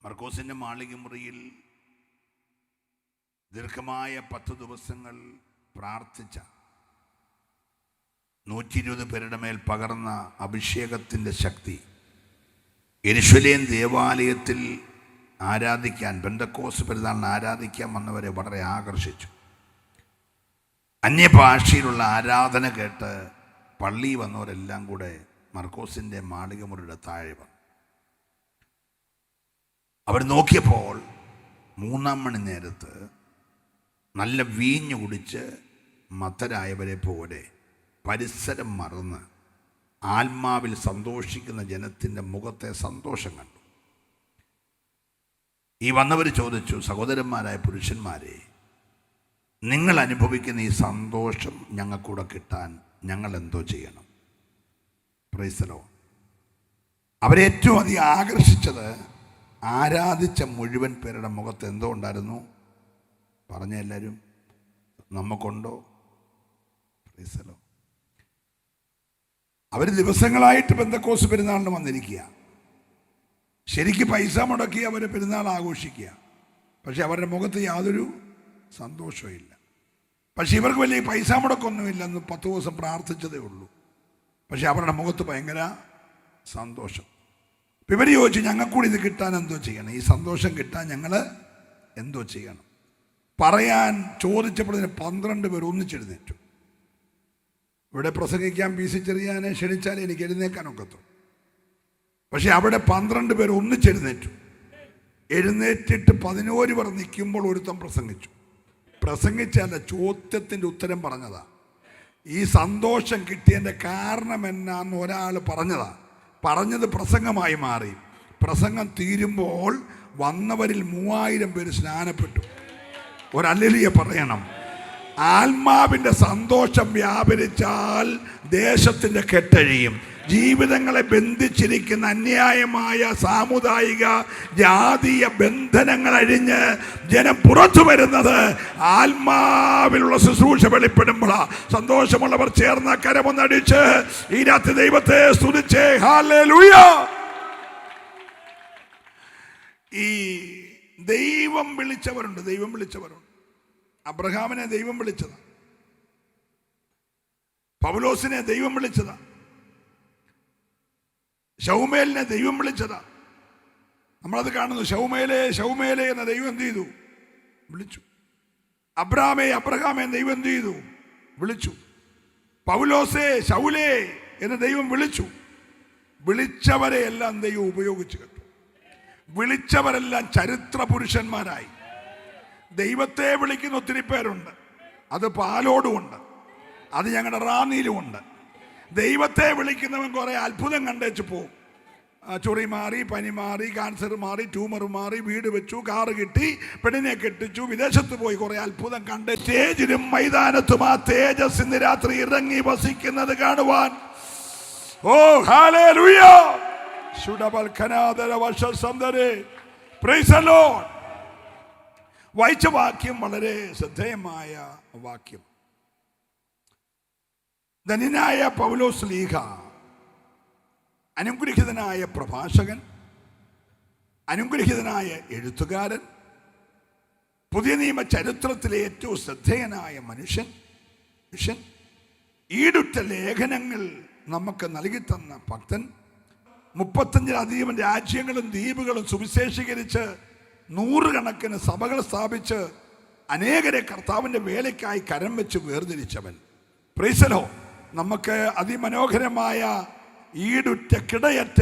മർക്കോസിൻ്റെ മാളികമുറിയിൽ ദീർഘമായ 10 ദിവസങ്ങൾ പ്രാർത്ഥിച്ച 120 പേരുടെ മേൽ പകർന്ന അഭിഷേകത്തിൻ്റെ ശക്തി യെരുശലേം ദേവാലയത്തിൽ ആരാധിക്കാൻ, പെന്തക്കോസ്ത് പെരുന്നാളിന് ആരാധിക്കാൻ വന്നവരെ വളരെ ആകർഷിച്ചു. അന്യഭാഷയിലുള്ള ആരാധന കേട്ട് പള്ളി വന്നവരെല്ലാം കൂടെ മർക്കോസിൻ്റെ മാളികമുറിയുടെ താഴെ വന്നു. അവർ നോക്കിയപ്പോൾ 3 മണി നേരത്ത് നല്ല വീഞ്ഞു കുടിച്ച് മത്തരായവരെ പോലെ പരിസരം മറന്ന് ആത്മാവിൽ സന്തോഷിക്കുന്ന ജനത്തിൻ്റെ മുഖത്തെ സന്തോഷം കണ്ടു. ഈ വന്നവർ ചോദിച്ചു, സഹോദരന്മാരായ പുരുഷന്മാരെ, നിങ്ങൾ അനുഭവിക്കുന്ന ഈ സന്തോഷം ഞങ്ങൾക്കൂടെ കിട്ടാൻ ഞങ്ങൾ എന്തോ ചെയ്യണം? Price the Lord. അവരെ ഏറ്റവും അധികം ആകർഷിച്ചത് ആരാധിച്ച മുഴുവൻ പേരുടെ മുഖത്ത് എന്തോ ഉണ്ടായിരുന്നു. പറഞ്ഞ എല്ലാവരും നമുക്കുണ്ടോ? Praise the lord. അവർ ദിവസങ്ങളായിട്ട് പെന്തക്കോസ്ത് പെരുന്നാളിന് വന്നിരിക്കുക. ശരിക്ക് പൈസ മുടക്കി അവർ പെരുന്നാൾ ആഘോഷിക്കുക. പക്ഷെ അവരുടെ മുഖത്ത് യാതൊരു സന്തോഷവും ഇല്ല. പക്ഷെ ഇവർക്ക് വലിയ പൈസ മുടക്കൊന്നുമില്ലെന്ന് 10 ദിവസം പ്രാർത്ഥിച്ചതേ ഉള്ളൂ. പക്ഷെ അവരുടെ മുഖത്ത് ഭയങ്കര സന്തോഷം. ഇവർ ചോദിച്ചു, ഞങ്ങൾക്കൂടി ഇത് കിട്ടാൻ എന്തോ ചെയ്യണം? ഈ സന്തോഷം കിട്ടാൻ ഞങ്ങൾ എന്തോ ചെയ്യണം? പറയാൻ ചോദിച്ചപ്പോഴതിന് 12 പേർ ഒന്നിച്ചെഴുന്നേറ്റു. ഇവിടെ പ്രസംഗിക്കാൻ പി സി ചെറിയാനെ ക്ഷണിച്ചാൽ എനിക്ക് എഴുന്നേക്കാനൊക്കത്തുള്ളൂ. പക്ഷെ അവിടെ 12 പേർ ഒന്നിച്ചെഴുന്നേറ്റു. എഴുന്നേറ്റിട്ട് 11 പേർ നിൽക്കുമ്പോൾ ഒരുത്തൻ പ്രസംഗിച്ചല്ല, ചോദ്യത്തിൻ്റെ ഉത്തരം പറഞ്ഞതാ. ഈ സന്തോഷം കിട്ടിയതിൻ്റെ കാരണം എന്നാന്ന് ഒരാൾ പറഞ്ഞത് പ്രസംഗമായി മാറി. പ്രസംഗം തീരുമ്പോൾ വന്നവരിൽ 3000 പേര് സ്നാനപ്പെട്ടു. ഒരല്ലേലൂയ പറയണം. ആത്മാവിൻ്റെ സന്തോഷം വ്യാപരിച്ചാൽ ദേശത്തിൻ്റെ കെട്ടഴിയും. ജീവിതങ്ങളെ ബന്ധിച്ചിരിക്കുന്ന അന്യായമായ സാമുദായിക ജാതീയ ബന്ധനങ്ങൾ അഴിഞ്ഞ് ജനം പുറത്തു വരുന്നത് ആത്മാവിലുള്ള ശുശ്രൂഷ വെളിപ്പെടുമ്പോഴാണ്. സന്തോഷമുള്ളവർ ചേർന്ന കരമൊന്നടിച്ച് ഈ രാത്രി ദൈവത്തെ സ്തുതിച്ചേ. ഹല്ലേലൂയ. ഈ ദൈവം വിളിച്ചവരുണ്ട്. അബ്രഹാമിനെ ദൈവം വിളിച്ചതാ. പൗലോസിനെ ദൈവം വിളിച്ചതാ. ശൗമേലിനെ ദൈവം വിളിച്ചതാ. നമ്മളത് കാണുന്നു. ശൗമേലെ എന്ന ദൈവം എന്ത് ചെയ്തു? വിളിച്ചു. അബ്രഹാമെ ദൈവം എന്ത് ചെയ്തു? വിളിച്ചു. പൗലോസേ, ശൗലേ എന്ന ദൈവം വിളിച്ചു. വിളിച്ചവരെ എല്ലാം ദൈവം ഉപയോഗിച്ചു കേട്ടു. വിളിച്ചവരെല്ലാം ചരിത്ര പുരുഷന്മാരായി. ദൈവത്തെ വിളിക്കുന്ന ഒത്തിരി പേരുണ്ട്. അത് പാലോടുമുണ്ട്, അത് ഞങ്ങളുടെ റാന്നിയിലുമുണ്ട്. ദൈവത്തെ വിളിക്കുന്നവൻ കുറെ അത്ഭുതം കണ്ടേച്ച് പോവും. ചൊറി മാറി, പനി മാറി, ക്യാൻസർ മാറി, ട്യൂമർ മാറി, വീട് വെച്ചു, കാറ് കിട്ടി, പെണ്ണിനെ കെട്ടിച്ചു, വിദേശത്ത് പോയി കുറെ അത്ഭുതം കണ്ട് സ്റ്റേജിലും മൈതാനത്തും ആ തേജസ് ഇന്ന് രാത്രി ഇറങ്ങി വസിക്കുന്നത് കാണുവാൻ. ഓ ഹല്ലേലൂയ. Price the Lord. വായിച്ച വാക്യം വളരെ ശ്രദ്ധേയമായ വാക്യം. ധന്യനായ പൗലോസ് ലീഹ, അനുഗ്രഹീതനായ പ്രഭാഷകൻ, അനുഗ്രഹീതനായ എഴുത്തുകാരൻ, പുതിയ നിയമ ചരിത്രത്തിലെ ഏറ്റവും ശ്രദ്ധേയനായ മനുഷ്യൻ, ഈടുറ്റ ലേഖനങ്ങൾ നമുക്ക് നൽകി തന്ന ഭക്തൻ, 35-ലധികം രാജ്യങ്ങളും ദ്വീപുകളും സുവിശേഷീകരിച്ച് 100 കണക്കിന് സഭകൾ സ്ഥാപിച്ച് അനേകരെ കർത്താവിൻ്റെ വേലയ്ക്കായി കരം വെച്ച് വേർതിരിച്ചവൻ. Price the Lord. നമുക്ക് അതിമനോഹരമായ ഈടുറ്റ കിടയറ്റ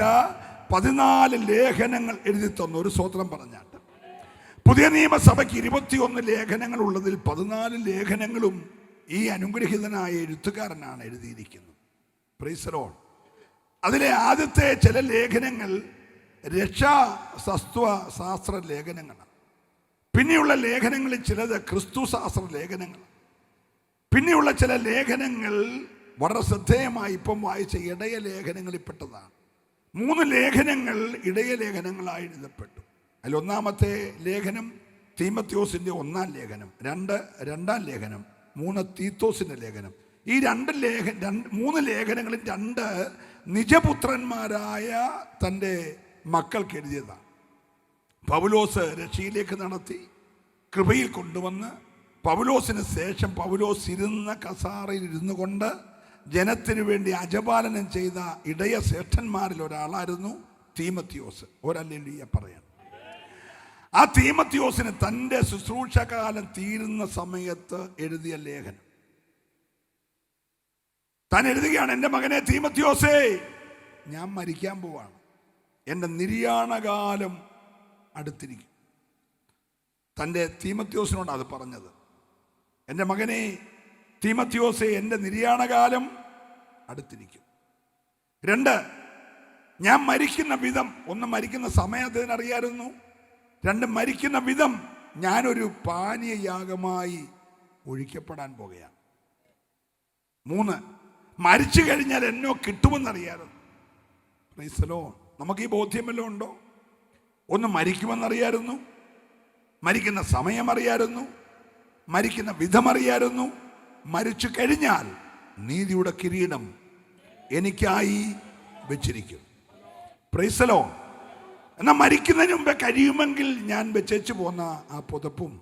14 ലേഖനങ്ങൾ എഴുതി തന്നു. ഒരു സ്തോത്രം പറഞ്ഞാട്ട്. പുതിയ നിയമസഭയ്ക്ക് 21 ലേഖനങ്ങൾ ഉള്ളതിൽ 14 ലേഖനങ്ങളും ഈ അനുഗ്രഹീതനായ എഴുത്തുകാരനാണ് എഴുതിയിരിക്കുന്നത്. Price the Lord. അതിലെ ആദ്യത്തെ ചില ലേഖനങ്ങൾ രക്ഷാശാസ്ത്ര ലേഖനങ്ങളാണ്. പിന്നെയുള്ള ലേഖനങ്ങളിൽ ചിലത് ക്രിസ്തു ശാസ്ത്ര ലേഖനങ്ങൾ. പിന്നെയുള്ള ചില ലേഖനങ്ങൾ വളരെ ശ്രദ്ധേയമായി ഇപ്പം വായിച്ച ഇടയ ലേഖനങ്ങളിൽപ്പെട്ടതാണ്. 3 ലേഖനങ്ങൾ ഇടയ ലേഖനങ്ങളായി എഴുതപ്പെട്ടു. അതിൽ ഒന്നാമത്തെ ലേഖനം തീമത്യോസിൻ്റെ 1-ാം ലേഖനം, 2-ാം ലേഖനം, 3 തീത്തോസിൻ്റെ ലേഖനം. ഈ 3 ലേഖനങ്ങളിൽ 2 നിജപുത്രന്മാരായ തൻ്റെ മക്കൾക്ക് എഴുതിയതാണ്. പൗലോസ് രക്ഷയിലേക്ക് നടത്തി, കൃപയിൽ കൊണ്ടുവന്ന് പൗലോസിന് ശേഷം പൗലോസ് ഇരുന്ന കസാറയിൽ ഇരുന്നു കൊണ്ട് ജനത്തിനു വേണ്ടി അജപാലനം ചെയ്ത ഇടയ ശ്രേഷ്ഠന്മാരിൽ ഒരാളായിരുന്നു തീമത്തിയോസ്. ഒരല്ലേലൂയ പറയാം. ആ തീമത്തിയോസിന് തൻ്റെ ശുശ്രൂഷകാലം തീരുന്ന സമയത്ത് എഴുതിയ ലേഖനം താൻ എഴുതുകയാണ്, എൻ്റെ മകനെ തീമത്തിയോസേ, ഞാൻ മരിക്കാൻ പോവാണ്, എൻ്റെ നിര്യാണകാലം അടുത്തിരിക്കും. തൻ്റെ തീമത്തിയോസിനോട് അത് പറഞ്ഞത്. എൻ്റെ മകനെ തീമത്തിയോസേ, എൻ്റെ നിര്യാണകാലം അടുത്തിരിക്കും. 2, ഞാൻ മരിക്കുന്ന വിധം. 1, മരിക്കുന്ന സമയം അതിനറിയായിരുന്നു. 2, മരിക്കുന്ന വിധം, ഞാനൊരു പാനീയയാഗമായി ഒഴിക്കപ്പെടാൻ പോകുകയാണ്. 3, മരിച്ചു കഴിഞ്ഞാൽ എന്നോ കിട്ടുമെന്നറിയായിരുന്നു. Price the Lord. നമുക്ക് ഈ ബോധ്യം വല്ലതും ഉണ്ടോ? 1, മരിക്കുമെന്നറിയായിരുന്നു, മരിക്കുന്ന സമയം അറിയായിരുന്നു, മരിക്കുന്ന വിധം അറിയായിരുന്നു. മരിച്ചു കഴിഞ്ഞാൽ നീതിയുടെ കിരീടം എനിക്കായി വെച്ചിരിക്കും. Praise the lord. എന്നാൽ മരിക്കുന്നതിന് മുമ്പേ കഴിയുമെങ്കിൽ ഞാൻ വെച്ചേച്ചു പോന്ന ആ പുതപ്പും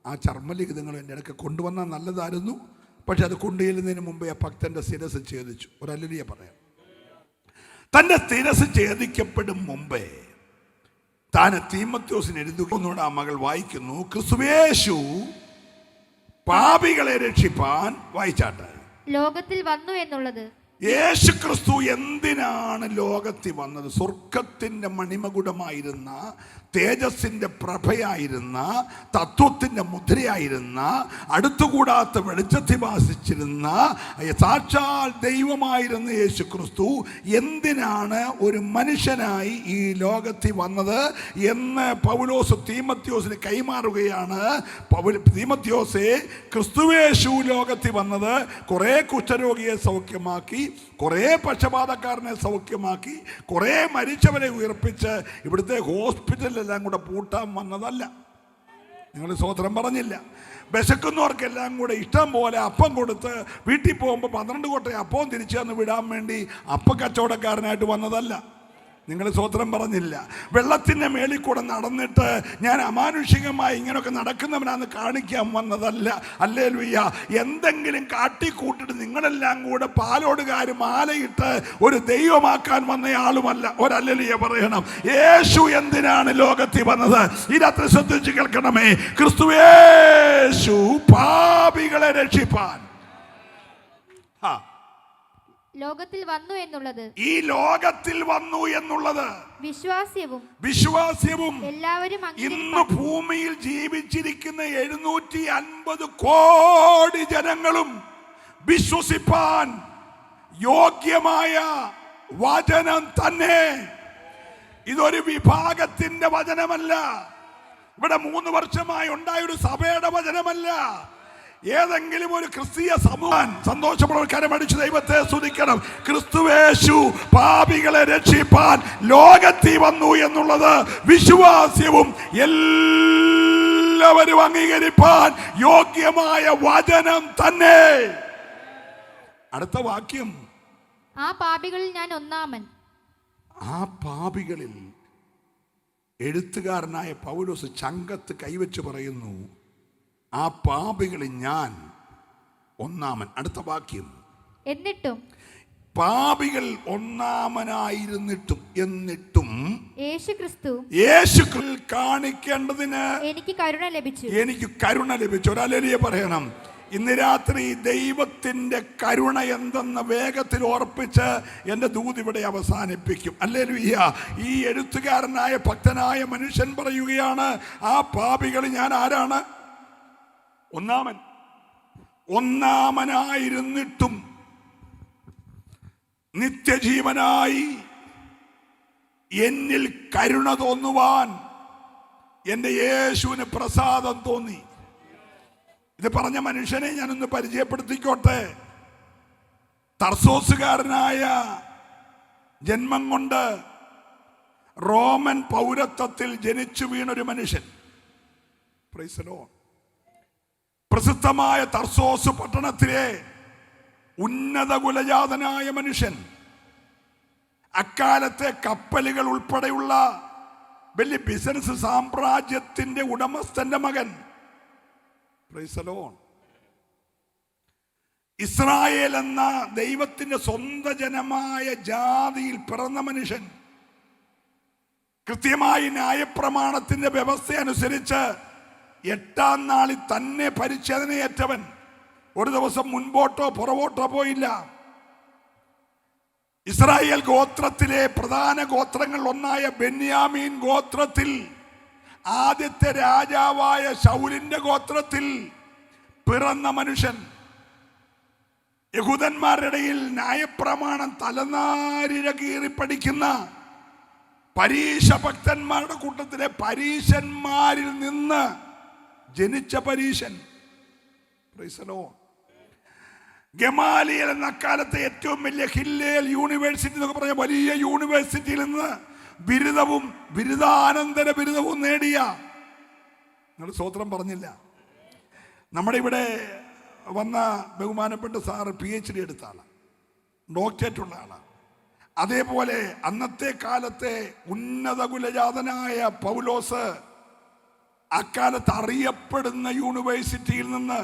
ആ ചർമ്മലിഖിതങ്ങളും എൻ്റെ ഇടയ്ക്ക് കൊണ്ടുവന്നാൽ നല്ലതായിരുന്നു. പക്ഷെ അത് കൊണ്ടുചെല്ലുന്നതിന് മുമ്പേ ആ ഭക്തൻ്റെ ശിരസ് ഛേദിച്ചു. ഒരല്ലേലൂയ പറയാം. തൻ്റെ ശിരസ് ഛേദിക്കപ്പെടും മുമ്പേ താൻ തീമോഥെയോസിന് എഴുതുന്നോട് ആ മകൾ വായിക്കുന്നു, ക്രിസ്തുയേശു പാപികളെ രക്ഷിപ്പാൻ, വായിച്ചാട്ടെ, ലോകത്തിൽ വന്നു എന്നുള്ളത്. യേശു ക്രിസ്തു എന്തിനാണ് ലോകത്തിൽ വന്നത്? സ്വർഗത്തിൻ്റെ മണിമകുടമായിരുന്ന, തേജസ്സിൻ്റെ പ്രഭയായിരുന്ന, തത്വത്തിൻ്റെ മുദ്രയായിരുന്ന, അടുത്തുകൂടാത്ത വെളിച്ചത്തിൽ വാസിച്ചിരുന്ന സാക്ഷാൽ ദൈവമായിരുന്ന യേശു ക്രിസ്തു എന്തിനാണ് ഒരു മനുഷ്യനായി ഈ ലോകത്തിൽ വന്നത് എന്ന് പൗലോസ് തീമോഥെയോസിന് കൈമാറുകയാണ്. തീമോഥെയോസേ, ക്രിസ്തുയേശു ലോകത്തിൽ വന്നത് കുറേ കുഷ്ഠരോഗിയെ സൗഖ്യമാക്കി, കുറേ പക്ഷപാതക്കാരനെ സൗഖ്യമാക്കി, കുറേ മരിച്ചവരെ ഉയർപ്പിച്ച് ഇവിടുത്തെ ഹോസ്പിറ്റലെല്ലാം കൂടെ പൂട്ടാൻ വന്നതല്ല. നിങ്ങൾ സ്വതന്ത്രം പറഞ്ഞില്ല. വിശക്കുന്നവർക്കെല്ലാം കൂടെ ഇഷ്ടം പോലെ അപ്പം കൊടുത്ത് വീട്ടിൽ പോകുമ്പോൾ 12 കൊട്ട അപ്പവും തിരിച്ചു തന്ന് വിടാൻ വേണ്ടി അപ്പക്കച്ചവടക്കാരനായിട്ട് വന്നതല്ല. നിങ്ങൾ സ്വതന്ത്രം പറഞ്ഞില്ല. വെള്ളത്തിൻ്റെ മേളിൽ കൂടെ നടന്നിട്ട് ഞാൻ അമാനുഷികമായി ഇങ്ങനെയൊക്കെ നടക്കുന്നവനാന്ന് കാണിക്കാൻ വന്നതല്ല. ഹല്ലേലൂയ. എന്തെങ്കിലും കാട്ടിക്കൂട്ടിട്ട് നിങ്ങളെല്ലാം കൂടെ പാലോടുകാർ മാലയിട്ട് ഒരു ദൈവമാക്കാൻ വന്നയാളുമല്ല. ഒരല്ലേലൂയ പറയണം. യേശു എന്തിനാണ് ലോകത്തിൽ വന്നത്? ഈ രാത്രി ശ്രദ്ധിച്ച് കേൾക്കണമേ. ക്രിസ്തുയേശു പാപികളെ രക്ഷിപ്പാൻ ലോകത്തിൽ വന്നു എന്നുള്ളത്. ഈ ലോകത്തിൽ വന്നു എന്നുള്ളത് വിശ്വാസ്യവും എല്ലാവരും ഇന്ന് ഭൂമിയിൽ ജീവിച്ചിരിക്കുന്ന 750 കോടി ജനങ്ങളും വിശ്വസിപ്പാൻ യോഗ്യമായ വചനം തന്നെ. ഇതൊരു വിഭാഗത്തിന്റെ വചനമല്ല. ഇവിടെ 3 വർഷമായി ഉണ്ടായൊരു സഭയുടെ വചനമല്ല. ഏതെങ്കിലും ഒരു ക്രിസ്തീയ സമൂഹം സന്തോഷമുള്ള കരമടിച്ച് ദൈവത്തെ സ്തുതിക്കണം. ക്രിസ്തുയേശു പാപികളെ രക്ഷിപ്പാൻ ലോകത്തിൽ വന്നു എന്നുള്ളത് വിശ്വാസ്യവും എല്ലാവരും അംഗീകരിപ്പാൻ യോഗ്യമായ വചനം തന്നെ. അടുത്ത വാക്യം, ആ പാപികളിൽ ഞാൻ ഒന്നാമൻ. ആ പാപികളിൽ എഴുത്തുകാരനായ പൗലോസ് ചങ്കത്ത് കൈവച്ച് പറയുന്നു, ആ പാപികളിൽ ഞാൻ ഒന്നാമൻ. അടുത്ത വാക്യം, എന്നിട്ടും പാപികൾ ഒന്നാമനായിരുന്നിട്ടും എന്നിട്ടും യേശു കാണിക്കേണ്ടതിന് എനിക്ക് കരുണ ലഭിച്ചു. ഒരല്ലേലൂയ പറയണം. ഇന്ന് രാത്രി ദൈവത്തിന്റെ കരുണ എന്തെന്ന വേഗത്തിൽ ഓർപ്പിച്ച് എൻ്റെ ദൂത് ഇവിടെ അവസാനിപ്പിക്കും. ഹല്ലേലൂയ. ഈ എഴുത്തുകാരനായ ഭക്തനായ മനുഷ്യൻ പറയുകയാണ്, ആ പാപികൾ ഞാൻ ആരാണ്? ഒന്നാമനായിരുന്നിട്ടും നിത്യജീവനായി എന്നിൽ കരുണ തോന്നുവാൻ എൻ്റെ യേശുവിന് പ്രസാദം തോന്നി. ഇത് പറഞ്ഞ മനുഷ്യനെ ഞാനൊന്ന് പരിചയപ്പെടുത്തിക്കോട്ടെ. തർസോസുകാരനായ ജന്മം കൊണ്ട് റോമൻ പൗരത്വത്തിൽ ജനിച്ചു വീണൊരു മനുഷ്യൻ. Price the Lord. പ്രസിദ്ധമായ തർസോസ് പട്ടണത്തിലെ ഉന്നത കുലജാതനായ മനുഷ്യൻ. അക്കാലത്തെ കപ്പലുകൾ ഉൾപ്പെടെയുള്ള വലിയ ബിസിനസ് സാമ്രാജ്യത്തിന്റെ ഉടമസ്ഥന്റെ മകൻ. Price the Lord. ഇസ്രായേൽ എന്ന ദൈവത്തിന്റെ സ്വന്തം ജനമായ ജാതിയിൽ പിറന്ന മനുഷ്യൻ, കൃത്യമായി ന്യായപ്രമാണത്തിന്റെ വ്യവസ്ഥ അനുസരിച്ച് 8-ാം നാളിൽ തന്നെ പരിച്ഛേദനയേറ്റവൻ. ഒരു ദിവസം മുൻപോട്ടോ പുറകോട്ടോ പോയില്ല. ഇസ്രായേൽ ഗോത്രത്തിലെ പ്രധാന ഗോത്രങ്ങൾ ഒന്നായ ബെന്യാമീൻ ഗോത്രത്തിൽ, ആദ്യത്തെ രാജാവായ ശൗലിന്റെ ഗോത്രത്തിൽ പിറന്ന മനുഷ്യൻ. യഹൂദന്മാരുടെ ഇടയിൽ ന്യായപ്രമാണം തലനാരിഴ കീറി പഠിക്കുന്ന പരീശ ഭക്തന്മാരുടെ കൂട്ടത്തിലെ പരീശന്മാരിൽ നിന്ന് ജനിച്ച പരീശൻ. Praise the lord. ഗമാലിയൽ എന്ന കാലത്തെ ഏറ്റവും വലിയ ഹില്ലേൽ യൂണിവേഴ്സിറ്റി എന്നൊക്കെ പറഞ്ഞ വലിയ യൂണിവേഴ്സിറ്റിയിൽ നിന്ന് ബിരുദവും ബിരുദാനന്തര ബിരുദവും നേടിയ, നിങ്ങൾ സ്തോത്രം പറഞ്ഞില്ല, നമ്മുടെ ഇവിടെ വന്ന ബഹുമാനപ്പെട്ട സാറ് PhD എടുത്ത ആളാണ്, ഡോക്ടറേറ്റ് ഉള്ള ആളാണ്. അതേപോലെ അന്നത്തെ കാലത്തെ ഉന്നത കുലജാതനായ പൗലോസ് അക്കാലത്ത് അറിയപ്പെടുന്ന യൂണിവേഴ്സിറ്റിയിൽ നിന്ന്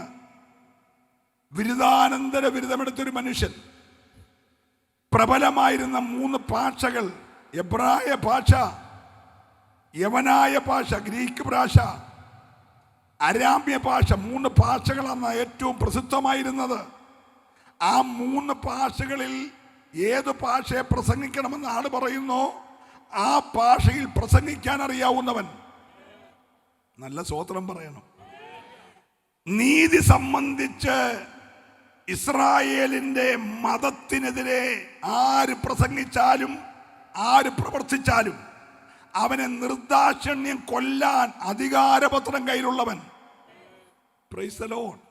ബിരുദാനന്തര ബിരുദമെടുത്തൊരു മനുഷ്യൻ. പ്രബലമായിരുന്ന 3 ഭാഷകൾ, എബ്രായ ഭാഷ, യവനായ ഭാഷ, ഗ്രീക്ക് ഭാഷ, അരാമ്യ ഭാഷ, 3 ഭാഷകളാണ് ഏറ്റവും പ്രസിദ്ധമായിരുന്നത്. ആ 3 ഭാഷകളിൽ ഏത് ഭാഷയെ പ്രസംഗിക്കണമെന്ന് ആള് പറയുന്നു, ആ ഭാഷയിൽ പ്രസംഗിക്കാൻ അറിയാവുന്നവൻ. നല്ല സ്തോത്രം പറയണം. നീതി സംബന്ധിച്ച് ഇസ്രായേലിന്റെ മതത്തിനെതിരെ ആര് പ്രസംഗിച്ചാലും ആര് പ്രവർത്തിച്ചാലും അവനെ നിർദാക്ഷിണ്യം കൊല്ലാൻ അധികാരപത്രം കയ്യിലുള്ളവൻ. Praise the lord.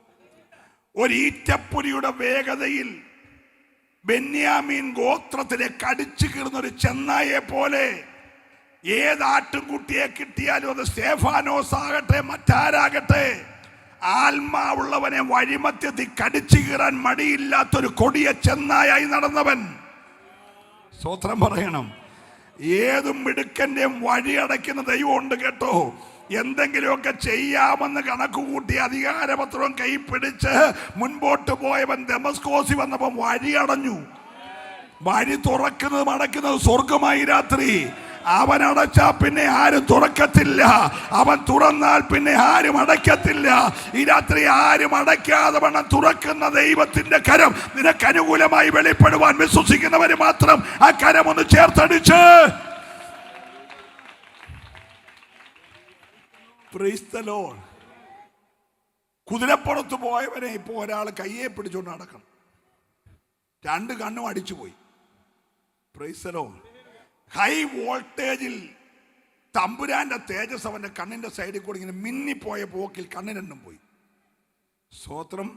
ഒരു ഈറ്റപ്പുലിയുടെ വേഗതയിൽ ബെന്യാമീൻ ഗോത്രത്തിലെ കടിച്ചു കീറുന്ന ഒരു ചെന്നായെ പോലെ ഏതാട്ടുംകുട്ടിയെ കിട്ടിയാലും, അത് സ്തേഫാനോസ് ആകട്ടെ മറ്റാരാകട്ടെ, ആത്മാവുള്ളവനെ വഴിമധ്യത്തിൽ കടിച്ചു കീറാൻ മടിയില്ലാത്തൊരു കൊടിയ ചെന്നായായി നടന്നവൻ. സ്തോത്രം പറയണം. ഏതും മിടുക്കന്റെയും വഴി അടയ്ക്കുന്ന ദൈവമുണ്ട് കേട്ടോ. എന്തെങ്കിലുമൊക്കെ ചെയ്യാമെന്ന് കണക്ക് കൂട്ടി അധികാരപത്രവും കൈ പിടിച്ച് മുൻപോട്ട് പോയവൻ ദമസ്കോസി വന്നപ്പോൾ വഴി അടഞ്ഞു. വഴി തുറക്കുന്നതും അടയ്ക്കുന്നത് സ്വർഗമായി രാത്രി. അവൻ അടച്ചാ പിന്നെ ആരും തുറക്കത്തില്ല, അവൻ തുറന്നാൽ പിന്നെ ആരും അടയ്ക്കത്തില്ല. ഈ രാത്രി ആരും അടയ്ക്കാതെ വണ്ണം തുറക്കുന്ന ദൈവത്തിന്റെ കരം നിനക്ക് അനുകൂലമായി വെളിപ്പെടുവാൻ വിശ്വസിക്കുന്നവര് മാത്രം ആ കരം ഒന്ന് ചേർത്തടിച്ച് പ്രൈസ് ദി ലോർഡ്. കുതിരപ്പുറത്ത് പോയവനെ ഇപ്പൊ ഒരാൾ കയ്യെ പിടിച്ചുകൊണ്ട് നടക്കണം. 2 കണ്ണും അടിച്ചുപോയി. Praise the lord. ഹൈ വോൾട്ടേജിൽ തമ്പുരാന്റെ തേജസ് അവന്റെ കണ്ണിന്റെ സൈഡിൽ കൂടി ഇങ്ങനെ മിന്നിപ്പോയ പോക്കിൽ കണ്ണ് രണ്ടും പോയി. സ്തോത്രം.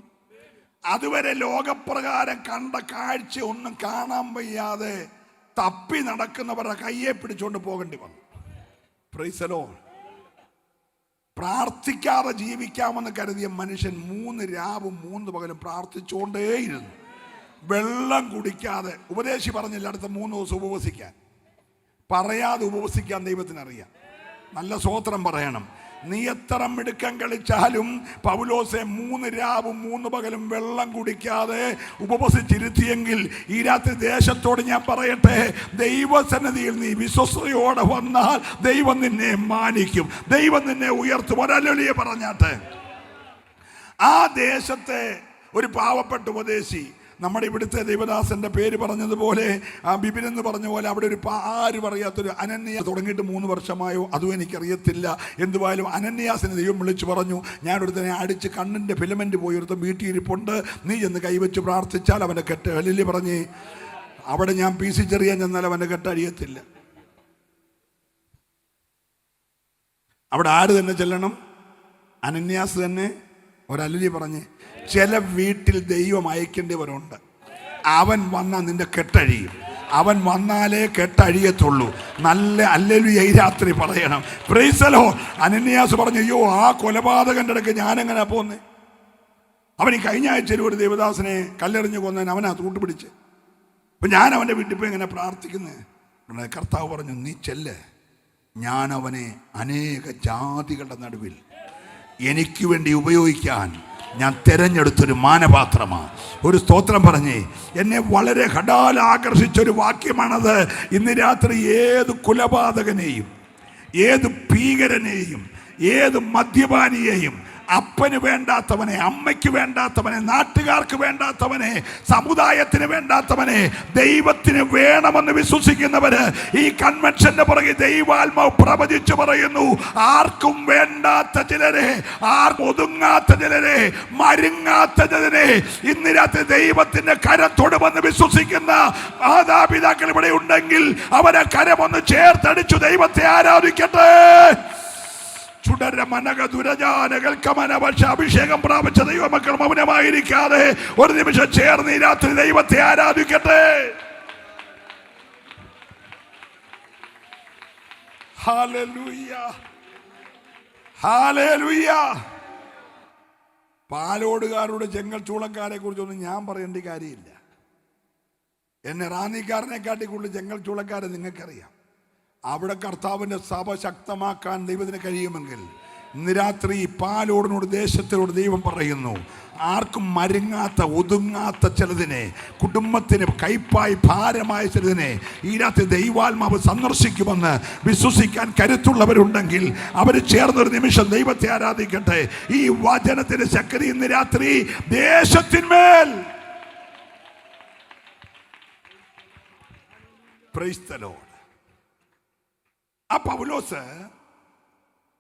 അതുവരെ ലോകപ്രകാരം കണ്ട കാഴ്ച ഒന്നും കാണാൻ വയ്യാതെ തപ്പി നടക്കുന്നവരുടെ കയ്യെ പിടിച്ചുകൊണ്ട് പോകേണ്ടി വന്നു. Praise the lord. പ്രാർത്ഥിക്കാതെ ജീവിക്കാമെന്ന് കരുതിയ മനുഷ്യൻ 3 രാവും 3 പകലും പ്രാർത്ഥിച്ചുകൊണ്ടേയിരുന്നു. വെള്ളം കുടിക്കാതെ. ഉപദേശി പറഞ്ഞില്ല അടുത്ത 3 ദിവസം ഉപവസിക്കാൻ. പറയാതെ ഉപവസിക്കാൻ ദൈവത്തിനറിയാം. നല്ല സ്തോത്രം പറയണം. നീ എത്ര മിടുക്കം കളിച്ചാലും പൗലോസെ 3 രാവും 3 പകലും വെള്ളം കുടിക്കാതെ ഉപവസിച്ചിരുത്തിയെങ്കിൽ ഈ രാത്രി ദേശത്തോട് ഞാൻ പറയട്ടെ, ദൈവസന്നിധിയിൽ നീ വിശ്വസ്തയോടെ വന്നാൽ ദൈവം നിന്നെ മാനിക്കും, ദൈവം നിന്നെ ഉയർത്തും. ഒരല്ലിയെ പറഞ്ഞാട്ടെ. ആ ദേശത്തെ ഒരു പാവപ്പെട്ട ഉപദേശി, നമ്മുടെ ഇവിടുത്തെ ദൈവദാസന്റെ പേര് പറഞ്ഞതുപോലെ, ബിബിൻ എന്ന് പറഞ്ഞ പോലെ, അവിടെ ഒരു ആരും അറിയാത്തൊരു അനന്യ തുടങ്ങിയിട്ട് 3 വർഷമായോ അതും എനിക്കറിയത്തില്ല. എന്തുവായാലും അനന്യാസിനെ ദൈവം വിളിച്ചു പറഞ്ഞു, ഞാനൊരുത്തനെ അടിച്ച് കണ്ണിൻ്റെ ഫിലമെന്റ് പോയി ഒരുത്തൻ വീട്ടിൽ ഇരിപ്പുണ്ട്, നീ എന്ന് കൈവച്ച് പ്രാർത്ഥിച്ചാൽ അവൻ്റെ കെട്ട്. ഹല്ലേലൂയ പറഞ്ഞ് അവിടെ ഞാൻ PC ചെറിയാൻ ചെന്നാൽ അവൻ്റെ കെട്ട് അഴിയത്തില്ല. അവിടെ ആര് തന്നെ ചെല്ലണം? അനന്യാസ് തന്നെ. ഒരല്ലേലൂയ പറഞ്ഞ് ചില വീട്ടിൽ ദൈവം അയക്കേണ്ടവരുണ്ട്. അവൻ വന്നാൽ നിന്റെ കെട്ടഴിയും. അവൻ വന്നാലേ കെട്ടഴിയത്തുള്ളൂ. നല്ല ഹല്ലേലൂയ ഈ രാത്രി പറയണം. Praise the Lord. അനന്യാസ് പറഞ്ഞു, അയ്യോ ആ കൊലപാതകന്റെ ഇടയ്ക്ക് ഞാനെങ്ങനെ പോന്നേ? അവൻ ഈ കഴിഞ്ഞ ആഴ്ചയിൽ ഒരു ദേവദാസനെ കല്ലെറിഞ്ഞ് കൊന്നതിന് അവനാ കൂട്ടുപിടിച്ച്. അപ്പം ഞാൻ അവൻ്റെ വീട്ടിൽ പോയി എങ്ങനെ പ്രാർത്ഥിക്കുന്നത്? കർത്താവ് പറഞ്ഞു, നീ ചെല്ല്, ഞാൻ അവനെ അനേക ജാതികളുടെ നടുവിൽ എനിക്ക് വേണ്ടി ഉപയോഗിക്കാൻ ഞാൻ തിരഞ്ഞെടുത്തൊരു മാനപാത്രമാണ്. ഒരു സ്തോത്രം പറഞ്ഞേ. എന്നെ വളരെ ഹഠാൽ ആകർഷിച്ചൊരു വാക്യമാണത്. ഇന്ന് രാത്രി ഏത് കുലപാതകനെയും, ഏത് ഭീകരനെയും, ഏത് മദ്യപാനിയെയും, അപ്പന് വേണ്ടാത്തവനെ, അമ്മയ്ക്ക് വേണ്ടാത്തവനെ, നാട്ടുകാർക്ക് വേണ്ടാത്തവനെ, സമുദായത്തിന് വേണ്ടാത്തവനെ ദൈവത്തിന് വേണമെന്ന് വിശ്വസിക്കുന്നവര് ഈ കൺവെൻഷന്റെ പുറകെ ദൈവാത്മാവ് പ്രവചിച്ചു പറയുന്നു. ആർക്കും വേണ്ടാത്ത ചിലരെ, ആർക്കും ഒതുങ്ങാത്ത ചിലരെ, മരുങ്ങാത്ത ചിലരെ ഇന്ന് രാത്രി ദൈവത്തിന്റെ കരം തൊടുമെന്ന് വിശ്വസിക്കുന്ന മാതാപിതാക്കൾ ഇവിടെ ഉണ്ടെങ്കിൽ അവരെ കരമൊന്ന് ചേർത്തടിച്ചു ദൈവത്തെ ആരാധിക്കട്ടെ. അഭിഷേകം പ്രാപിച്ച ദൈവമക്കൾ മൗനമായിരിക്കാതെ ഒരു നിമിഷം ചേർന്ന് ഈ രാത്രി ദൈവത്തെ ആരാധിക്കട്ടെ. Hallelujah, hallelujah. പാലോടുകാരുടെ ചെങ്കൽ ചൂളക്കാരെ കുറിച്ചൊന്നും ഞാൻ പറയേണ്ട കാര്യമില്ല. എന്നെ റാന്നിക്കാരനെക്കാട്ടി കൂടുതൽ ചെങ്കൽ ചൂളക്കാരെ നിങ്ങൾക്കറിയാം. അവിടെ കർത്താവിൻ്റെ സഭ ശക്തമാക്കാൻ ദൈവത്തിന് കഴിയുമെങ്കിൽ ഇന്ന് രാത്രി പാലോടിനോട്, ദേശത്തിനോട് ദൈവം പറയുന്നു, ആർക്കും മരുങ്ങാത്ത, ഒതുങ്ങാത്ത ചിലതിനെ, കുടുംബത്തിന് കൈപ്പായി ഭാരമായ ചിലതിനെ ഈ രാത്രി ദൈവാത്മാവ് സന്ദർശിക്കുമെന്ന് വിശ്വസിക്കാൻ കരുത്തുള്ളവരുണ്ടെങ്കിൽ അവർ ചേർന്നൊരു നിമിഷം ദൈവത്തെ ആരാധിക്കട്ടെ. ഈ വചനത്തിന്റെ ശക്തി ഇന്ന് രാത്രി ദേശത്തിന്മേൽ. Price the Lord. ആ പൗലോസ്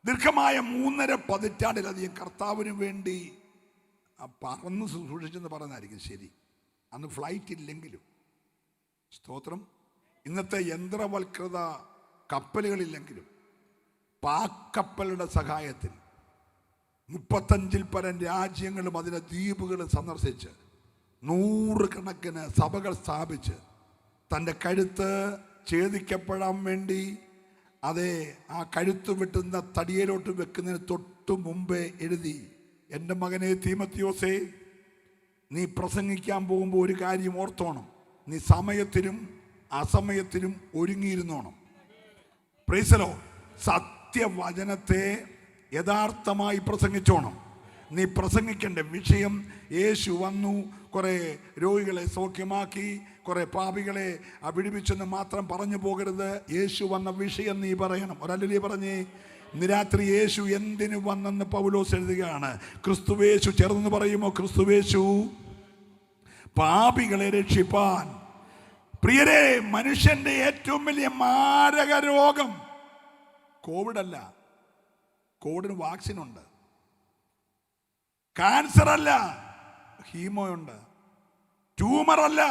ദീർഘമായ 3.5 പതിറ്റാണ്ടിലധികം കർത്താവിന് വേണ്ടി പറന്ന് സൂക്ഷിച്ചെന്ന് പറഞ്ഞായിരിക്കും ശരി. അന്ന് ഫ്ലൈറ്റ് ഇല്ലെങ്കിലും, സ്തോത്രം, ഇന്നത്തെ യന്ത്രവൽകൃത കപ്പലുകളില്ലെങ്കിലും പാക്കപ്പലുടെ സഹായത്തിൽ 35-ൽ പരം രാജ്യങ്ങളും അതിലെ ദ്വീപുകളും സന്ദർശിച്ച് 100 കണക്കിന് സഭകൾ സ്ഥാപിച്ച് തൻ്റെ കഴുത്ത് ഛേദിക്കപ്പെടാൻ വേണ്ടി അതെ ആ കഴുത്ത് വെട്ടുന്ന തടിയിലോട്ട് വെക്കുന്നതിന് തൊട്ടു മുമ്പേ എഴുതി, എൻ്റെ മകനെ തീമത്തിയോസേ, നീ പ്രസംഗിക്കാൻ പോകുമ്പോൾ ഒരു കാര്യം ഓർത്തോണം, നീ സമയത്തിനും അസമയത്തിനും ഒരുങ്ങിയിരുന്നോണം. Praise the lord. സത്യവചനത്തെ യഥാർത്ഥമായി പ്രസംഗിച്ചോണം. നീ പ്രസംഗിക്കേണ്ട വിഷയം യേശു വന്നു, കുറെ രോഗികളെ സൗഖ്യമാക്കി, കുറെ പാപികളെ വിടുവിച്ചെന്ന് മാത്രം പറഞ്ഞു പോകരുത്. യേശു വന്ന വിഷയം നീ പറയണം. ഒരല്ലേ പറഞ്ഞേ. ഇന്ന് രാത്രി യേശു എന്തിനു വന്നെന്ന് പൗലോസ് എഴുതുകയാണ്. ക്രിസ്തുവേശു, ചേർന്ന് പറയുമോ? ക്രിസ്തുവേശു പാപികളെ രക്ഷിപ്പാൻ. പ്രിയരെ, മനുഷ്യന്റെ ഏറ്റവും വലിയ മാരക രോഗം കോവിഡ് അല്ല. കോവിഡിന് വാക്സിനുണ്ട്. ക്യാൻസർ അല്ല, ഹീമോയുണ്ട്. ട്യൂമർ അല്ല,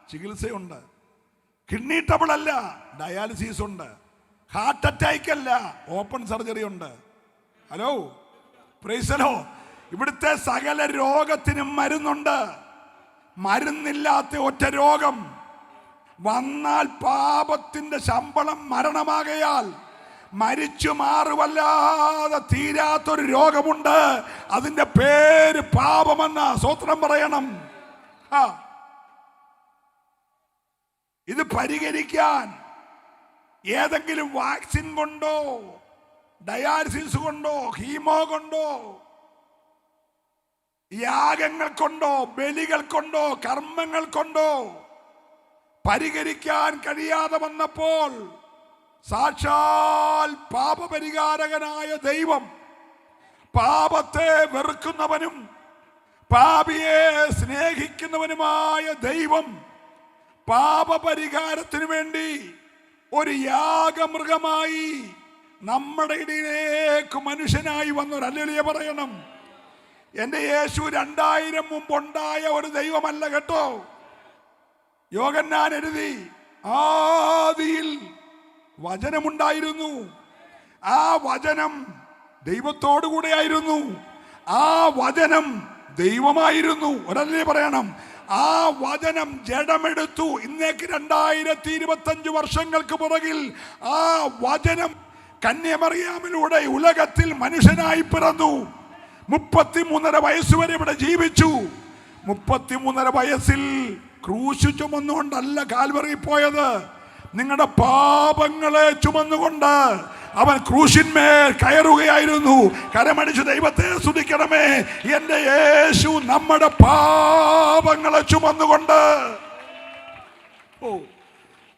ചികിത്സയുണ്ട്. കിഡ്നി ട്രബിൾ അല്ല, ഡയാലിസിസ് ഉണ്ട്. ഹാർട്ട് അറ്റാക്ക് അല്ല, ഓപ്പൺ സർജറി ഉണ്ട്. Hello, price the Lord. ഇവിടുത്തെ സകല രോഗത്തിനും മരുന്നുണ്ട്. മരുന്നില്ലാത്ത ഒറ്റ രോഗം വന്നാൽ പാപത്തിന്റെ ശമ്പളം മരണമാകയാൽ മരിച്ചു മാറുവല്ലാതെ തീരാത്തൊരു രോഗമുണ്ട്. അതിന്റെ പേര് പാപമെന്ന സ്വത്രം പറയണം. ഇത് പരിഹരിക്കാൻ ഏതെങ്കിലും വാക്സിൻ കൊണ്ടോ, ഡയാലിസിസ് കൊണ്ടോ, ഹീമോ കൊണ്ടോ, യാഗങ്ങൾ കൊണ്ടോ, ബലികൾ കൊണ്ടോ, കർമ്മങ്ങൾ കൊണ്ടോ പരിഹരിക്കാൻ കഴിയാതെ വന്നപ്പോൾ സാക്ഷാൽ പാപപരിഹാരകനായ ദൈവം, പാപത്തെ വെറുക്കുന്നവനും പാപിയെ സ്നേഹിക്കുന്നവനുമായ ദൈവം പാപപരിഹാരത്തിന് വേണ്ടി ഒരു യാഗമൃഗമായി നമ്മുടെ ഇടയിലേക്ക് മനുഷ്യനായി വന്നൊരു ഹല്ലേലൂയ പറയണം. എൻ്റെ യേശു 2000 മുമ്പുണ്ടായ ഒരു ദൈവമല്ല കേട്ടോ. യോഹന്നാൻ എഴുതി, ആദിയിൽ വചനമുണ്ടായിരുന്നു, ആ വചനം ദൈവത്തോടു കൂടെയായിരുന്നു, ആ വചനം ദൈവമായിരുന്നു. ഒരല്ലേ പറയണം, ആ വചനം ജഡമെടുത്തു. ഇന്നേക്ക് 2025 വർഷങ്ങൾക്ക് പുറകിൽ ആ വചനം കന്യമറിയാമിലൂടെ ഉലകത്തിൽ മനുഷ്യനായി പിറന്നു. 33.5 വയസ്സ് വരെ ഇവിടെ ജീവിച്ചു. 33.5 വയസ്സിൽ ക്രൂശ് ചുമന്നുകൊണ്ടല്ല കാൽവറി പോയത്. നിങ്ങളുടെ പാപങ്ങളെ ചുമന്നുകൊണ്ട് അവൻ ക്രൂശിന്മേൽ കയറുകയായിരുന്നു. കരമടിച്ച് ദൈവത്തെ സ്തുതിക്കണമേ. എൻ്റെ യേശു നമ്മുടെ പാപങ്ങളെ ചുമന്നുകൊണ്ട്. ഓ,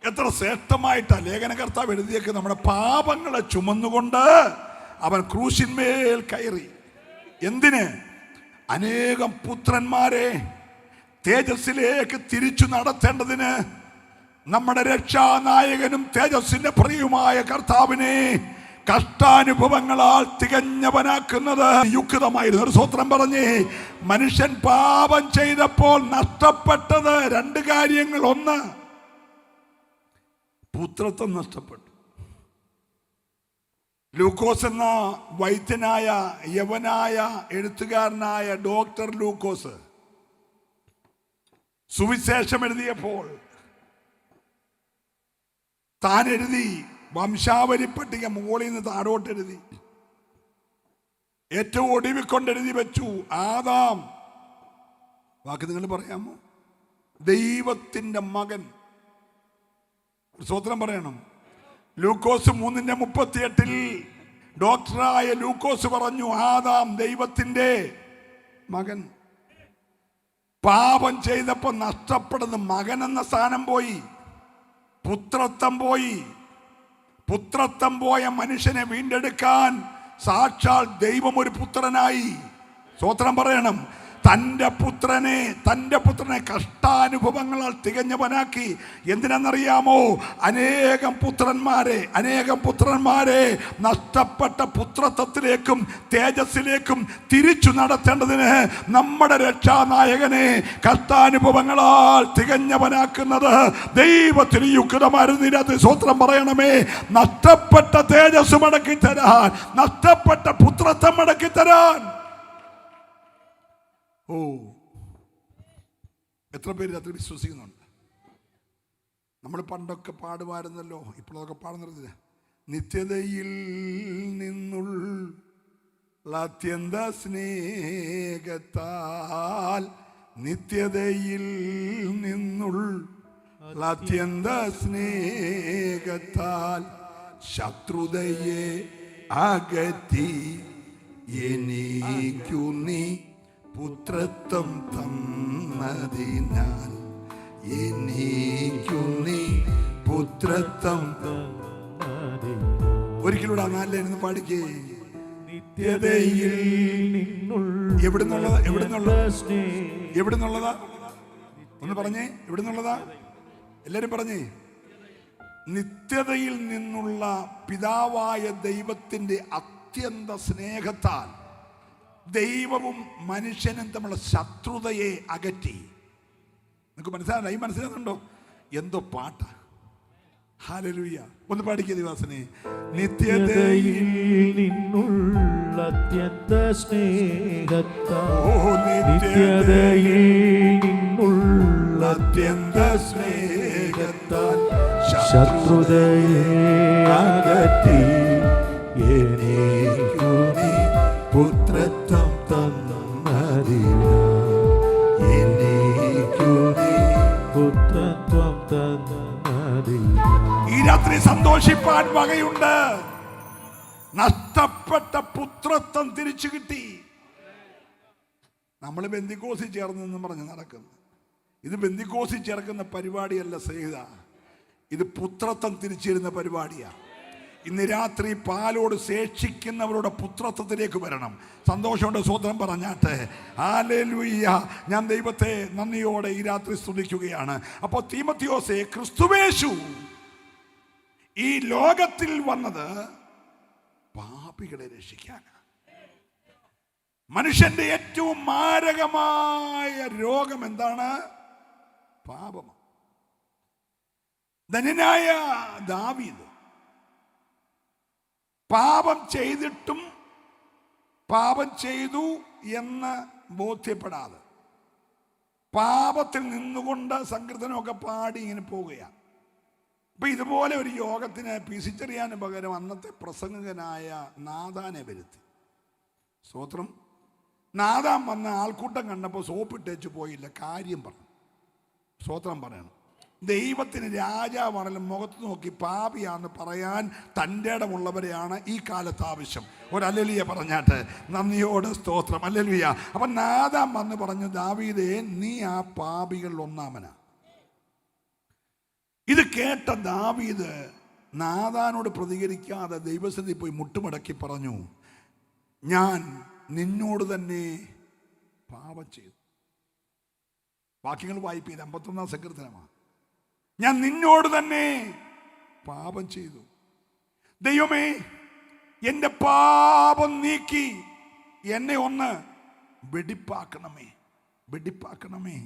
എത്ര ശ്രേഷ്ഠമായിട്ടാ ലേഖനകർത്താവ് എഴുതിയേക്ക്. നമ്മുടെ പാപങ്ങളെ ചുമന്നുകൊണ്ട് അവൻ ക്രൂശിന്മേൽ കയറി. എന്തിന്? അനേകം പുത്രന്മാരെ തേജസ്സിലേക്ക് തിരിച്ചു നടത്തേണ്ടതിന്. നമ്മുടെ രക്ഷാനായകനും തേജസ്സിന്റെ പ്രിയമായ കർത്താവിനെ കഷ്ടാനുഭവങ്ങളാൽ തികഞ്ഞവനാക്കുന്നത് യുക്തമായിരുന്നു. ഒരു സ്തോത്രം പറഞ്ഞേ. മനുഷ്യൻ പാപം ചെയ്തപ്പോൾ നഷ്ടപ്പെട്ടത് രണ്ട് കാര്യങ്ങൾ. ഒന്ന്, പുത്രത്വം നഷ്ടപ്പെട്ടു. ലൂക്കോസ് എന്ന വൈദ്യനായ യവനായ എഴുത്തുകാരനായ ഡോക്ടർ ലൂക്കോസ് സുവിശേഷം എഴുതിയപ്പോൾ താൻ എഴുതി, വംശാവലി പട്ടിക മുകളിൽ നിന്ന് താഴോട്ട് എഴുതി. ഏറ്റവും ഒടുവിൽ കൊണ്ടെഴുതി വെച്ചു, ആദാം, വാക്ക് നിങ്ങൾ പറയാമോ? ദൈവത്തിന്റെ മകൻ. സ്തോത്രം പറയണം. ലൂക്കോസ് 3:38 ഡോക്ടറായ ലൂക്കോസ് പറഞ്ഞു, ആദാം ദൈവത്തിന്റെ മകൻ. പാപം ചെയ്തപ്പോൾ നഷ്ടപ്പെടുന്ന മകൻ എന്ന സ്ഥാനം പോയി, പുത്രത്വം പോയി. പുത്രത്വം പോയ മനുഷ്യനെ വീണ്ടെടുക്കാൻ സാക്ഷാൽ ദൈവം ഒരു പുത്രനായി. സ്തോത്രം പറയണം. തൻ്റെ പുത്രനെ കഷ്ടാനുഭവങ്ങളാൽ തികഞ്ഞവനാക്കി. എന്തിനെന്നറിയാമോ? അനേകം പുത്രന്മാരെ നഷ്ടപ്പെട്ട പുത്രത്വത്തിലേക്കും തേജസ്സിലേക്കും തിരിച്ചു നടത്തേണ്ടതിന് നമ്മുടെ രക്ഷാനായകനെ കഷ്ടാനുഭവങ്ങളാൽ തികഞ്ഞവനാക്കുന്നത് ദൈവത്തിന് യുക്തമായിരുന്നില്ല. സ്തോത്രം പറയണമേ. നഷ്ടപ്പെട്ട തേജസ് മടക്കി തരാൻ, നഷ്ടപ്പെട്ട പുത്രത്വം മടക്കി തരാൻ. ഓ, എത്ര പേര് അത് വിശ്വസിക്കുന്നുണ്ട്? നമ്മൾ പണ്ടൊക്കെ പാടുമായിരുന്നല്ലോ, ഇപ്പോഴൊക്കെ പാടുന്നില്ല. നിത്യതയിൽ നിന്നുള്ള അത്യന്ത സ്നേഹത്താൽ, നിത്യതയിൽ നിന്നുള്ള അത്യന്ത സ്നേഹത്താൽ ശത്രുതയെ അകറ്റി എനിക്കു നീ പുത്രത്വം തന്നതിനാൽ, എനിക്കു നീ പുത്രത്വം. ഒരിക്കലൂടെ നാലിലിരുന്ന് പാടിക്കേ. നിത്യതയിൽ എവിടുന്നുള്ളതാ? ഒന്ന് പറഞ്ഞേ, എവിടുന്നുള്ളതാ? എല്ലാരും പറഞ്ഞേ. നിത്യതയിൽ നിന്നുള്ള പിതാവായ ദൈവത്തിന്റെ അത്യന്ത സ്നേഹത്താൽ ദൈവവും മനുഷ്യനും തമ്മിലുള്ള ശത്രുതയെ അകറ്റി. നിങ്ങൾക്ക് മനസ്സിലായി? മനസ്സിലാകുന്നുണ്ടോ? എന്തോ പാട്ടാ! ഹല്ലേലൂയ! ഒന്ന് പാടിക്കേ ദിവാസനെ. നിത്യതയിൽ നിന്നുള്ള അത്യന്ത സ്നേഹത്താൽ, നിത്യതയിൽ നിന്നുള്ള അത്യന്ത സ്നേഹത്താൽ ശത്രുതയെ അകറ്റി എനിക്കു നീ പുത്രത്വം തന്നതിനാൽ, എനിക്കു നീ പുത്രത്വം തന്നതിനാൽ. ഈ രാത്രി സന്തോഷിപ്പാൻ വകയുണ്ട്. നഷ്ടപ്പെട്ട പുത്രത്വം തിരിച്ചു കിട്ടി. നമ്മൾ ബെന്തിക്കോസിൽ ചേർന്നെന്നും പറഞ്ഞ് നടക്കുന്നു. ഇത് ബെന്തിക്കോസിൽ ചേർക്കുന്ന പരിപാടിയല്ല സ്നേഹിത, ഇത് പുത്രത്വം തിരിച്ചിരുന്ന പരിപാടിയാണ്. ഇന്ന് രാത്രി പാലോട് ശേഷിക്കുന്നവരുടെ പുത്രത്വത്തിലേക്ക് വരണം. സന്തോഷമുണ്ട്. സ്തോത്രം പറഞ്ഞാട്ടെ. ഹല്ലേലൂയ! ഞാൻ ദൈവത്തെ നന്ദിയോടെ ഈ രാത്രി സ്തുതിക്കുകയാണ്. അപ്പോൾ തീമോഥെയോസേ, ക്രിസ്തുവേശു ഈ ലോകത്തിൽ വന്നത് പാപികളെ രക്ഷിക്കാനാണ്. മനുഷ്യന്റെ ഏറ്റവും മാരകമായ രോഗം എന്താണ്? പാപം. ധന്യനായ ദാവീദ് പാപം ചെയ്തിട്ടും പാപം ചെയ്തു എന്ന് ബോധ്യപ്പെടാതെ പാപത്തിൽ നിന്നുകൊണ്ട് സങ്കീർത്തനമൊക്കെ പാടി ഇങ്ങനെ പോവുകയാണ്. അപ്പൊ ഇതുപോലെ ഒരു യോഗത്തിന് പിസിച്ചെറിയാന് പകരം അന്നത്തെ പ്രസംഗകനായ നാഥാനെ വരുത്തി. സ്തോത്രം. നാഥാൻ വന്ന ആൾക്കൂട്ടം കണ്ടപ്പോൾ സോപ്പിട്ടേച്ച് പോയില്ല, കാര്യം പറഞ്ഞു. സ്തോത്രം പറയണം. ദൈവത്തിന് രാജാവാണെങ്കിലും മുഖത്ത് നോക്കി പാപിയാന്ന് പറയാൻ തൻ്റെ ഇടമുള്ളവരെയാണ് ഈ കാലത്ത് ആവശ്യം. ഒരു ഹല്ലേലൂയ പറഞ്ഞാട്ട്, നന്ദിയോട് സ്തോത്രം, ഹല്ലേലൂയ. അപ്പം നാഥാൻ വന്ന് പറഞ്ഞു, ദാവീദേ, നീ ആ പാപികളിൽ ഒന്നാമനാ. ഇത് കേട്ട ദാവീദ് നാഥാനോട് പ്രതികരിക്കാതെ ദൈവസന്നിധി പോയി മുട്ടുമടക്കി പറഞ്ഞു, ഞാൻ നിന്നോട് തന്നെ പാപം ചെയ്തു. വാക്യങ്ങൾ വായിപ്പീത് 51 സങ്കീർത്തനമാണ്. ഞാൻ നിന്നോട് തന്നെ പാപം ചെയ്തു. ദൈവമേ, എൻ്റെ പാപം നീക്കി എന്നെ ഒന്ന് വെടിപ്പാക്കണമേ, വെടിപ്പാക്കണമേ.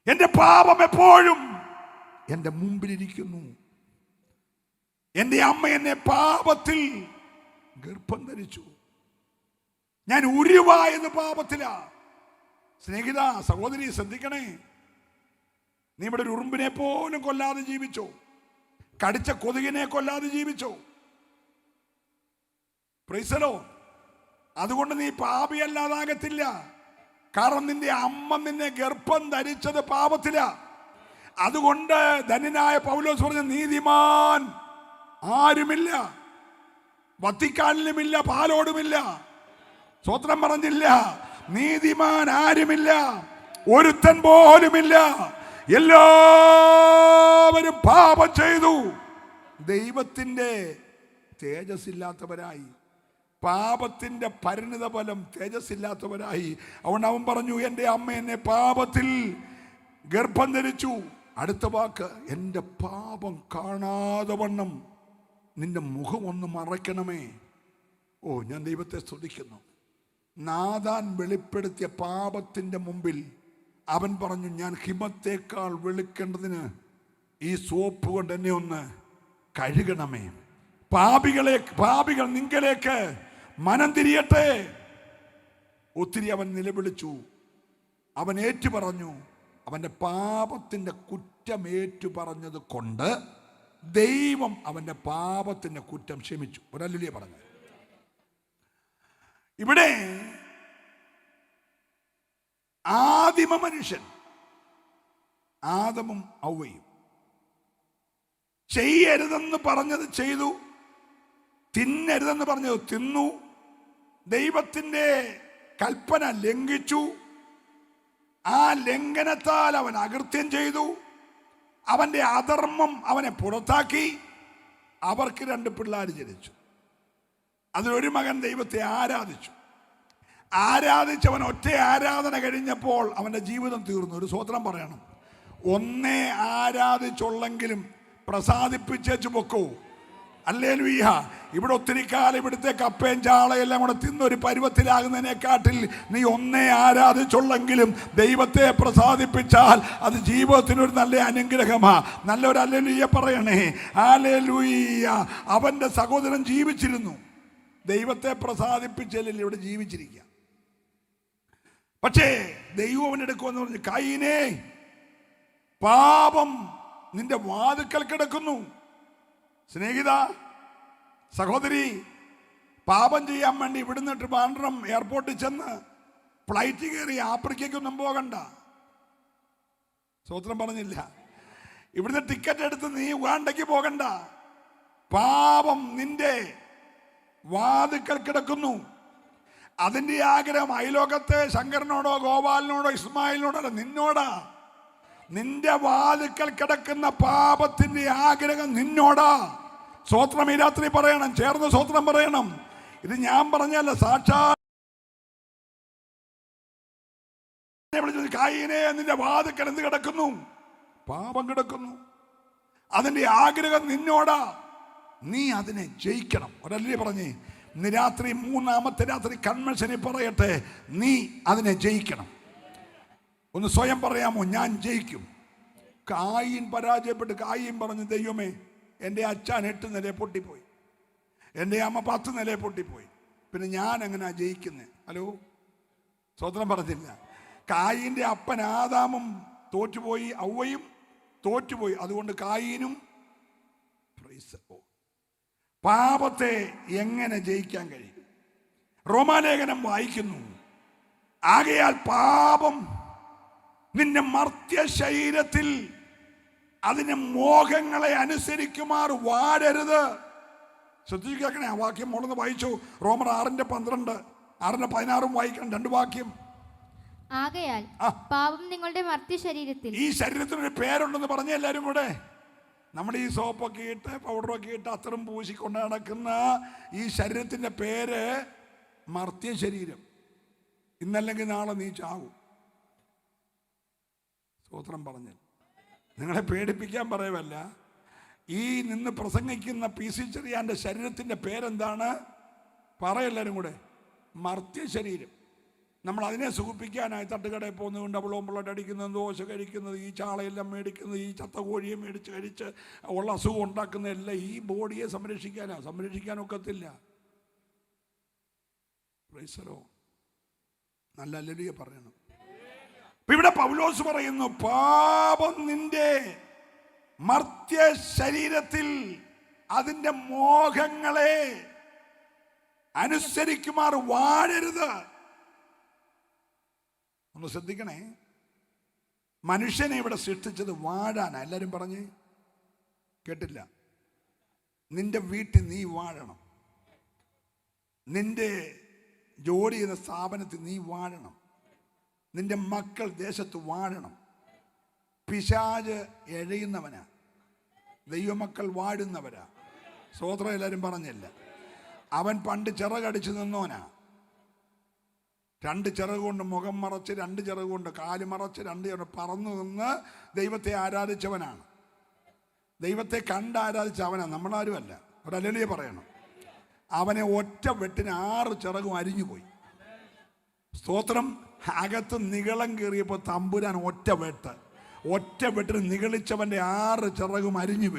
എൻ്റെ പാപം എപ്പോഴും എൻ്റെ മുമ്പിലിരിക്കുന്നു. എൻ്റെ അമ്മ എന്നെ പാപത്തിൽ ഗർഭം ധരിച്ചു. ഞാൻ ഉരുവായത് പാപത്തിലാ. സ്നേഹിത, സഹോദരി, ശ്രദ്ധിക്കണേ. നീ ഇവിടെ ഒരു ഉറുമ്പിനെ പോലും കൊല്ലാതെ ജീവിച്ചോ? കടിച്ച കൊതുകിനെ കൊല്ലാതെ ജീവിച്ചോ? Price the Lord. അതുകൊണ്ട് നീ പാപിയല്ലാതാകത്തില്ല. കാരണം നിന്റെ അമ്മ നിന്നെ ഗർഭം ധരിച്ചത് പാപത്തിലാ. അതുകൊണ്ട് ധന്യനായ പൗലോസ് പറഞ്ഞ, നീതിമാൻ ആരുമില്ല, വത്തിക്കാനിലുമില്ല, പാലോടുമില്ല. സ്വത്രം പറഞ്ഞില്ല, നീതിമാൻ ആരുമില്ല, ഒരുത്തൻ പോലുമില്ല. എല്ലാവരും പാപം ചെയ്തു, ദൈവത്തിൻ്റെ തേജസ്സില്ലാത്തവരായി, പാപത്തിൻ്റെ പരിണിത ഫലം തേജസ്സില്ലാത്തവരായി. അതുകൊണ്ട് അവൻ പറഞ്ഞു, എൻ്റെ അമ്മ എന്നെ പാപത്തിൽ ഗർഭം ധരിച്ചു. അടുത്ത വാക്ക്, എൻ്റെ പാപം കാണാതെ വണ്ണം നിന്റെ മുഖം ഒന്ന് മറയ്ക്കണമേ. ഓ, ഞാൻ ദൈവത്തെ സ്തുതിക്കുന്നു. നാഥാൻ വെളിപ്പെടുത്തിയ പാപത്തിൻ്റെ മുമ്പിൽ അവൻ പറഞ്ഞു, ഞാൻ ഹിമത്തേക്കാൾ വെളുക്കേണ്ടതിന് ഈ സോപ്പ് കൊണ്ട് എന്നെ ഒന്ന് കഴുകണമേ. പാപികൾ നിങ്കലേക്ക് മനം തിരിയട്ടെ. ഒത്തിരി അവൻ നിലവിളിച്ചു, അവൻ ഏറ്റുപറഞ്ഞു. അവൻ്റെ പാപത്തിൻ്റെ കുറ്റം ഏറ്റുപറഞ്ഞത് കൊണ്ട് ദൈവം അവൻ്റെ പാപത്തിൻ്റെ കുറ്റം ക്ഷമിച്ചു. ഒരു ഹല്ലേലൂയ പറഞ്ഞു. ഇവിടെ ആദിമ മനുഷ്യൻ ആദമും ഔവയും ചെയ്യരുതെന്ന് പറഞ്ഞത് ചെയ്തു, തിന്നരുതെന്ന് പറഞ്ഞത് തിന്നു, ദൈവത്തിൻ്റെ കൽപ്പന ലംഘിച്ചു. ആ ലംഘനത്താൽ അവൻ അകൃത്യം ചെയ്തു. അവൻ്റെ അധർമ്മം അവനെ പുറത്താക്കി. അവർക്ക് 2 പിള്ളേർ ജനിച്ചു. അതിലൊരു മകൻ ദൈവത്തെ ആരാധിച്ചവൻ ഒറ്റ ആരാധന കഴിഞ്ഞപ്പോൾ അവൻ്റെ ജീവിതം തീർന്നു. ഒരു സ്വത്രം പറയണം. ഒന്നേ ആരാധിച്ചുള്ളെങ്കിലും പ്രസാദിപ്പിച്ചേച്ചു പൊക്കോ. ഹല്ലേലൂയ. ഇവിടെ ഒത്തിരി കാലം ഇവിടുത്തെ കപ്പയും ചാളയെല്ലാം കൂടെ തിന്നൊരു പരുവത്തിലാകുന്നതിനെക്കാട്ടിൽ നീ ഒന്നേ ആരാധിച്ചുള്ളെങ്കിലും ദൈവത്തെ പ്രസാദിപ്പിച്ചാൽ അത് ജീവിതത്തിനൊരു നല്ല അനുഗ്രഹമാ. നല്ലൊരു ഹല്ലേലൂയ പറയണേ. ഹല്ലേലൂയ. അവൻ്റെ സഹോദരൻ ജീവിച്ചിരുന്നു. ദൈവത്തെ പ്രസാദിപ്പിച്ചാലല്ലേ ഇവിടെ ജീവിച്ചിരിക്കുക. പക്ഷേ ദൈവം അവനെടുക്കുമെന്ന് പറഞ്ഞു, കയീനേ, പാപം നിന്റെ വാതിൽക്കൽ കിടക്കുന്നു. സ്നേഹിത, സഹോദരി, പാപം ചെയ്യാൻ വേണ്ടി ഇവിടുന്ന് ട്രിവാൻഡ്രം എയർപോർട്ടിൽ ചെന്ന് ഫ്ലൈറ്റ് കയറി ആഫ്രിക്കയ്ക്കൊന്നും പോകണ്ട. സ്വത്രം പറഞ്ഞില്ല. ഇവിടുന്ന് ടിക്കറ്റ് എടുത്ത് നീ ഉഗാണ്ടയ്ക്ക് പോകണ്ട. പാപം നിന്റെ വാതിൽക്കൽ കിടക്കുന്നു. അതിൻ്റെ ആഗ്രഹം അയലോകത്തെ ശങ്കരനോടോ ഗോപാലിനോടോ ഇസ്മായിലിനോടോ അല്ല, നിന്നോടാ. നിന്റെ വാതിൽക്കൽ കിടക്കുന്ന പാപത്തിന്റെ ആഗ്രഹം നിന്നോടാ. സ്വത്രം ഈ രാത്രി പറയണം, ചേർന്ന് സ്വത്രം പറയണം. ഇത് ഞാൻ പറഞ്ഞല്ല, സാക്ഷാൽ കായീനെ, നിന്റെ വാതിൽക്കൽ എന്ത് കിടക്കുന്നു? പാപം കിടക്കുന്നു. അതിന്റെ ആഗ്രഹം നിന്നോടാ. നീ അതിനെ ജയിക്കണം. ഒരല്ലേ പറഞ്ഞേ, ഇന്ന് രാത്രി 3-ാമത്തെ രാത്രി കൺവെൻഷനിൽ പറയട്ടെ, നീ അതിനെ ജയിക്കണം. ഒന്ന് സ്വയം പറയാമോ, ഞാൻ ജയിക്കും. കായീൻ പരാജയപ്പെട്ട് കായീൻ പറഞ്ഞു, ദൈവമേ, എൻ്റെ അച്ഛൻ 8 നിലയെ പൊട്ടിപ്പോയി, എൻ്റെ അമ്മ 10 നിലയെ പൊട്ടിപ്പോയി, പിന്നെ ഞാൻ എങ്ങനെയാ ജയിക്കുന്നത്? ഹലോ, സ്വതന്ത്രം പറഞ്ഞില്ല. കായീൻ്റെ അപ്പൻ ആദാമും തോറ്റുപോയി, ഔവയും തോറ്റുപോയി. അതുകൊണ്ട് കായീനും പാപത്തെ എങ്ങനെ ജയിക്കാൻ കഴിയും? റോമാലേഖനം വായിക്കുന്നു, ആകയാൽ പാപം നിന്റെ മർത്യ ശരീരത്തിൽ അതിന് മോഹങ്ങളെ അനുസരിക്കുമാർ വാഴരുത്. ശ്രദ്ധിച്ചു കേൾക്കണേ, ആ വാക്യം മോളൊന്ന് വായിച്ചു. റോമർ 6:12, 6:16 വായിക്കണം, 2 വാക്യം. ആകയാൽ പാപം നിങ്ങളുടെ മർത്യ ശരീരത്തിൽ. ഈ ശരീരത്തിനൊരു പേരുണ്ടെന്ന് പറഞ്ഞ എല്ലാവരും കൂടെ. നമ്മുടെ ഈ സോപ്പൊക്കെ ഇട്ട് പൗഡറൊക്കെ ഇട്ട് അത്തരം പൂശിക്കൊണ്ട് നടക്കുന്ന ഈ ശരീരത്തിൻ്റെ പേര് മർത്യ ശരീരം. ഇന്നല്ലെങ്കിൽ നാളെ നീ ചാവും. സ്തോത്രം പറഞ്ഞാൽ നിങ്ങളെ പേടിപ്പിക്കാൻ പറയുമല്ല. ഈ നിന്ന് പ്രസംഗിക്കുന്ന PC ചെറിയാൻ്റെ ശരീരത്തിൻ്റെ പേരെന്താണ്? പറയെല്ലാവരും കൂടെ. മർത്യ ശരീരം. നമ്മൾ അതിനെ സുഖിപ്പിക്കാനായി തട്ടുകടയിൽ പോകുന്നത്, ഡബിളോം പിള്ളേട്ട് അടിക്കുന്നത്, ദോശ കഴിക്കുന്നത്, ഈ ചാളയെല്ലാം മേടിക്കുന്നത്, ഈ ചത്ത കോഴിയെ മേടിച്ച് കഴിച്ച് ഉള്ള അസുഖം ഉണ്ടാക്കുന്നതെല്ലാം ഈ ബോഡിയെ സംരക്ഷിക്കാനൊക്കത്തില്ല. പ്രൈസലോ, നല്ല ഹല്ലേലൂയ പറയണം. ഇപ്പൊ ഇവിടെ പൗലോസ് പറയുന്നു, പാപം നിന്റെ മർത്യ ശരീരത്തിൽ അതിൻ്റെ മോഹങ്ങളെ അനുസരിക്കുമാർ വാഴരുത്. ഒന്ന് ശ്രദ്ധിക്കണേ, മനുഷ്യനെ ഇവിടെ സൃഷ്ടിച്ചത് വാഴാനാ. എല്ലാവരും പറഞ്ഞ് കേട്ടില്ല. നിന്റെ വീട്ടിൽ നീ വാഴണം, നിന്റെ ജോലി ചെയ്യുന്ന സ്ഥാപനത്തിൽ നീ വാഴണം, നിന്റെ മക്കൾ ദേശത്ത് വാഴണം. പിശാച് എഴയുന്നവനാ, ദൈവമക്കൾ വാഴുന്നവരാ. സ്തോത്രം എല്ലാവരും പറഞ്ഞില്ല. അവൻ പണ്ട് ചിറകടിച്ച് നിന്നോനാ. 2 ചിറക് കൊണ്ട് മുഖം മറച്ച്, 2 ചിറക് കൊണ്ട് കാല് മറച്ച്, 2 ചിറക് പറന്നു നിന്ന് ദൈവത്തെ ആരാധിച്ചവനാണ്. ദൈവത്തെ കണ്ട് ആരാധിച്ച അവനാണ്, നമ്മളാരുമല്ല. ഒരു ഹല്ലേലൂയ പറയണം. അവനെ ഒറ്റ വെട്ടിന് 6 ചിറകും അരിഞ്ഞുപോയി. സ്തോത്രം. അകത്ത് നികളം കയറിയപ്പോൾ തമ്പുരാൻ ഒറ്റ വെട്ടിന് നികളിച്ചവൻ്റെ 6 ചിറകും അരിഞ്ഞു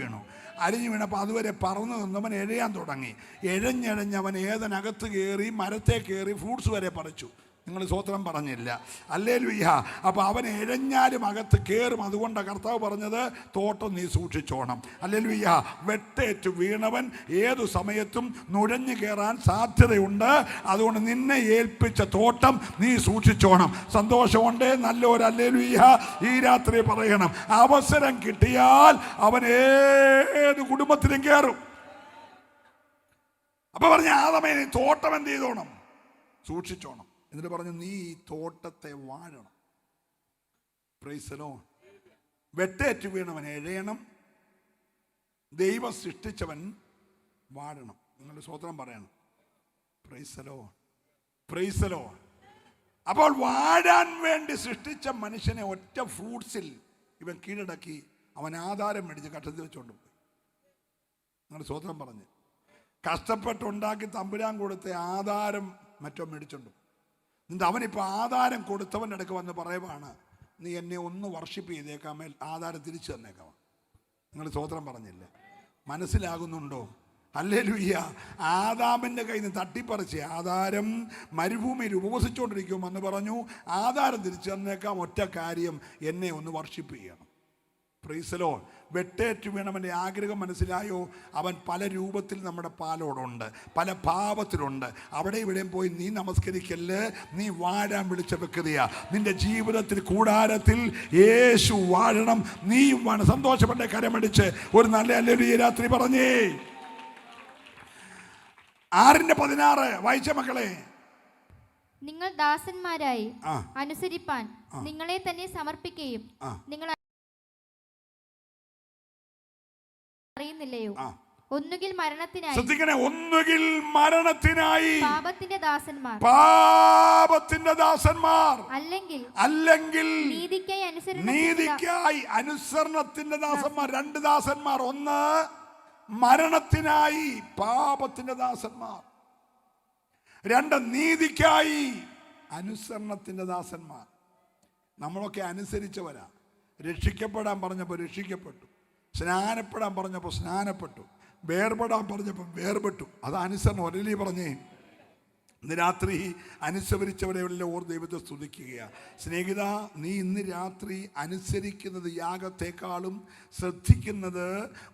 വീണപ്പോൾ അതുവരെ പറന്നു നിന്നവൻ എഴയാൻ തുടങ്ങി. എഴഞ്ഞവൻ ഏതനകത്ത് കയറി, മരത്തെ കയറി, ഫ്രൂട്ട്സ് വരെ പറിച്ചു. നിങ്ങൾ സ്തോത്രം പറഞ്ഞില്ല. ഹല്ലേലൂയ. അപ്പോൾ അവൻ എഴഞ്ഞാലും അകത്ത് കയറും. അതുകൊണ്ടാണ് കർത്താവ് പറഞ്ഞത്, തോട്ടം നീ സൂക്ഷിച്ചോണം. ഹല്ലേലൂയ. വെട്ടേറ്റ് വീണവൻ ഏതു സമയത്തും നുഴഞ്ഞു കയറാൻ സാധ്യതയുണ്ട്. അതുകൊണ്ട് നിന്നെ ഏൽപ്പിച്ച തോട്ടം നീ സൂക്ഷിച്ചോണം. സന്തോഷമുണ്ട്. നല്ലൊരു ഹല്ലേലൂയ ഈ രാത്രി പറയണം. അവസരം കിട്ടിയാൽ അവൻ ഏത് കുടുംബത്തിലും കയറും. അപ്പൊ പറഞ്ഞ ആദമേ, നീ തോട്ടം എന്ത് ചെയ്തോണം? സൂക്ഷിച്ചോണം. എന്നിട്ട് പറഞ്ഞു, നീ ഈ തോട്ടത്തെ വാഴണം. Praise the lord. വെട്ടേറ്റ് വീണവൻ എഴയണം, ദൈവം സൃഷ്ടിച്ചവൻ വാഴണം. നിങ്ങൾ സ്വതന്ത്രം പറയണം. Praise the lord, praise the lord. അപ്പോൾ വാഴാൻ വേണ്ടി സൃഷ്ടിച്ച മനുഷ്യനെ ഒറ്റ ഫ്രൂട്ട്സിൽ ഇവൻ കീഴടക്കി. അവൻ ആധാരം മേടിച്ച് കട്ടത്തിൽ വെച്ചുകൊണ്ട് പോയി. നിങ്ങൾ സ്വതന്ത്രം പറഞ്ഞ് കഷ്ടപ്പെട്ടുണ്ടാക്കി തമ്പുരാൻ കൊടുത്ത ആധാരം മറ്റോ മേടിച്ചുകൊണ്ട്. എന്നിട്ട് അവനിപ്പോൾ ആധാരം കൊടുത്തവൻ്റെ അടുക്ക് വന്ന് പറയുവാണ്, നീ എന്നെ ഒന്ന് വർഷിപ്പ് ചെയ്തേക്കാമേൽ ആധാരം തിരിച്ചു തന്നേക്കാം. നിങ്ങൾ സ്തോത്രം പറഞ്ഞില്ല. മനസ്സിലാകുന്നുണ്ടോ? ഹല്ലേലൂയ. ആദാമിൻ്റെ കയ്യിൽ നിന്ന് തട്ടിപ്പറിച്ച് ആധാരം മരുഭൂമിയിൽ ഉപവസിച്ചുകൊണ്ടിരിക്കുമെന്ന് എന്ന് പറഞ്ഞു, ആധാരം തിരിച്ചു തന്നേക്കാം, ഒറ്റ കാര്യം, എന്നെ ഒന്ന് വർഷിപ്പ് ചെയ്യണം. Price the lord. വെട്ടേറ്റ് വീണവൻ്റെ ആഗ്രഹം മനസ്സിലായോ? അവൻ പല രൂപത്തിൽ നമ്മുടെ പാലോടുണ്ട്, പല ഭാവത്തിലുണ്ട്. അവിടെ ഇവിടെയും പോയി നീ നമസ്കരിക്കല്ല്, നീ വാഴാൻ വിളിച്ച വ്യക്തിയാ. നിന്റെ ജീവിതത്തിൽ കൂടാരത്തിൽ യേശു വാഴണം. നീ സന്തോഷപ്പെട്ട കരമടിച്ച് ഒരു നല്ല ഹല്ലേലൂയ രാത്രി പറഞ്ഞേ. 6:16 വായിച്ച മക്കളെ. നിങ്ങൾ ദാസന്മാരായി അനുസരിപ്പാൻ നിങ്ങളെ തന്നെ സമർപ്പിക്കുകയും നിങ്ങൾ അറിയുന്നില്ലയോ? ഒന്നുകിൽ മരണത്തിനായി, ശ്രദ്ധിക്കണേ, ഒന്നുകിൽ മരണത്തിനായി പാപത്തിന്റെ ദാസന്മാർ, അല്ലെങ്കിൽ നീതിക്കായി അനുസരണത്തിന്റെ ദാസന്മാർ. 2 ദാസന്മാർ. ഒന്ന് മരണത്തിനായി പാപത്തിന്റെ ദാസന്മാർ, 2 നീതിക്കായി അനുസരണത്തിന്റെ ദാസന്മാർ. നമ്മളൊക്കെ അനുസരിച്ചവരാ. രക്ഷിക്കപ്പെടാൻ പറഞ്ഞപ്പോൾ രക്ഷിക്കപ്പെട്ടു, സ്നാനപ്പെടാൻ പറഞ്ഞപ്പോൾ സ്നാനപ്പെട്ടു, വേർപെടാൻ പറഞ്ഞപ്പോൾ വേർപെട്ടു. അത് അനുസരണം. ഒരലി പറഞ്ഞേ. ഇന്ന് രാത്രി അനുസരിച്ചവരെല്ലാം ഓർ ദൈവത്തെ സ്തുതിക്കുകയാണ്. സ്നേഹിത, നീ ഇന്ന് രാത്രി അനുസരിക്കുന്നത് യാഗത്തെക്കാളും ശ്രദ്ധിക്കുന്നത്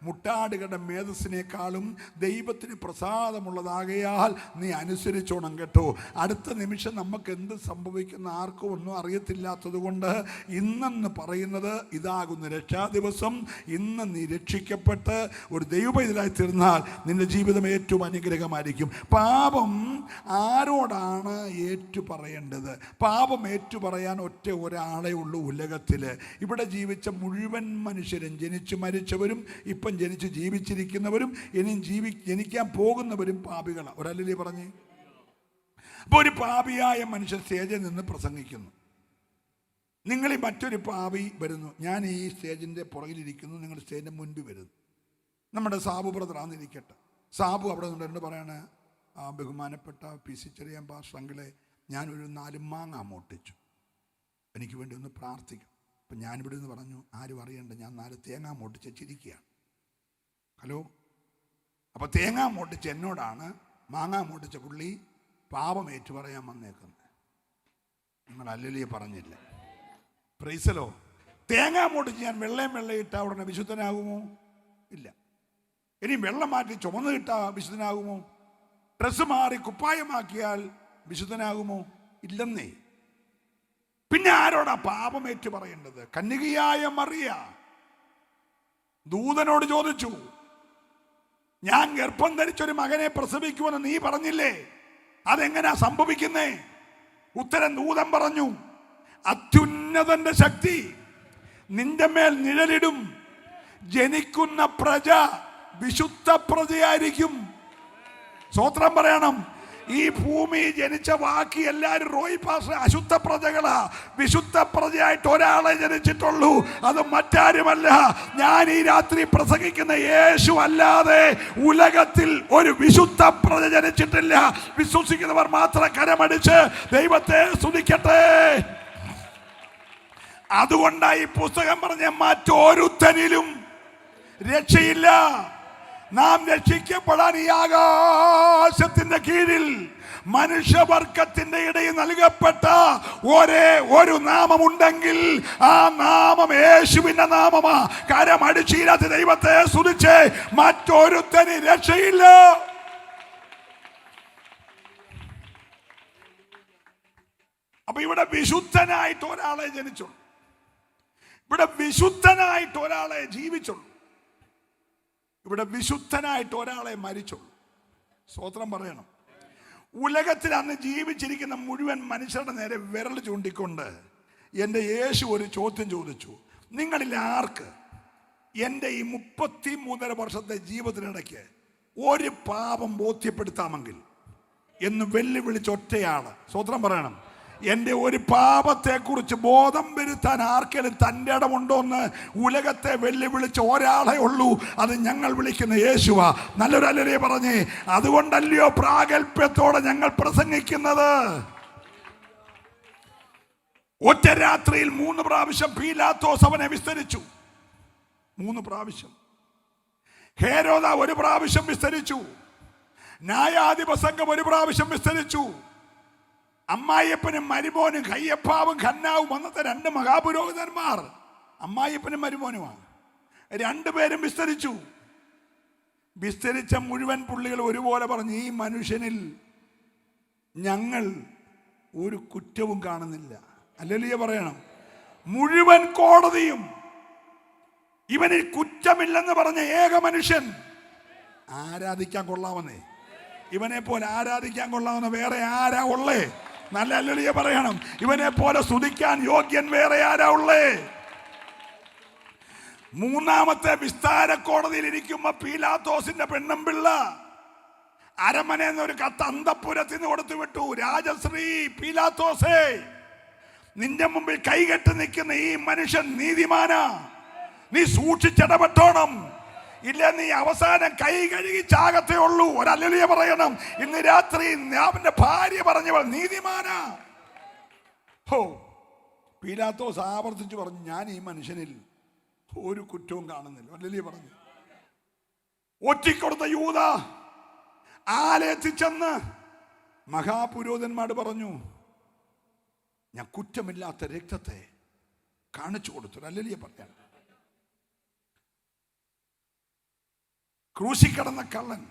മുട്ടാടുകളുടെ മേധസ്സിനേക്കാളും ദൈവത്തിന് പ്രസാദമുള്ളതാകയാൽ നീ അനുസരിച്ചോണം കേട്ടോ. അടുത്ത നിമിഷം നമുക്ക് എന്ത് സംഭവിക്കുന്ന ആർക്കും ഒന്നും അറിയത്തില്ലാത്തത് കൊണ്ട് ഇന്നെന്ന് പറയുന്നത് ഇതാകുന്ന രക്ഷാ ദിവസം. ഇന്ന് നീ രക്ഷിക്കപ്പെട്ട് ഒരു ദൈവപൈതലായി തീർന്നാൽ നിന്റെ ജീവിതം ഏറ്റവും അനുഗ്രഹമായിരിക്കും. പാപം ആരോടാണ് ഏറ്റുപറയേണ്ടത്? പാപം ഏറ്റുപറയാൻ ഒരാളെ ഉള്ളൂ ഉലകത്തിൽ. ഇവിടെ ജീവിച്ച മുഴുവൻ മനുഷ്യരും, ജനിച്ചു മരിച്ചവരും ഇപ്പം ജനിച്ച് ജീവിച്ചിരിക്കുന്നവരും ഇനിയും ജനിക്കാൻ പോകുന്നവരും പാപികളാണ്. ഒരല്ലേ പറഞ്ഞേ? അപ്പോൾ ഒരു പാപിയായ മനുഷ്യൻ സ്റ്റേജിൽ നിന്ന് പ്രസംഗിക്കുന്നു. നിങ്ങളിൽ മറ്റൊരു പാപി വരുന്നു. ഞാൻ ഈ സ്റ്റേജിൻ്റെ പുറകിലിരിക്കുന്നു, നിങ്ങൾ സ്റ്റേജിൻ്റെ മുൻപിൽ വരുന്നു. നമ്മുടെ സാബു ബ്രദറാന്നിരിക്കട്ടെ. സാബു അവിടെ നിന്നുണ്ട് പറയാണ്, ബഹുമാനപ്പെട്ട PC ചെറിയാൻ പാസ്റ്ററങ്കിളെ, ഞാനൊരു 4 മാങ്ങ മോട്ടിച്ചു, എനിക്ക് വേണ്ടി ഒന്ന് പ്രാർത്ഥിക്കും. അപ്പം ഞാനിവിടെ നിന്ന് പറഞ്ഞു, ആരും അറിയണ്ട, ഞാൻ 4 തേങ്ങ മോട്ടിച്ച് ചിരിക്കുകയാണ്. ഹലോ, അപ്പോൾ തേങ്ങ മോട്ടിച്ച് എന്നോടാണ്, മാങ്ങ മോട്ടിച്ച പുള്ളി പാപം ഏറ്റു പറയാൻ വന്നേക്കുന്നത്. നിങ്ങൾ അല്ലല്ലേ പറഞ്ഞില്ല? പ്രൈസലോ. തേങ്ങ മോട്ടിച്ച് ഞാൻ വെള്ളയിട്ടാൽ ഉടനെ വിശുദ്ധനാകുമോ? ഇല്ല. ഇനി വെള്ളം മാറ്റി ചുമന്ന് കിട്ടാൽ വിശുദ്ധനാകുമോ? ഡ്രസ്സ് മാറി കുപ്പായമാക്കിയാൽ വിശുദ്ധനാകുമോ? ഇല്ലെന്നേ. പിന്നെ ആരോടാ പാപം ഏറ്റു പറയേണ്ടത്? കന്യകയായ മറിയ ദൂതനോട് ചോദിച്ചു, ഞാൻ ഗർഭം ധരിച്ചൊരു മകനെ പ്രസവിക്കുമെന്ന് നീ പറഞ്ഞില്ലേ, അതെങ്ങനാ സംഭവിക്കുന്നേ? ഉത്തരം ദൂതൻ പറഞ്ഞു, അത്യുന്നതന്റെ ശക്തി നിന്റെ മേൽ നിഴലിടും, ജനിക്കുന്ന പ്രജ വിശുദ്ധ പ്രജയായിരിക്കും. സ്തോത്രം പറയണം. ഈ ഭൂമി ജനിച്ച ബാക്കി എല്ലാവരും റോയ് പാസ് അശുദ്ധ പ്രജകളാ. വിശുദ്ധ പ്രജയായിട്ട് ഒരാളെ ജനിച്ചിട്ടുള്ളൂ, അത് മറ്റാരുമല്ല. ഞാൻ ഈ രാത്രി പ്രസംഗിക്കുന്ന യേശു അല്ലാതെ ഉലകത്തിൽ ഒരു വിശുദ്ധ പ്രജ ജനിച്ചിട്ടില്ല. വിശ്വസിക്കുന്നവർ മാത്രം കരമടിച്ച് ദൈവത്തെ സ്തുതിക്കട്ടെ. അതുകൊണ്ടായി പുസ്തകം പറഞ്ഞ മറ്റൊരുത്തനിലും രക്ഷയില്ല. നാം രക്ഷിക്കപ്പെടാൻ ഈ ആകാശത്തിന്റെ കീഴിൽ മനുഷ്യവർഗത്തിന്റെ ഇടയിൽ നൽകപ്പെട്ട ഒരു നാമമുണ്ടെങ്കിൽ ആ നാമം യേശുവിന്റെ നാമമാ. കരമടിച്ചീരാത്ത ദൈവത്തെ സ്തുതിച്ച് മറ്റൊരുത്തന് രക്ഷയില്ല. അപ്പൊ ഇവിടെ വിശുദ്ധനായിട്ട് ഒരാളെ ജനിച്ചുള്ളൂ, ഇവിടെ വിശുദ്ധനായിട്ട് ഒരാളെ ജീവിച്ചുള്ളൂ, ഇവിടെ വിശുദ്ധനായിട്ട് ഒരാളെ മരിച്ചുള്ളൂ. സ്തോത്രം പറയണം. ഉലകത്തിൽ അന്ന് ജീവിച്ചിരിക്കുന്ന മുഴുവൻ മനുഷ്യരുടെ നേരെ വിരൽ ചൂണ്ടിക്കൊണ്ട് എൻ്റെ യേശു ഒരു ചോദ്യം ചോദിച്ചു, നിങ്ങളിൽ ആർക്ക് എൻ്റെ ഈ 33 വർഷത്തെ ജീവിതത്തിനിടയ്ക്ക് ഒരു പാപം ബോധ്യപ്പെടുത്താമെങ്കിൽ എന്ന് വെല്ലുവിളിച്ച് ഒറ്റയാണ്. സ്തോത്രം പറയണം. എൻ്റെ ഒരു പാപത്തെക്കുറിച്ച് ബോധം വരുത്താൻ ആർക്കെങ്കിലും തൻ്റെ ഇടമുണ്ടോന്ന് ഉലകത്തെ വെല്ലുവിളിച്ച് ഒരാളെ ഉള്ളൂ, അത് ഞങ്ങൾ വിളിക്കുന്ന യേശുവാ. നല്ലൊരു അല്ലല്ലേ പറഞ്ഞേ? അതുകൊണ്ടല്ലയോ പ്രാഗൽഭ്യത്തോടെ ഞങ്ങൾ പ്രസംഗിക്കുന്നത്. ഒറ്റ രാത്രിയിൽ 3 പ്രാവശ്യം പീലാത്തോസ് അവനെ വിസ്തരിച്ചു. 3 പ്രാവശ്യം. ഹേരോദ 1 പ്രാവശ്യം വിസ്തരിച്ചു. ന്യായാധിപ സംഘം 1 പ്രാവശ്യം വിസ്തരിച്ചു. അമ്മായിയപ്പനും മരുമോനും കയ്യപ്പാവും ഖന്നാവും അന്നത്തെ 2 മഹാപുരോഹിതന്മാർ അമ്മായിയപ്പനും മരുമോനുമാണ്. 2 പേരും വിസ്തരിച്ചു. വിസ്തരിച്ച മുഴുവൻ പുള്ളികൾ ഒരുപോലെ പറഞ്ഞു, ഈ മനുഷ്യനിൽ ഞങ്ങൾ ഒരു കുറ്റവും കാണുന്നില്ല. അല്ലല്ലേ പറയണം? മുഴുവൻ കോടതിയും ഇവനിൽ കുറ്റമില്ലെന്ന് പറഞ്ഞ ഏക മനുഷ്യൻ. ആരാധിക്കാൻ കൊള്ളാമെന്നേ, ഇവനെ പോലെ ആരാധിക്കാൻ കൊള്ളാമെന്ന് വേറെ ആരാ ഉള്ളേ? നല്ല അല്ലല്ലേ പറയണം? ഇവനെ പോലെ സ്തുതിക്കാൻ യോഗ്യൻ വേറെ ആരാ ഉള്ളേ? 3ാമത്തെ വിസ്താര കോടതിയിൽ ഇരിക്കുമ്പോ പീലാത്തോസിന്റെ പെണ്ണുമ്പിള്ള അരമനയിൽ ഒരു കത്ത് അന്തഃപുരത്തിന് കൊടുത്തു വിട്ടു. രാജശ്രീ പീലാത്തോസേ, നിന്റെ മുമ്പിൽ കൈകെട്ട് നിൽക്കുന്ന ഈ മനുഷ്യൻ നീതിമാനാ, നീ സൂക്ഷിച്ചിടപെട്ടോണം, ഇല്ല നീ അവസാനം കൈ കഴുകി ചാകത്തേ ഉള്ളൂ. ഒരല്ലിയ പറയണം. ഇന്ന് രാത്രി അവന്റെ ഭാര്യ പറഞ്ഞവൾ നീതിമാനാ. ഹോ, പീലാത്തോസ് ആവർത്തിച്ചു പറഞ്ഞു, ഞാൻ ഈ മനുഷ്യനിൽ ഒരു കുറ്റവും കാണുന്നില്ല. അല്ലെ പറഞ്ഞു. ഒറ്റിക്കൊടുത്ത യൂദ ആലയത്തിൽ ചെന്ന് മഹാപുരോഹിതന്മാർ പറഞ്ഞു, ഞാൻ കുറ്റമില്ലാത്ത രക്തത്തെ കാണിച്ചു കൊടുത്തു. ഹല്ലേലൂയ പറയാൻ. ക്രൂശി കിടന്ന കള്ളൻ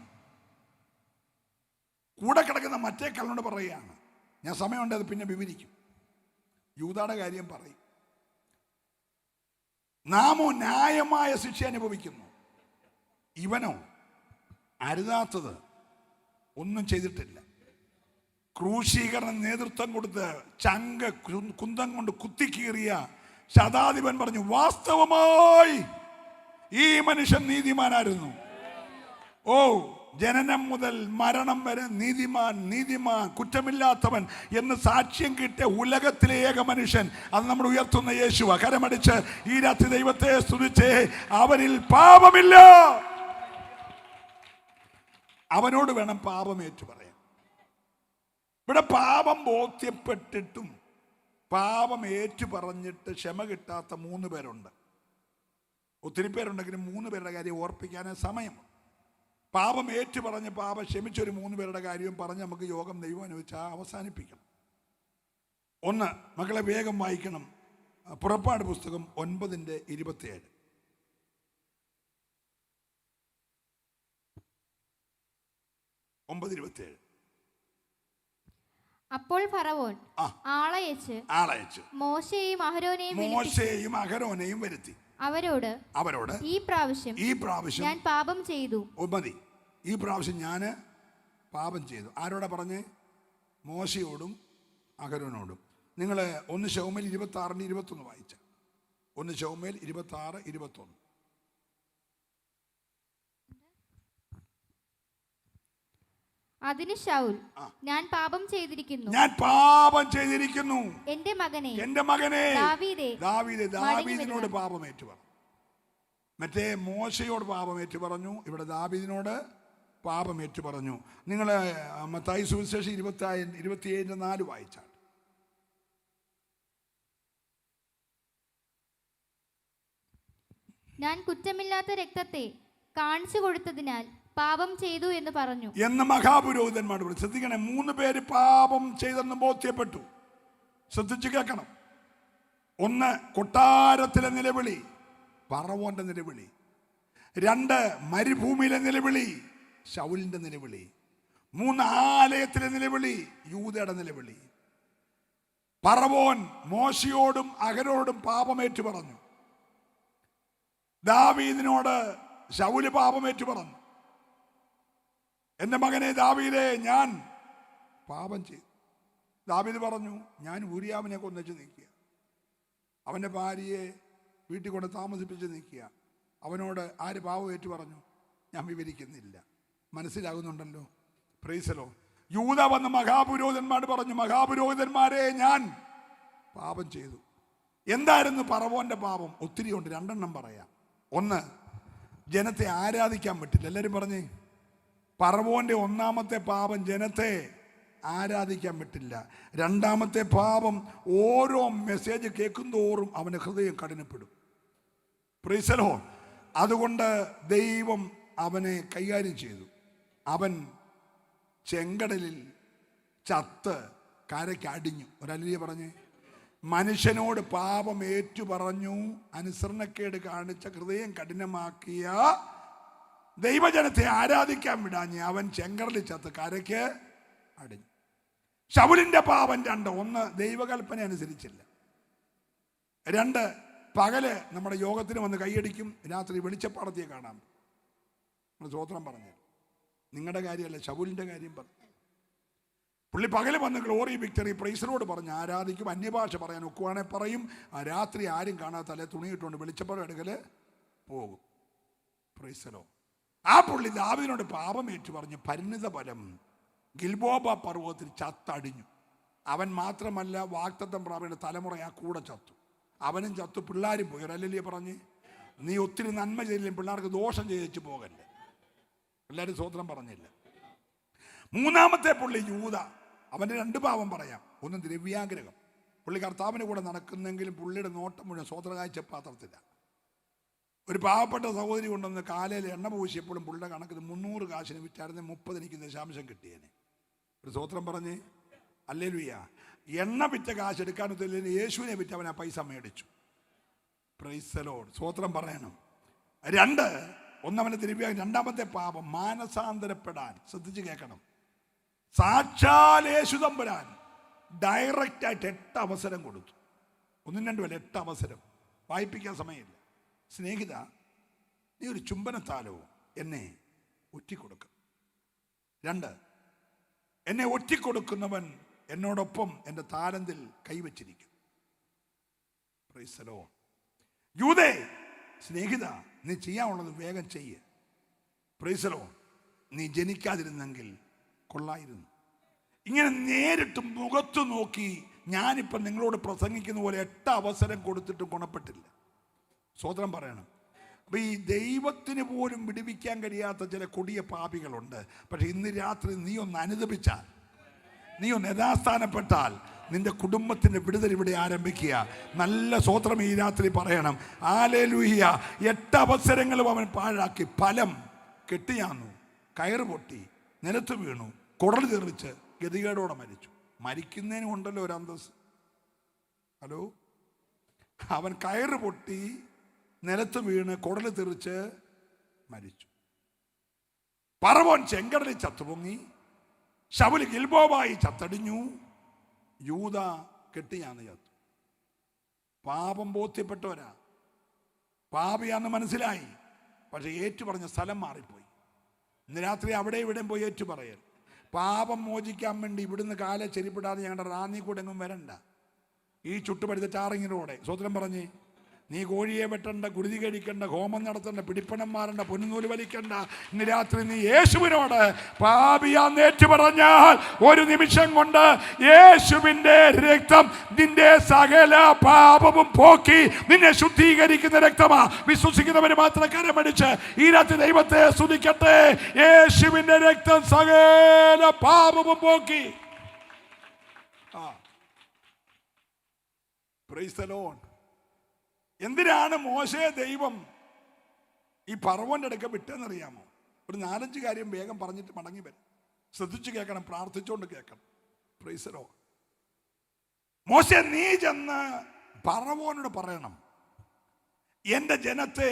കൂടെ കിടക്കുന്ന മറ്റേ കള്ളനോട് പറയുകയാണ്, ഞാൻ സമയമുണ്ട് അത് പിന്നെ വിവരിക്കും, യൂദായുടെ കാര്യം പറയും. നാമോ ന്യായമായ ശിക്ഷ അനുഭവിക്കുന്നു, ഇവനോ അരുതാത്തത് ഒന്നും ചെയ്തിട്ടില്ല. ക്രൂശീകരണ നേതൃത്വം കൊടുത്ത് ചങ്ക കുന്തം കൊണ്ട് കുത്തിക്കീറിയ ശതാധിപൻ പറഞ്ഞു, വാസ്തവമായി ഈ മനുഷ്യൻ നീതിമാനായിരുന്നു. ഓ, ജനനം മുതൽ മരണം വരെ നീതിമാൻ, നീതിമാൻ, കുറ്റമില്ലാത്തവൻ എന്ന് സാക്ഷ്യം കിട്ടിയ ഉലകത്തിലെ ഏക മനുഷ്യൻ അത് നമ്മൾ ഉയർത്തുന്ന യേശുവ. കരമടിച്ച് ഈ രാത്രി ദൈവത്തെ സ്തുതിച്ചേ. അവനിൽ പാപമില്ല. അവനോട് വേണം പാപം ഏറ്റു പറയാൻ. ഇവിടെ പാപം ബോധ്യപ്പെട്ടിട്ടും പാപം ഏറ്റു പറഞ്ഞിട്ട് ക്ഷമ കിട്ടാത്ത 3 പേരുണ്ട്. ഒത്തിരി പേരുണ്ടെങ്കിലും 3 പേരുടെ കാര്യം ഓർപ്പിക്കാനേ സമയം. പാപം ഏറ്റു പറഞ്ഞ് പാപം ക്ഷമിച്ചൊരു 3 പേരുടെ കാര്യവും പറഞ്ഞ് നമുക്ക് യോഗം ദൈവം അനുവദിച്ചാൽ അവസാനിപ്പിക്കണം. 1, മക്കളെ വേഗം വായിക്കണം, പുറപ്പാട് പുസ്തകം 9:27. അപ്പോൾ ഫറവോൻ ആളയച്ച് മോശയെയും അഹരോനെയും വരുത്തി അവരോട് ഈ പ്രാവശ്യം ഞാൻ പാപം ചെയ്തു. മതി, ഈ പ്രാവശ്യം ഞാൻ പാപം ചെയ്തു. ആരോടാ പറഞ്ഞേ? മോശയോടും അഹരോനോടും. നിങ്ങൾ 1 ശമൂവേൽ 26:21 വായിച്ച 1 ശമൂവേൽ 26:21. അതിന് ശൗൽ, ഞാൻ പാപം ചെയ്തിരിക്കുന്നു, എന്റെ മകനെ ദാവീദിനോട് പാപമേറ്റു പറഞ്ഞു. മറ്റേ മോശയോട് പാപമേറ്റു പറഞ്ഞു, ഇവിടെ ദാവീദിനോട് പാപമേറ്റു പറഞ്ഞു. നിങ്ങൾ മത്തായി സുവിശേഷം 27:4 വായിച്ചാൽ ഞാൻ കുറ്റമില്ലാത്ത രക്തത്തെ കാണിച്ചു കൊടുത്തതിനാൽ പാപം ചെയ്തു എന്ന് പറഞ്ഞു എന്ന് മഹാപുരോഹിതന്മാർ. ശ്രദ്ധിക്കണേ, 3 പേര് പാപം ചെയ്തെന്ന് ബോധ്യപ്പെട്ടു. ശ്രദ്ധിച്ചു കേൾക്കണം. 1, കൊട്ടാരത്തിലെ നിലവിളി, ഫറവോന്റെ നിലവിളി. 2, മരുഭൂമിയിലെ നിലവിളി, ശൗലിന്റെ നിലവിളി. 3, ആലയത്തിലെ നിലവിളി, യൂദയുടെ നിലവിളി. ഫറവോൻ മോശയോടും അഹരോടും പാപമേറ്റു പറഞ്ഞു. ദാവീദിനോട് ശൗല് പാപമേറ്റു പറഞ്ഞു, എൻ്റെ മകനെ ദാവീദേ, ഞാൻ പാപം ചെയ്തു. ദാവീദ് പറഞ്ഞു, ഞാൻ ഊരിയാവിനെ കൊന്നച്ച് നീക്കുക, അവൻ്റെ ഭാര്യയെ വീട്ടിൽ കൊണ്ട് താമസിപ്പിച്ച് നീക്കുക. അവനോട് ആര് പാപം ഏറ്റു പറഞ്ഞു? ഞാൻ വിവരിക്കുന്നില്ല, മനസ്സിലാകുന്നുണ്ടല്ലോ. പ്രൈസലോ. യൂദ വന്ന് മഹാപുരോഹിതന്മാർ പറഞ്ഞു, മഹാപുരോഹിതന്മാരെ, ഞാൻ പാപം ചെയ്തു. എന്തായിരുന്നു ഫറവോന്റെ പാപം? ഒത്തിരി ഉണ്ട്, 2 പറയാം. 1, ജനത്തെ ആരാധിക്കാൻ പറ്റില്ല. എല്ലാവരും പറഞ്ഞേ, ഫറവോന്റെ 1ാമത്തെ പാപം ജനത്തെ ആരാധിക്കാൻ പറ്റില്ല. 2ാമത്തെ പാപം, ഓരോ മെസ്സേജ് കേൾക്കും തോറും അവൻ്റെ ഹൃദയം കഠിനപ്പെടും. Price the Lord. അതുകൊണ്ട് ദൈവം അവനെ കൈകാര്യം ചെയ്തു. അവൻ ചെങ്കടലിൽ ചത്ത് കരയ്ക്ക് അടിഞ്ഞു. ഒരല്ലിയ പറഞ്ഞേ, മനുഷ്യനോട് പാപം ഏറ്റു പറഞ്ഞു, അനുസരണക്കേട് കാണിച്ച ഹൃദയം കഠിനമാക്കിയ ദൈവജനത്തെ ആരാധിക്കാൻ വിടാഞ്ഞ് അവൻ ചെങ്കടലിൽ ചത്ത് കരയ്ക്ക് അടിഞ്ഞു. ശൗലിന്റെ പാപം 2. 1, ദൈവകൽപ്പന അനുസരിച്ചില്ല. 2, പകല് നമ്മുടെ യോഗത്തിന് വന്ന് കൈയടിക്കും, രാത്രി വെളിച്ചപ്പാടത്തിയെ കാണാം. നമ്മൾ സ്വോത്രം പറഞ്ഞു. നിങ്ങളുടെ കാര്യമല്ല, ശൗലിന്റെ കാര്യം പറഞ്ഞു. പുള്ളി പകല് വന്ന് ഗ്ലോറി വിക്ടറി പ്രൈസറോട് പറഞ്ഞ് ആരാധിക്കും, അന്യഭാഷ പറയാൻ ഒക്കുവാണെ പറയും. രാത്രി ആരും കാണാത്ത തലേ തുണിയിട്ടുകൊണ്ട് വെളിച്ചപ്പാടം എടുക്കല് പോകും. പ്രൈസലോ. ആ പുള്ളി ദാവീദിനോട് പാപമേറ്റു പറഞ്ഞ് പരിണിത ഫലം ഗിൽബോബ പർവ്വതത്തിൽ ചത്തടിഞ്ഞു. അവൻ മാത്രമല്ല, വാഗ്ദത്തം പ്രാപിയുടെ തലമുറ ആ കൂടെ ചത്തു. അവനും ചത്തു, പിള്ളേരും പോയി. ഒരല്ലേ പറഞ്ഞ്, നീ ഒത്തിരി നന്മ ചെയ്തില്ലേ, പിള്ളേർക്ക് ദോഷം ചെയ്യിച്ചു പോകല്ലേ. പിള്ളേർ സ്വോത്രം പറഞ്ഞില്ല. 3ാമത്തെ പുള്ളി യൂദ. അവൻ്റെ 2 പാപം പറയാം. 1, ദ്രവ്യാഗ്രഹം. പുള്ളി കർത്താവിൻ്റെ കൂടെ നടക്കുന്നെങ്കിലും പുള്ളിയുടെ നോട്ടം മുഴുവൻ സ്വോത്രകാഴ്ച പാത്രത്തില്ല. ഒരു പാവപ്പെട്ട സഹോദരി കൊണ്ടുവന്ന് കാലയിൽ എണ്ണ പൂശിയപ്പോഴും പുള്ളിയുടെ കണക്കിന് 300 കാശിന് വിറ്റായിരുന്നു, 30 എനിക്ക് ദശാംശം കിട്ടിയേനെ. ഒരു സ്വോത്രം പറഞ്ഞ് ഹല്ലേലൂയ. എണ്ണ വിറ്റ കാശ് എടുക്കാനൊത്തില്ല, യേശുവിനെ വിറ്റ് അവൻ ആ പൈസ മേടിച്ചു. Price the Lord. സ്വോത്രം പറയണം. ഒന്നവനെ തിരുപ്പിയ. രണ്ടാമത്തെ പാപം മാനസാന്തരപ്പെടാൻ. ശ്രദ്ധിച്ച് കേൾക്കണം. സാക്ഷാൽ യേശു തമ്പുരാൻ ഡയറക്റ്റായിട്ട് 8 അവസരം കൊടുത്തു. 1 2 അല്ല, 8 അവസരം. വായിപ്പിക്കാൻ സമയമില്ല. സ്നേഹിത, നീ ഒരു ചുംബനത്താലോ എന്നെ ഒറ്റിക്കൊടുക്കും. 2, എന്നെ ഒറ്റിക്കൊടുക്കുന്നവൻ എന്നോടൊപ്പം എൻ്റെ താലന്തിൽ കൈവച്ചിരിക്കും. Praise the lord. യൂദേ, സ്നേഹിത, നീ ചെയ്യാനുള്ളത് വേഗം ചെയ്യ്. Praise the lord. നീ ജനിക്കാതിരുന്നെങ്കിൽ കൊള്ളായിരുന്നു. ഇങ്ങനെ നേരിട്ട് മുഖത്ത് നോക്കി ഞാനിപ്പം നിങ്ങളോട് പ്രസംഗിക്കുന്ന പോലെ 8 അവസരം കൊടുത്തിട്ടും ഗുണപ്പെട്ടില്ല. സ്വതന്ത്രം പറയണം. അപ്പം ഈ ദൈവത്തിന് പോലും വിടുവിക്കാൻ കഴിയാത്ത ചില കൊടിയ പാപികളുണ്ട്. പക്ഷെ ഇന്ന് രാത്രി നീ ഒന്ന് അനുദപിച്ചാൽ, നീ ഒന്ന് യഥാസ്ഥാനപ്പെട്ടാൽ നിന്റെ കുടുംബത്തിൻ്റെ വിടുതൽ ഇവിടെ ആരംഭിക്കുക. നല്ല സ്വോത്രം ഈ രാത്രി പറയണം. ഹല്ലേലൂയ. 8 അവസരങ്ങളും അവൻ പാഴാക്കി. ഫലം കെട്ടിയാന്നു, കയറ് പൊട്ടി, നിലത്ത് വീണു, കുടൽ തെറിച്ച് ഗതികേടോടെ മരിച്ചു. മരിക്കുന്നതിനും ഉണ്ടല്ലോ ഒരു അന്തസ്. ഹലോ, അവൻ കയറ് പൊട്ടി, നിലത്ത് വീണ്, കുടൽ തെറിച്ച് മരിച്ചു. പറവോൻ ചെങ്കടലിൽ ചത്തുപൊങ്ങി, ശൗൽ ഗിൽബോവായി ചത്തടിഞ്ഞു, യൂദ കെട്ടിയാന്ന് ചത്തു. പാപം ബോധ്യപ്പെട്ടവരാ, പാപിയാന്ന് മനസ്സിലായി. പക്ഷെ ഏറ്റുപറഞ്ഞ സ്ഥലം മാറിപ്പോയി. ഇന്ന് രാത്രി അവിടെ ഇവിടെയും പോയി ഏറ്റുപറയൽ. പാപം മോചിക്കാൻ വേണ്ടി ഇവിടുന്ന് കാലെ ചെരിപ്പിടാതെ ഞങ്ങളുടെ റാന്നി കൂടെ എങ്ങും വരണ്ട. ഈ ചുട്ടുപഴുത്ത ടാറിങ്ങിലൂടെ സ്വതന്ത്രം പറഞ്ഞ് നീ കോഴിയെ വെട്ടണ്ട, കുരുതി കഴിക്കണ്ട, ഹോമം നടത്തണ്ട, പിടിപ്പണം മാറണ്ട, പൊന്നുനൂല് വലിക്കണ്ട. ഇന്ന് രാത്രി നീ യേശുവിനോട് പാപിയാന്ന് ഏറ്റുപറഞ്ഞാൽ ഒരു നിമിഷം കൊണ്ട് യേശുവിൻ്റെ രക്തം നിന്റെ സകല പാപവും പോക്കി നിന്നെ ശുദ്ധീകരിക്കുന്ന രക്തമാ. വിശ്വസിക്കുന്നവര് മാത്രം കരമടിച്ച് ഈ രാത്രി ദൈവത്തെ സ്തുതിക്കട്ടെ. യേശുവിൻ്റെ രക്തം സകല പാപവും പോക്കി. Praise the lord. എന്തിനാണ് മോശയെ ദൈവം ഈ ഫറവോന്റെ അടുക്ക വിട്ടെന്നറിയാമോ? ഒരു 4-5 കാര്യം വേഗം പറഞ്ഞിട്ട് മടങ്ങി വരും. ശ്രദ്ധിച്ചു കേൾക്കണം, പ്രാർത്ഥിച്ചുകൊണ്ട് കേൾക്കണം. Price the Lord. മോശെ, നീ ചെന്ന് ഫറവോനോട് പറയണം, എൻ്റെ ജനത്തെ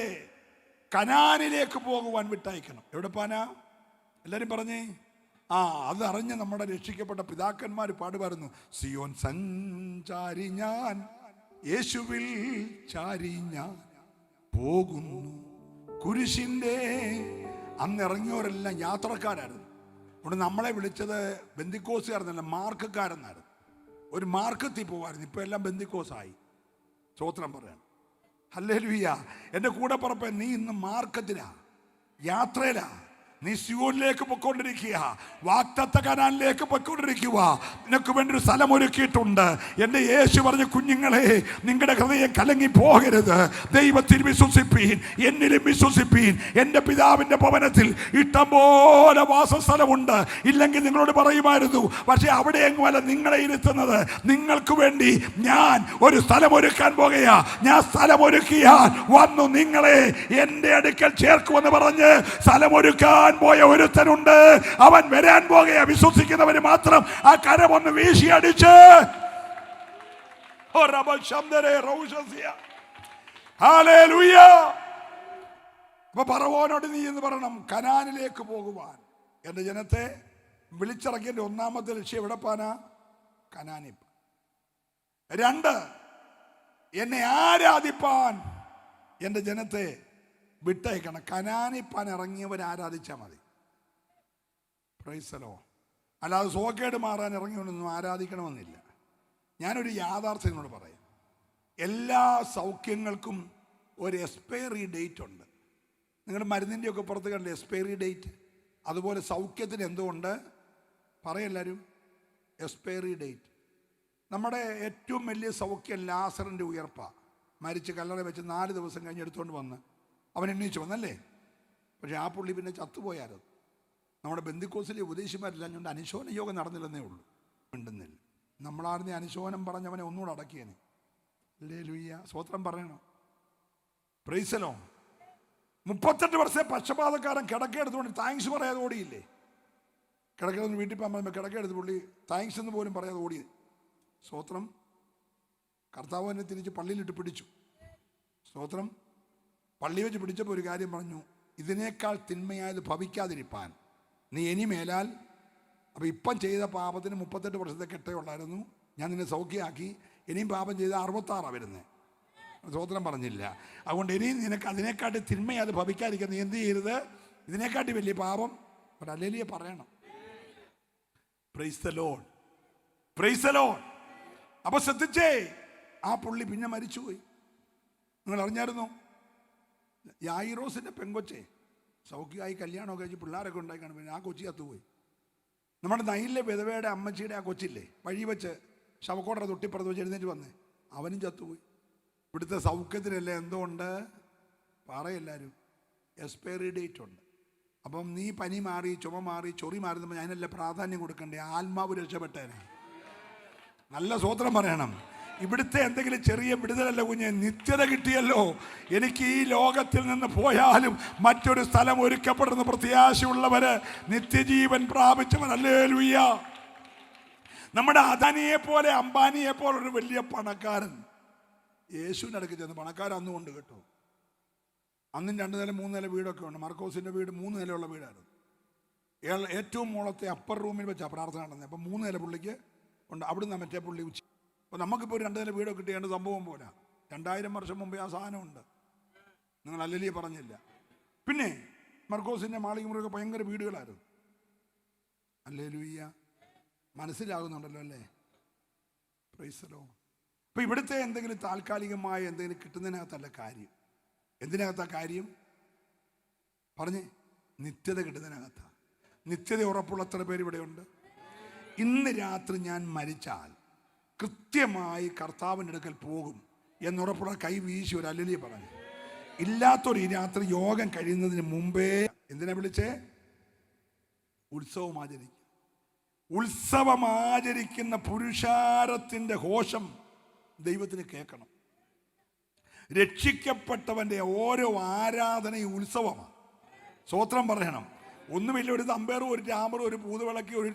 കനാനിലേക്ക് പോകുവാൻ വിട്ടയക്കണം. എവിടെ പോനാ? എല്ലാവരും പറഞ്ഞേ. അത് അറിഞ്ഞ് നമ്മുടെ രക്ഷിക്കപ്പെട്ട പിതാക്കന്മാർ പാടുപാടുന്നു. സിയോൻ സഞ്ചാരി ഞാൻ, യേശുവിൽ ചാരി ഞാൻ പോകുന്നു. കുരിശിൻ്റെ അന്ന് ഇറങ്ങിയവരെല്ലാം യാത്രക്കാരായിരുന്നു. അവിടെ നമ്മളെ വിളിച്ചത് ബന്ദിക്കോസുകാരെന്നല്ല, മാർക്കക്കാരെന്നായിരുന്നു. ഒരു മാർക്കത്തിൽ പോകാമായിരുന്നു. ഇപ്പം എല്ലാം ബന്ദിക്കോസായി. സ്തോത്രം പറയാൻ. ഹല്ലേലൂയ. എൻ്റെ കൂടെ പറപ്പേ, നീ ഇന്ന് മാർക്കത്തിലാ, യാത്രയിലാ. നീ സിയോനിലേക്ക് പൊയ്ക്കൊണ്ടിരിക്കുക, വാഗ്ദത്ത കനാനിലേക്ക് പൊയ്ക്കൊണ്ടിരിക്കുക. നിനക്ക് വേണ്ടി ഒരു സ്ഥലം ഒരുക്കിയിട്ടുണ്ട്. എൻ്റെ യേശു പറഞ്ഞ, കുഞ്ഞുങ്ങളെ, നിങ്ങളുടെ ഹൃദയം കലങ്ങി പോകരുത്. ദൈവത്തിൽ വിശ്വസിപ്പീൻ, എന്നിലും വിശ്വസിപ്പീൻ. എൻ്റെ പിതാവിൻ്റെ ഭവനത്തിൽ ഇഷ്ടംപോലെ വാസസ്ഥലമുണ്ട്. ഇല്ലെങ്കിൽ നിങ്ങളോട് പറയുമായിരുന്നു. പക്ഷെ അവിടെ എങ്ങുമല്ല നിങ്ങളെ ഇരുത്തുന്നത്. നിങ്ങൾക്ക് വേണ്ടി ഞാൻ ഒരു സ്ഥലം ഒരുക്കാൻ പോകുകയാ. ഞാൻ സ്ഥലം ഒരുക്കിയാൽ വന്നു നിങ്ങളെ എൻ്റെ അടുക്കൽ ചേർക്കുമെന്ന് പറഞ്ഞ് സ്ഥലമൊരുക്കാൻ പോയ ഒരുത്തനുണ്ട്. അവൻ വരാൻ പോകുകയാ. വിശ്വസിക്കുന്നവര് മാത്രം ആ കരമൊന്ന് വീശി അടിച്ച് അപ്പൊ ഫറവോനോട് നീ എന്ന് പറയണം, കനാനിലേക്ക് പോകുവാൻ എൻ്റെ ജനത്തെ വിളിച്ചിറക്കിയതിന്റെ 1-ാമത്തെ ലക്ഷ്യം എവിടെ പോനാ? കനാനി. 2, എന്നെ ആരാധിപ്പാൻ എൻ്റെ ജനത്തെ വിട്ടയക്കണം. കനാനിപ്പാൻ ഇറങ്ങിയവർ ആരാധിച്ചാൽ മതി. Price the Lord. അല്ലാതെ സോക്കേട് മാറാൻ ഇറങ്ങിയൊന്നും ആരാധിക്കണമെന്നില്ല. ഞാനൊരു യാഥാർത്ഥ്യം എന്നോട് പറയാം. എല്ലാ സൗഖ്യങ്ങൾക്കും ഒരു എക്സ്പയറി ഡേറ്റ് ഉണ്ട്. നിങ്ങളുടെ മരുന്നിൻ്റെയൊക്കെ പുറത്ത് കണ്ടില്ലേ എക്സ്പയറി ഡേറ്റ്? അതുപോലെ സൗഖ്യത്തിന് എന്തുകൊണ്ട് പറയെല്ലാവരും? Expiry date. നമ്മുടെ ഏറ്റവും വലിയ സൗഖ്യം ലാസറിൻ്റെ ഉയർപ്പാണ്. മരിച്ച് കല്ലറ വെച്ച് 4 ദിവസം കഴിഞ്ഞ് എടുത്തുകൊണ്ട് വന്ന് അവൻ എണ്ണീച്ചു വന്നല്ലേ. പക്ഷെ ആ പുള്ളി പിന്നെ ചത്തുപോയാരോ? നമ്മുടെ ബന്ദിക്കോസിലെ ഉപദേശിമാരെല്ലാം കൊണ്ട് അനുശോചന യോഗം നടന്നില്ലെന്നേ ഉള്ളൂ, മിണ്ടുന്നില്ല. നമ്മളാർന്ന് അനുശോചനം പറഞ്ഞവനെ ഒന്നുകൂടെ അടക്കിയേനെ. ഹല്ലേലൂയ. സ്തോത്രം പറയണം. Praise the Lord. 38 വർഷം പക്ഷപാതക്കാരൻ കിടക്കെടുത്തുകൊണ്ട് താങ്ക്സ് പറയാതെ ഓടിയില്ലേ? കിടക്കണമെന്ന് വീട്ടിൽ പോകുമ്പോൾ കിടക്കെടുത്ത് പുള്ളി താങ്ക്സ് എന്ന് പോലും പറയാതെ ഓടിയത്. സ്തോത്രം. കർത്താവ് എന്നെ തിരിച്ച് പള്ളിയിലിട്ട് പിടിച്ചു. സ്തോത്രം. പള്ളി വെച്ച് പിടിച്ചപ്പോൾ ഒരു കാര്യം പറഞ്ഞു, ഇതിനേക്കാൾ തിന്മയായത് ഭവിക്കാതിരിപ്പാൻ നീ ഇനി മേലാൽ, അപ്പോൾ ഇപ്പം ചെയ്ത പാപത്തിന് 38 വർഷത്തെ കെട്ടേ ഉള്ളായിരുന്നു, ഞാൻ നിന്നെ സൗഖ്യമാക്കി, ഇനിയും പാപം ചെയ്ത 66 വരുന്നത്. സ്തോത്രം പറഞ്ഞില്ല. അതുകൊണ്ട് ഇനിയും നിനക്ക് അതിനെക്കാട്ടി തിന്മയാത് ഭവിക്കാതിരിക്കാൻ നീ എന്ത് ചെയ്യരുത്, ഇതിനെക്കാട്ടി വലിയ പാപം ഒരു ഹല്ലേലൂയ പറയണം. Praise the lord, praise the lord. അപ്പോൾ ശ്രദ്ധിച്ചേ, ആ പുള്ളി പിന്നെ മരിച്ചുപോയി. നിങ്ങൾ അറിഞ്ഞായിരുന്നോ? യായിറോസിന്റെ പെങ്കൊച്ചെ സൗഖ്യമായി കല്യാണമൊക്കെ കഴിച്ച് പിള്ളേരൊക്കെ ഉണ്ടായിക്കാണ്. പിന്നെ ആ കൊച്ചി ചത്തുപോയി. നമ്മുടെ നൈലിലെ വിധവയുടെ അമ്മച്ചിയുടെ ആ കൊച്ചില്ലേ, വഴി വെച്ച് ശവക്കോടറ തൊട്ടിപ്പുറത്ത് വെച്ച് എഴുന്നേറ്റ് വന്നേ, അവനും ചത്തുപോയി. ഇവിടുത്തെ സൗഖ്യത്തിനല്ലേ എന്തോ ഉണ്ട് പറയെല്ലാവരും, എക്സ്പയറി ഡേറ്റ് ഉണ്ട്. അപ്പം നീ പനി മാറി, ചുമ മാറി, ചൊറി മാറുന്നപ്പോൾ അതിനല്ലേ പ്രാധാന്യം കൊടുക്കണ്ടേ? ആത്മാവ് രക്ഷപ്പെട്ടേനെ. നല്ല സ്വോത്രം പറയണം. ഇവിടുത്തെ എന്തെങ്കിലും ചെറിയ വിടുതലല്ല കുഞ്ഞെ, നിത്യത കിട്ടിയല്ലോ. എനിക്ക് ഈ ലോകത്തിൽ നിന്ന് പോയാലും മറ്റൊരു സ്ഥലം ഒരുക്കപ്പെടുന്ന പ്രത്യാശയുള്ളവര്, നിത്യജീവൻ പ്രാപിച്ചവൻ. ഹല്ലേലൂയ. നമ്മുടെ അദാനിയെ പോലെ അംബാനിയെ പോലെ ഒരു വലിയ പണക്കാരൻ യേശുവിൻ്റെ അടുക്ക് ചെന്ന്, പണക്കാരൻ അന്നും ഉണ്ട് കേട്ടോ, അന്നും 2 നില 3 നില വീടൊക്കെ ഉണ്ട്. മർക്കോസിൻ്റെ വീട് 3 നിലയുള്ള വീടായിരുന്നു. ഏറ്റവും മുകളത്തെ അപ്പർ റൂമിൽ വെച്ചാണ് പ്രാർത്ഥന നടന്നത്. അപ്പം 3 നില പുള്ളിക്ക് ഉണ്ട്. അവിടുന്ന് മറ്റേ പുള്ളി ഉച്ച. അപ്പോൾ നമുക്കിപ്പോൾ ഒരു 2 നില വീടൊക്കെ കിട്ടിയേണ്ട സംഭവം പോലെ. 2000 വർഷം മുമ്പേ ആ സാധനമുണ്ട്. നിങ്ങൾ ഹല്ലേലൂയ പറഞ്ഞില്ല. പിന്നെ മർക്കോസിൻ്റെ മാളികമുറിയൊക്കെ ഭയങ്കര വീടുകളായിരുന്നു. ഹല്ലേലൂയ. മനസ്സിലാകുന്നുണ്ടല്ലോ അല്ലേ? Price the lord. അപ്പോൾ ഇവിടുത്തെ എന്തെങ്കിലും താൽക്കാലികമായ എന്തെങ്കിലും കിട്ടുന്നതിനകത്തല്ല കാര്യം. എന്തിനകത്താ കാര്യം പറഞ്ഞേ? നിത്യത കിട്ടുന്നതിനകത്താ. നിത്യത ഉറപ്പുള്ള എത്ര പേര് ഇവിടെയുണ്ട്? ഇന്ന് രാത്രി ഞാൻ മരിച്ചാൽ കൃത്യമായി കർത്താവിൻ്റെ അടുക്കൽ പോകും എന്നുറപ്പുള്ള കൈ വീശി ഒരു ഹല്ലേലൂയ പറഞ്ഞു. ഇല്ലാത്തൊരു ഈ രാത്രി യോഗം കഴിയുന്നതിന് മുമ്പേ എന്തിനാ വിളിച്ചേ? ഉത്സവം ആചരിക്കും. ഉത്സവം ആചരിക്കുന്ന പുരുഷാരത്തിൻ്റെ ഘോഷം ദൈവത്തിന് കേൾക്കണം. രക്ഷിക്കപ്പെട്ടവൻ്റെ ഓരോ ആരാധനയും ഉത്സവമാണ്. സ്തോത്രം പറയണം. ഒന്നുമില്ല, ഒരു തമ്പേറും ഒരു രാമറും ഒരു പൂതുവിളക്കി ഒരു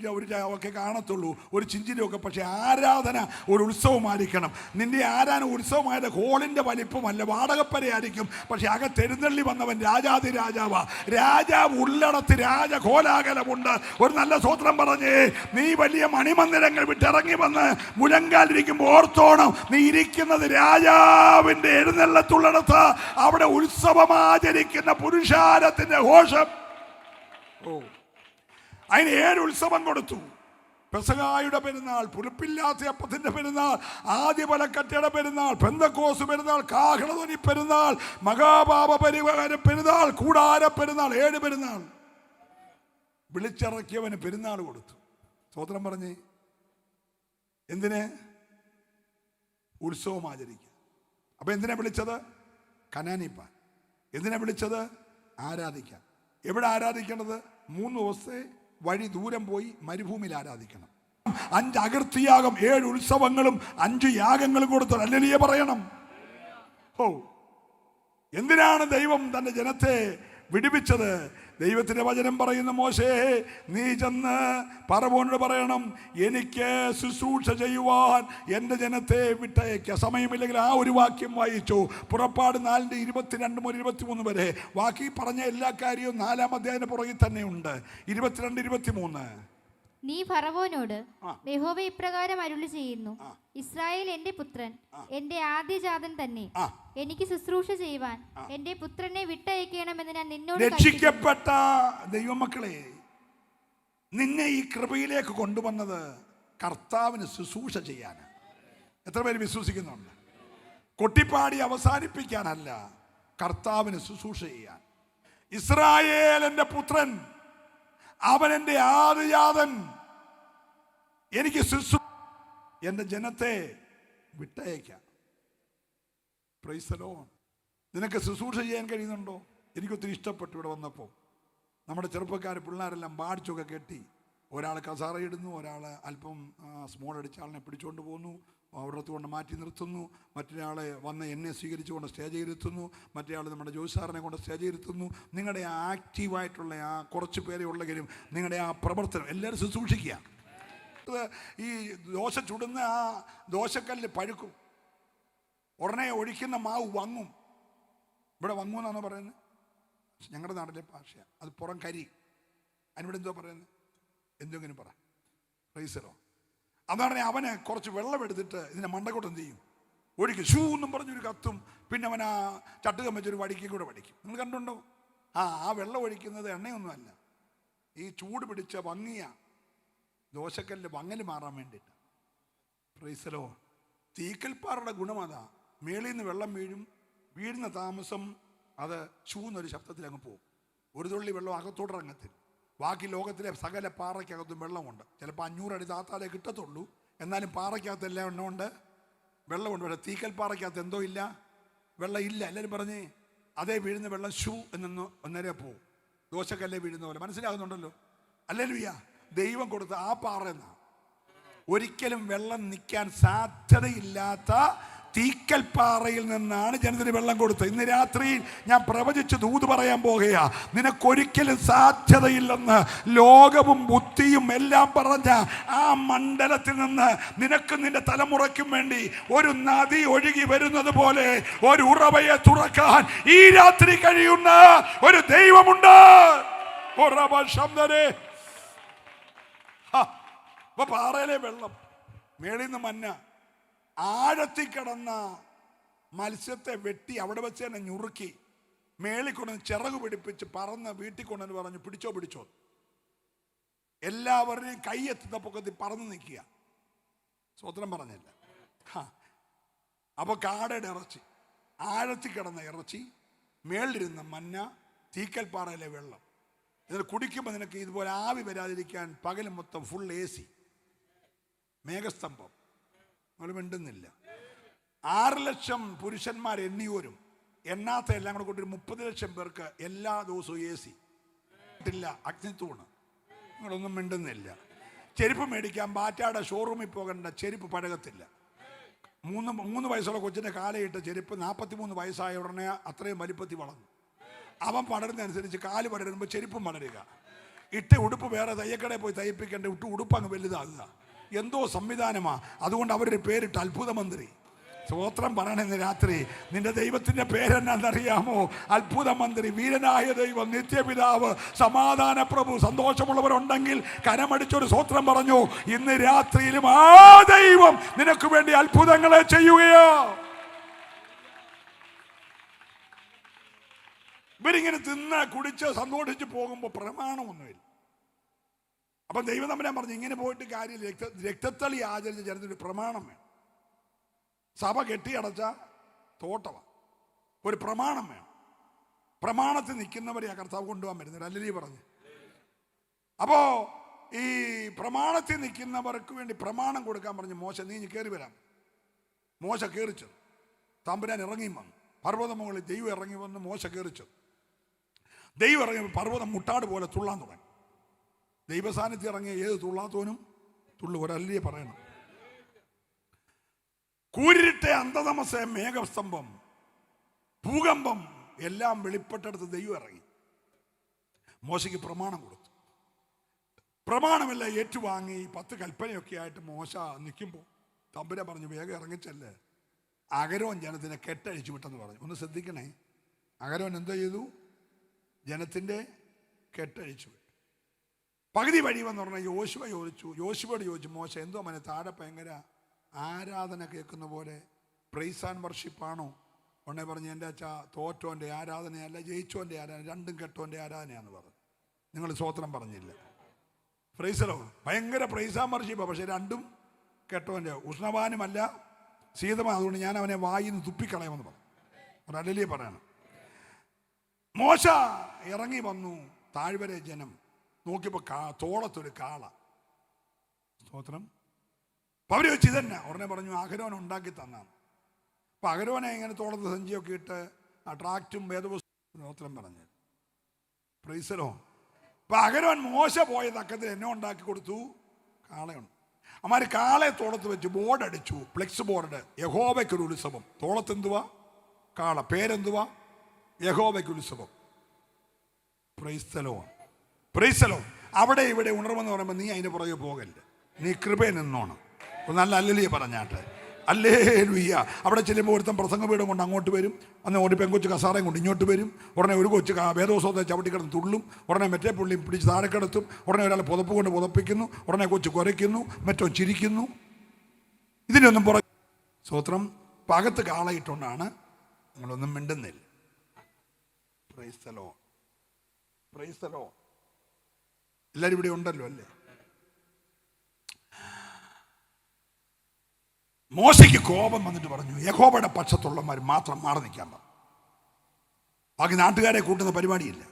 ഒക്കെ കാണത്തുള്ളൂ, ഒരു ചിഞ്ചിരിയൊക്കെ. പക്ഷെ ആരാധന ഒരു ഉത്സവമായിരിക്കണം. നിന്റെ ആരാധന ഉത്സവമായത് ഹോളിൻ്റെ വലിപ്പമല്ല, വാടകപ്പരയായിരിക്കും. പക്ഷെ അകത്തെഴുന്നള്ളി വന്നവൻ രാജാതി രാജാവാ. രാജാവ് ഉള്ളടത്ത് രാജകോലാഹലമുണ്ട്. ഒരു നല്ല സ്തോത്രം പറഞ്ഞേ. നീ വലിയ മണിമന്ദിരങ്ങൾ വിട്ടിറങ്ങി വന്ന് മുഴങ്കാലിരിക്കുമ്പോൾ ഓർത്തോണം, നീ ഇരിക്കുന്നത് രാജാവിൻ്റെ എഴുന്നള്ളത്തുള്ളിടത്ത്. അവിടെ ഉത്സവമാചരിക്കുന്ന പുരുഷാരത്തിൻ്റെ ഘോഷം. അതിന് 7 ഉത്സവം കൊടുത്തു. പെസഹായുടെ പെരുന്നാൾ, പുളിപ്പില്ലാത്ത അപ്പത്തിന്റെ പെരുന്നാൾ, ആദ്യഫലക്കറ്റയുടെ പെരുന്നാൾ, പെന്തക്കോസ് പെരുന്നാൾ, കാഹളധ്വനി പെരുന്നാൾ, മഹാപാപ പരിഹാര പെരുന്നാൾ, കൂടാര പെരുന്നാൾ. 7 പെരുന്നാൾ. വിളിച്ചിറക്കിയവന് പെരുന്നാൾ കൊടുത്തു. സ്തോത്രം പറഞ്ഞേ. എന്തിന്? ഉത്സവം ആചരിക്കുക. അപ്പൊ എന്തിനാ വിളിച്ചത്? കനാനിപ്പാൻ. എന്തിനാ വിളിച്ചത്? ആരാധിക്കാൻ. എവിടെ ആരാധിക്കേണ്ടത്? 3 ദിവസത്തെ വഴി ദൂരം പോയി മരുഭൂമിയിൽ ആരാധിക്കണം. 5 അകൃത്യയാഗം, 7 ഉത്സവങ്ങളും 5 യാഗങ്ങളും കൊടുത്തു. ഹല്ലേലൂയ പറയണം. എന്തിനാണ് ദൈവം തന്റെ ജനത്തെ വിടുവിച്ചത്? ദൈവത്തിന്റെ വചനം പറയുന്ന, മോശേ നീ ചെന്ന് ഫറവോനോട് പറയണം, എനിക്ക് ശുശ്രൂഷ ചെയ്യുവാൻ എൻ്റെ ജനത്തെ വിട്ടയക്കുക. സമയമില്ലെങ്കിൽ ആ ഒരു വാക്യം വായിച്ചു. പുറപ്പാട് 4:22 മുതൽ 23 വരെ. ബാക്കി പറഞ്ഞ എല്ലാ കാര്യവും 4-ാം അധ്യായത്തിന് പുറകിൽ തന്നെ ഉണ്ട്. 22-23. നീ ഫറവോനോട്, യഹോവ ഇപ്രകാരം അരുളി ചെയ്യുന്നു, ഇസ്രായേൽ എന്റെ പുത്രൻ, എന്റെ ആദ്യജാതൻ തന്നെ. എനിക്ക് ശുശ്രൂഷ ചെയ്യുവാൻ എന്റെ പുത്രനെ വിട്ടയക്കണമെന്ന് ഞാൻ നിന്നോട്. രക്ഷിക്കപ്പെട്ട ദൈവമക്കളെ, നിന്നെ ഈ കൃപയിലേക്ക് കൊണ്ടുവന്നത് കർത്താവിന് ശുശ്രൂഷ ചെയ്യാനാണ്. എത്ര പേര് വിശ്വസിക്കുന്നുണ്ട്? കൊട്ടിപ്പാടി അവസാനിപ്പിക്കാനല്ല, കർത്താവിന് ശുശ്രൂഷ ചെയ്യാൻ. ഇസ്രായേൽ എന്റെ പുത്രൻ, അവൻ എൻ്റെ ആദ്യജാതൻ, എനിക്ക് എൻ്റെ ജനത്തെ വിട്ടയക്കാം. Price the Lord. നിനക്ക് ശുശ്രൂഷ ചെയ്യാൻ കഴിയുന്നുണ്ടോ? എനിക്കൊത്തിരി ഇഷ്ടപ്പെട്ടു. ഇവിടെ വന്നപ്പോൾ നമ്മുടെ ചെറുപ്പക്കാർ പിള്ളേരെല്ലാം ബാഡ്ജൊക്കെ കെട്ടി, ഒരാൾ കസാറയിടുന്നു, ഒരാൾ അല്പം സ്മോൾ അടിച്ച ആളിനെ പിടിച്ചുകൊണ്ട് പോകുന്നു, അവിടത്ത് കൊണ്ട് മാറ്റി നിർത്തുന്നു. മറ്റൊരാളെ വന്ന് എന്നെ സ്വീകരിച്ചുകൊണ്ട് സ്റ്റേജിൽ ഇരുത്തുന്നു. മറ്റേയാൾ നമ്മുടെ ജോസ് സാറിനെ കൊണ്ട് സ്റ്റേജിൽ ഇരുത്തുന്നു. നിങ്ങളുടെ ആ ആക്റ്റീവായിട്ടുള്ള ആ കുറച്ച് പേരെ ഉള്ളെങ്കിലും നിങ്ങളുടെ ആ പ്രവർത്തനം എല്ലാവരും ശുശ്രൂഷിക്കുക. ഈ ദോശ ചുടുന്ന ആ ദോശക്കല്ല് പഴുക്കും, ഉടനെ ഒഴിക്കുന്ന മാവ് വങ്ങും. ഇവിടെ വങ്ങു എന്നാണോ പറയുന്നത്? ഞങ്ങളുടെ നാട്ടിലെ ഭാഷയാണ് അത്. പുറം കരി. അതിനിവിടെ എന്തോ പറയുന്നത്? എന്തെങ്കിലും പറ. റൈസറോ? അതാണ് അവന് കുറച്ച് വെള്ളം എടുത്തിട്ട് ഇതിനെ മണ്ടക്കോട്ട് എന്ത് ചെയ്യും? ഒഴിക്കും. ഷൂ എന്നും പറഞ്ഞൊരു കത്തും. പിന്നെ അവൻ ആ ചട്ടുകം വെച്ചൊരു വടിക്കും കൂടെ വടിക്കും. നിങ്ങൾ കണ്ടുണ്ടോ? ആ വെള്ളം ഒഴിക്കുന്നത് എണ്ണയൊന്നുമല്ല, ഈ ചൂട് പിടിച്ച വങ്ങിയ ദോശക്കല്ല് വങ്ങൽ മാറാൻ വേണ്ടിയിട്ട്. പ്രൈസലോ. തീക്കൽപ്പാറയുടെ ഗുണം അതാ. മേളിൽ നിന്ന് വെള്ളം വീഴും, വീഴുന്ന താമസം അത് ഷൂന്നൊരു ശബ്ദത്തിൽ അങ്ങ് പോകും. ഒരു തുള്ളി വെള്ളം അകത്തോട്ടിറങ്ങത്തില്ല. ബാക്കി ലോകത്തിലെ സകല പാറയ്ക്കകത്തും വെള്ളമുണ്ട്. ചിലപ്പോൾ 500 അടി താത്താലേ കിട്ടത്തുള്ളൂ. എന്നാലും പാറയ്ക്കകത്ത് എല്ലാം എണ്ണമുണ്ട്, വെള്ളമുണ്ട്. പക്ഷേ തീക്കൽപ്പാറയ്ക്കകത്ത് എന്തോ ഇല്ല, വെള്ളം ഇല്ല. എല്ലാവരും പറഞ്ഞേ അതേ വീഴുന്ന വെള്ളം ഷൂ എന്നൊന്ന് ഒന്നേരെ പോവും. ദോശക്കല്ലേ വീഴുന്ന പോലെ. മനസ്സിലാകുന്നുണ്ടല്ലോ? ഹല്ലേലൂയ. ദൈവം കൊടുത്ത ആ പാറ എന്നാ ഒരിക്കലും വെള്ളം നിൽക്കാൻ സാധ്യതയില്ലാത്ത തീക്കൽപ്പാറയിൽ നിന്നാണ് ജനത്തിന് വെള്ളം കൊടുത്തത്. ഇന്ന് രാത്രിയിൽ ഞാൻ പ്രവചിച്ച് ദൂത് പറയാൻ പോകുകയാ. നിനക്കൊരിക്കലും സാധ്യതയില്ലെന്ന് ലോകവും ബുദ്ധിയും എല്ലാം പറഞ്ഞ ആ മണ്ഡലത്തിൽ നിന്ന് നിനക്ക് നിന്റെ തലമുറയ്ക്കും വേണ്ടി ഒരു നദി ഒഴുകി വരുന്നത് പോലെ ഒരു ഉറവയെ തുറക്കാൻ ഈ രാത്രി കഴിയുന്ന ഒരു ദൈവമുണ്ട്. അപ്പൊ പാറയിലെ വെള്ളം, മേളിൽ നിന്ന് മന്ന, ആഴത്തിൽ കിടന്ന മത്സ്യത്തെ വെട്ടി അവിടെ വെച്ച് തന്നെ ഞുറുക്കി മേളിൽ കൊണ്ടുവന്ന് ചിറക് പിടിപ്പിച്ച് പറന്ന് വീട്ടിൽ കൊണ്ടുവന്ന് പറഞ്ഞു പിടിച്ചോ. എല്ലാവരുടെയും കൈ എത്തുന്ന പൊക്കത്തിൽ പറന്ന് നിൽക്കുക. സ്വത്രം പറഞ്ഞില്ല. അപ്പൊ കാടയുടെ ഇറച്ചി, ആഴത്തിൽ കിടന്ന ഇറച്ചി, മേളിലിരുന്ന മന്ന, തീക്കൽപ്പാറയിലെ വെള്ളം. ഇതിൽ കുടിക്കുമ്പോൾ നിനക്ക് ഇതുപോലെ ആവി വരാതിരിക്കാൻ പകലും മൊത്തം ഫുൾ AC, മേഘസ്തംഭം. നമ്മൾ മിണ്ടുന്നില്ല. 6 ലക്ഷം പുരുഷന്മാർ എണ്ണിയോരും എണ്ണാത്ത എല്ലാം കൂടെ കൂട്ടി 30 ലക്ഷം പേർക്ക് എല്ലാ ദിവസവും AC ഇല്ല. അഗ്നിത്തൂണ്. നിങ്ങളൊന്നും മിണ്ടുന്നില്ല. ചെരുപ്പ് മേടിക്കാൻ ബാറ്റാടെ ഷോറൂമിൽ പോകേണ്ട, ചെരുപ്പ് പഴകത്തില്ല. 3 വയസ്സുള്ള കൊച്ചിൻ്റെ കാലയിട്ട ചെരുപ്പ് 43 വയസ്സായ ഉടനെ അത്രയും വലിപ്പത്തിൽ വളർന്നു. അവൻ പടരുന്നതനുസരിച്ച് കാല് പടരുമ്പോൾ ചെരുപ്പും വളരുക. ഇട്ട ഉടുപ്പ് വേറെ തയ്യക്കടയിൽ പോയി തയ്പ്പിക്കേണ്ട, ഉടുപ്പ് അങ്ങ് വലുതാകുക. എന്തോ സംവിധാനമാ. അതുകൊണ്ട് അവരൊരു പേരിട്ട് അത്ഭുത മന്ത്രി. സ്തോത്രം പറയണെന്ന് രാത്രി. നിന്റെ ദൈവത്തിന്റെ പേരെന്നറിയാമോ? അത്ഭുത മന്ത്രി, വീരനായ ദൈവം, നിത്യപിതാവ്, സമാധാന പ്രഭു. സന്തോഷമുള്ളവരുണ്ടെങ്കിൽ കരമടിച്ചൊരു സ്തോത്രം പറഞ്ഞു. ഇന്ന് രാത്രിയിലും ആ ദൈവം നിനക്ക് വേണ്ടി അത്ഭുതങ്ങളെ ചെയ്യുകയോ. ഇവരിങ്ങനെ തിന്ന് കുടിച്ച് സന്തോഷിച്ച് പോകുമ്പോൾ പ്രമാണമൊന്നുമില്ല. അപ്പം ദൈവം തമ്പുരാൻ പറഞ്ഞു ഇങ്ങനെ പോയിട്ട് കാര്യമില്ല. രക്തത്തളി ആചരിച്ച ജനത്തിന് പ്രമാണം വേണം. സഭ കെട്ടിയടച്ച തോട്ടമാണ്, ഒരു പ്രമാണം വേണം. പ്രമാണത്തിൽ നിൽക്കുന്നവരെ ആ കർത്താവ് കൊണ്ടുപോകാൻ വരുന്നത്. അല്ലീ പറഞ്ഞു. അപ്പോ ഈ പ്രമാണത്തിൽ നിൽക്കുന്നവർക്ക് വേണ്ടി പ്രമാണം കൊടുക്കാൻ പറഞ്ഞു മോശ, നീ കയറി വരാം. മോശ കയറിച്ചു. തമ്പുരാൻ ഇറങ്ങി വന്നു. പർവ്വത മുകളിൽ ദൈവം ഇറങ്ങി വന്ന് മോശ കയറിച്ചു. ദൈവം ഇറങ്ങി പർവ്വതം മുട്ടാട് പോലെ തുള്ളാൻ തുടങ്ങി. ദൈവസാന്നിധ്യം ഇറങ്ങിയ ഏത് തുള്ളാത്തോനും തുള്ളു. ഒരല്ലേ പറയണം. കൂരിരുട്ടെ, അന്ധതമസേ, മേഘസ്തംഭം, ഭൂകമ്പം എല്ലാം വെളിപ്പെട്ടെടുത്ത് ദൈവം ഇറങ്ങി മോശയ്ക്ക് പ്രമാണം കൊടുത്തു. പ്രമാണമെല്ലാം ഏറ്റുവാങ്ങി 10 കൽപ്പനയൊക്കെ ആയിട്ട് മോശ നിൽക്കുമ്പോൾ തമ്പുരാൻ പറഞ്ഞു വേഗം ഇറങ്ങിച്ചല്ലേ, അഹരോൻ ജനത്തിനെ കെട്ടഴിച്ചു വിട്ടെന്ന് പറഞ്ഞു. ഒന്ന് ശ്രദ്ധിക്കണേ. അഹരോൻ എന്തോ ചെയ്തു? ജനത്തിൻ്റെ കെട്ടഴിച്ചു വിട്ടു. പകുതി വഴി വന്ന് പറഞ്ഞാൽ യോശുവയോട് ചോദിച്ചു മോശ എന്തോ മനെ താഴെ ഭയങ്കര ആരാധന കേൾക്കുന്ന പോലെ പ്രൈസ് ആൻഡ് വർഷിപ്പാണോ? ഉടനെ പറഞ്ഞു എൻ്റെ അച്ഛാ തോറ്റോൻ്റെ ആരാധനയല്ല, ജയിച്ചോൻ്റെ ആരാധന, രണ്ടും കെട്ടോൻ്റെ ആരാധനയാന്ന് പറഞ്ഞു. നിങ്ങൾ സ്വോത്രം പറഞ്ഞില്ല. പ്രൈസലോ, ഭയങ്കര പ്രൈസ് ആൻഡ് വർഷിപ്പാ, പക്ഷെ രണ്ടും കെട്ടോൻ്റെ. ഉഷ്ണവാനുമല്ല ശീതമാണ്. അതുകൊണ്ട് ഞാൻ അവനെ വായിന്ന് തുപ്പിക്കളയുമെന്ന് പറഞ്ഞു. ഒരല്ലേ പറയണം. മോശ ഇറങ്ങി വന്നു. താഴ്വരെ ജനം നോക്കിയപ്പോൾ തോളത്തൊരു കാള. സ്തോത്രം. അപ്പം അവർ വെച്ച് ഇതന്നെ. ഉടനെ പറഞ്ഞു അഹരോൻ ഉണ്ടാക്കി തന്നാണ്. അപ്പം അഹരോനെ ഇങ്ങനെ തോളത്ത് സഞ്ചിയൊക്കെ ഇട്ട് ആ ട്രാക്റ്റും വേദപുസ്തകം സ്തോത്രം പറഞ്ഞു. പ്രൈസലോ. അപ്പം അഹരോൻ മോശ പോയ തക്കത്തിൽ എന്നെ ഉണ്ടാക്കി കൊടുത്തു, കാളയുണ്ട്. അമാര് കാളെ തോളത്ത് വെച്ച് ബോർഡ് അടിച്ചു, ഫ്ലെക്സ് ബോർഡ്, യഹോവയ്ക്കൊരു ഉത്സവം. തോളത്ത് എന്തുവാ? കാള. പേരെന്തുവാ? യഹോവയ്ക്ക് ഉത്സവം. Price the lord, praise the Lord. അവിടെ ഇവിടെ ഉണർവെന്ന് പറയുമ്പോൾ നീ അതിൻ്റെ പുറകെ പോകല്ലേ, നീ കൃപയിൽ നിന്നോണം. നല്ല അല്ലേലൂയ പറഞ്ഞാട്ടെ, ഹല്ലേലൂയ. അവിടെ ചെല്ലുമ്പോൾ ഒരുത്തൻ പ്രസംഗപീഠം കൊണ്ട് അങ്ങോട്ട് വരും, അന്ന് ഒരു പെങ്കൊച്ച് കസാറയും കൊണ്ട് ഇങ്ങോട്ട് വരും, ഉടനെ ഒരു കൊച്ച് വേദോത്സവത്തെ ചവിട്ടിക്കിടന്ന് തുള്ളും, ഉടനെ മറ്റേ പുള്ളി പിടിച്ച് താഴെ കിടത്തും, ഉടനെ ഒരാൾ പുതപ്പ് കൊണ്ട് പുതപ്പിക്കുന്നു, ഉടനെ കൊച്ച് കുരയ്ക്കുന്നു, മറ്റോ ചിരിക്കുന്നു. ഇതിനൊന്നും സ്വത്രം പകത്ത് കാളയിട്ടുകൊണ്ടാണ് നമ്മളൊന്നും മിണ്ടുന്നില്ല. Price the lord, praise the Lord. എല്ലാവരും ഇവിടെ ഉണ്ടല്ലോ അല്ലേ? മോശയ്ക്ക് കോപം വന്നിട്ട് പറഞ്ഞു, യഹോവയുടെ പക്ഷത്തുള്ളവന്മാർ മാത്രം മാറി നിൽക്കാൻ പറഞ്ഞു. ബാക്കി നാട്ടുകാരെ കൂട്ടുന്ന പരിപാടിയില്ല.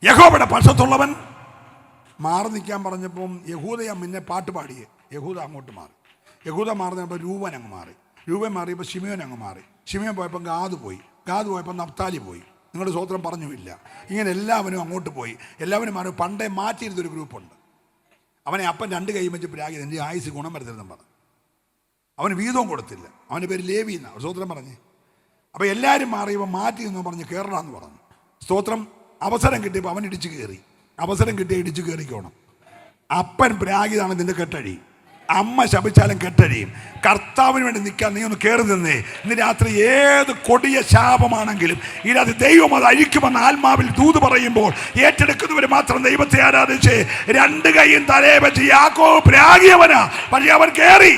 യഹോവയുടെ പക്ഷത്തുള്ളവൻ മാറി നിൽക്കാൻ പറഞ്ഞപ്പം യഹൂദയ മുന്നേ പാട്ട് പാടിയേ, യഹൂദ അങ്ങോട്ട് മാറി. യഹൂദ മാറുന്നപ്പോൾ രൂപൻ അങ്ങ് മാറി. രൂപൻ മാറിയപ്പോൾ ശിമയോൻ അങ്ങ് മാറി. ശിമയോൻ പോയപ്പോൾ ഗാദ് പോയി. ഗാദ് പോയപ്പോൾ നഫ്താലി പോയി. നിങ്ങളുടെ സ്വത്രം പറഞ്ഞുമില്ല. ഇങ്ങനെ എല്ലാവരും അങ്ങോട്ട് പോയി. എല്ലാവരും മാറി. പണ്ടേ മാറ്റിയിരുന്നൊരു ഗ്രൂപ്പുണ്ട്. അവനെ അപ്പൻ 2 കൈ വെച്ച് പ്രാഗി എൻ്റെ ആയുസ് ഗുണം വരുത്തരുതെന്ന് പറഞ്ഞു. അവന് വീതവും കൊടുത്തില്ല. അവൻ്റെ പേര് ലേവി എന്നാണ് സ്തോത്രം പറഞ്ഞ്. അപ്പോൾ എല്ലാവരും മാറിയപ്പോൾ മാറ്റി എന്ന് പറഞ്ഞ് കയറണമെന്ന് പറഞ്ഞു. സ്തോത്രം. അവസരം കിട്ടിയപ്പോൾ അവൻ ഇടിച്ചു കയറി. അവസരം കിട്ടിയ ഇടിച്ചു കയറിക്കോണം. അപ്പൻ പ്രാഗിതാണ് നിന്റെ കെട്ടഴി. അമ്മ ശപിച്ചാലും കെട്ടഴിയും. കർത്താവിന് വേണ്ടി നിൽക്കാൻ നീ ഒന്ന് കയറി നിന്നേ. ഇന്ന് രാത്രി ഏത് കൊടിയ ശാപമാണെങ്കിലും ഈ രാത്രി ദൈവം അത് അഴിക്കുമെന്ന് ആത്മാവിൽ ദൂത് പറയുമ്പോൾ ഏറ്റെടുക്കുന്നവർ മാത്രം ദൈവത്തെ ആരാധിച്ച് 2 കൈയും തലയെ വെച്ച് യാക്കോബ് പ്രാഗിയവനാ, പക്ഷേ അവൻ കയറി.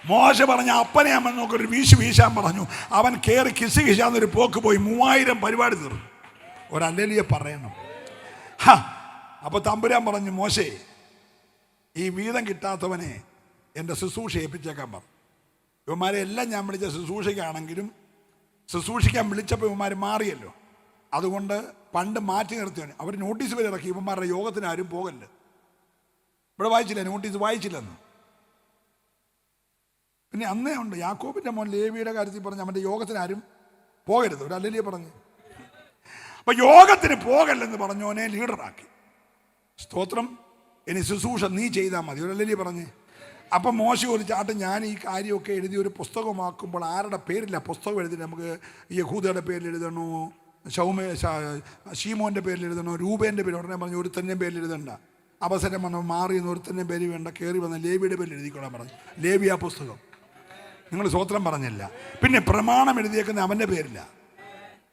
മോശ പറഞ്ഞ അപ്പനെ അമ്മ നോക്കൊരു വീശാൻ പറഞ്ഞു. അവൻ കയറി കിശാന്നൊരു പോക്ക് പോയി 3000 പരിപാടി തീർന്നു. ഒരല്ലേലിയ പറയണം. അപ്പൊ തമ്പുരാൻ പറഞ്ഞു, മോശേ ഈ വീതം കിട്ടാത്തവനെ എൻ്റെ ശുശ്രൂഷ ഏൽപ്പിച്ചേക്കാൻ പറഞ്ഞു. ഇവന്മാരെ എല്ലാം ഞാൻ വിളിച്ച ശുശ്രൂഷയ്ക്കാണെങ്കിലും ശുശ്രൂഷിക്കാൻ വിളിച്ചപ്പോൾ ഇവന്മാർ മാറിയല്ലോ. അതുകൊണ്ട് പണ്ട് മാറ്റി നിർത്തിയാണ് അവർ നോട്ടീസ് വരെ ഇറക്കി, ഇവന്മാരുടെ യോഗത്തിന് ആരും പോകല്ലേ. ഇവിടെ വായിച്ചില്ല, നോട്ടീസ് വായിച്ചില്ലെന്ന്. പിന്നെ അന്നേ ഉണ്ട് യാക്കോബിൻ്റെ മോൻ ലേവിയുടെ കാര്യത്തിൽ പറഞ്ഞ് അവൻ്റെ യോഗത്തിന് ആരും പോകരുത്. ഒരു അല്ലേലിയ പറഞ്ഞ്. അപ്പൊ യോഗത്തിന് പോകല്ലെന്ന് പറഞ്ഞോനെ ലീഡറാക്കി. സ്തോത്രം. ഇനി ശുശ്രൂഷ നീ ചെയ്താൽ മതി. ഒരു അല്ലേലിയ പറഞ്ഞ്. അപ്പം മോശ ഒരു ചാട്ടം ഞാൻ ഈ കാര്യമൊക്കെ എഴുതി ഒരു പുസ്തകമാക്കുമ്പോൾ ആരുടെ പേരില്ല പുസ്തകം എഴുതി. നമുക്ക് യഹൂദയുടെ പേരിൽ എഴുതണോ, ശീമോൻ്റെ പേരിൽ എഴുതണോ, രൂപേൻ്റെ പേര്. ഉടനെ പറഞ്ഞു ഒരുത്തൻ്റെയും പേരിൽ എഴുതണ്ട. അവസരം വന്ന് മാറി എന്ന് ഒരുത്തൻ്റെയും പേര് വേണ്ട, കയറി വന്ന ലേവിയുടെ പേരിൽ എഴുതിക്കൊള്ളാൻ പറഞ്ഞു. ലേവി ആ പുസ്തകം. നിങ്ങൾ സ്വത്രം പറഞ്ഞില്ല. പിന്നെ പ്രമാണം എഴുതിയേക്കുന്ന അവൻ്റെ പേരില്ല.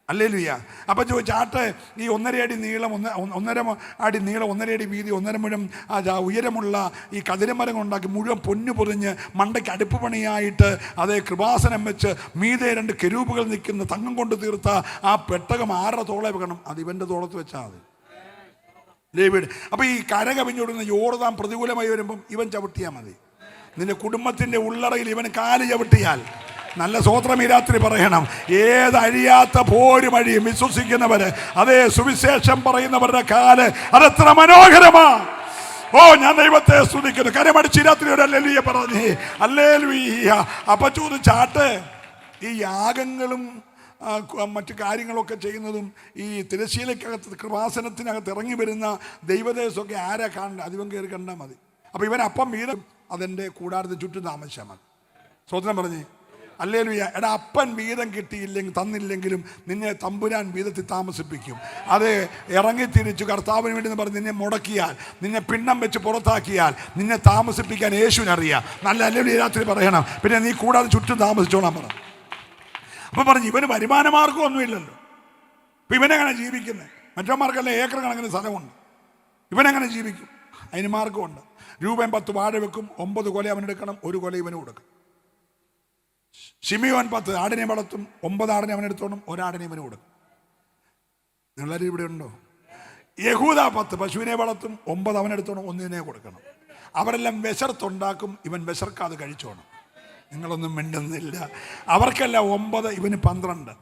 ഹല്ലേലൂയ. അപ്പം ചോദിച്ചാട്ടെ, ഈ 1.5 അടി നീളം, 1.5 അടി നീളം, 1.5 അടി വീതി, 1.5 മുഴം ഉയരമുള്ള ഈ കതിരമരം ഉണ്ടാക്കി മുഴുവൻ പൊന്നു പൊതിഞ്ഞ് മണ്ടയ്ക്ക് അടുപ്പ് പണിയായിട്ട് അതേ കൃപാസനം വെച്ച് മീതെ 2 കെരൂബുകൾ നിൽക്കുന്ന തങ്കം കൊണ്ട് തീർത്ത ആ പെട്ടകം ആരുടെ തോളെ വെക്കണം? അത് ഇവൻ്റെ തോളത്ത് വെച്ചാൽ മതി. ലേവിയുടെ. അപ്പം ഈ കരകവിഞ്ഞോടുന്ന യോർദാൻ പ്രതികൂലമായി വരുമ്പം ഇവൻ ചവിട്ടിയാൽ മതി. നിന്റെ കുടുംബത്തിൻ്റെ ഉള്ളറയിൽ ഇവൻ കാല് ചവിട്ടിയാൽ നല്ല സ്വോത്രം ഈ രാത്രി പറയണം. ഏതഴിയാത്ത പോരും അഴിയും വിശ്വസിക്കുന്നവര്, അതേ സുവിശേഷം പറയുന്നവരുടെ കാല് അതെത്ര മനോഹരമാ. ഓ, ഞാൻ ദൈവത്തെ സ്തുതിക്കുന്നു. കരമടിച്ച് രാത്രിയോട് ഹല്ലേലൂയ പറഞ്ഞേ, ഹല്ലേലൂയ. അപ്പൊ ചോദിച്ചാട്ട്, ഈ യാഗങ്ങളും മറ്റു കാര്യങ്ങളൊക്കെ ചെയ്യുന്നതും ഈ തിരശ്ശീലക്കകത്ത് കൃപാസനത്തിനകത്ത് ഇറങ്ങി വരുന്ന ദൈവദേശമൊക്കെ ആരാ കാണണ്ട? അതിവൻ കയറി കണ്ടാൽ മതി. അപ്പം ഇവൻ അപ്പം വീതം അതെൻ്റെ കൂടാരത്തിന് ചുറ്റും താമസിച്ചാൽ മതി. സ്വതന്ത്രം പറഞ്ഞേ, ഹല്ലേലൂയ. എടാ, അപ്പൻ വീതം കിട്ടിയില്ലെങ്കിൽ തന്നില്ലെങ്കിലും നിന്നെ തമ്പുരാൻ വീതത്തിൽ താമസിപ്പിക്കും. അത് ഇറങ്ങിത്തിരിച്ചു കർത്താവിന് വേണ്ടി എന്ന് പറഞ്ഞ് നിന്നെ മുടക്കിയാൽ, നിന്നെ പിണ്ണം വെച്ച് പുറത്താക്കിയാൽ നിന്നെ താമസിപ്പിക്കാൻ യേശുവിനറിയാം. നല്ല ഹല്ലേലൂയ രാത്രി പറയണം. പിന്നെ നീ കൂടാതെ ചുറ്റും താമസിച്ചോളാൻ പറഞ്ഞു. അപ്പം പറഞ്ഞു, ഇവന് വരുമാന മാർഗമൊന്നുമില്ലല്ലോ. അപ്പം ഇവനെങ്ങനെ ജീവിക്കുന്നത്? മറ്റന്മാർക്കെല്ലാം ഏക്കർ കണക്കിന് സ്ഥലമുണ്ട്. ഇവനെങ്ങനെ ജീവിക്കും? അതിന് മാർഗമുണ്ട്. രൂപൻ 10 വാഴ വെക്കും, 9 കൊല അവനെടുക്കണം, 1 കൊല ഇവന് കൊടുക്കും. ശിമിയോൻ 10 ആടിനെ വളർത്തും, 9 ആടിനെ അവനെടുത്തോണം, 1 ആടിനെ ഇവന് കൊടുക്കും. നിങ്ങളാരും ഇവിടെ ഉണ്ടോ? യഹൂദ 10 പശുവിനെ വളർത്തും, 9 അവനെടുത്തോണം, 1 കൊടുക്കണം. അവരെല്ലാം വിശർത്തുണ്ടാക്കും, ഇവൻ വിശർക്കാതെ കഴിച്ചോണം. നിങ്ങളൊന്നും മിണ്ടുന്നില്ല. അവർക്കെല്ലാം 9, ഇവന് 12.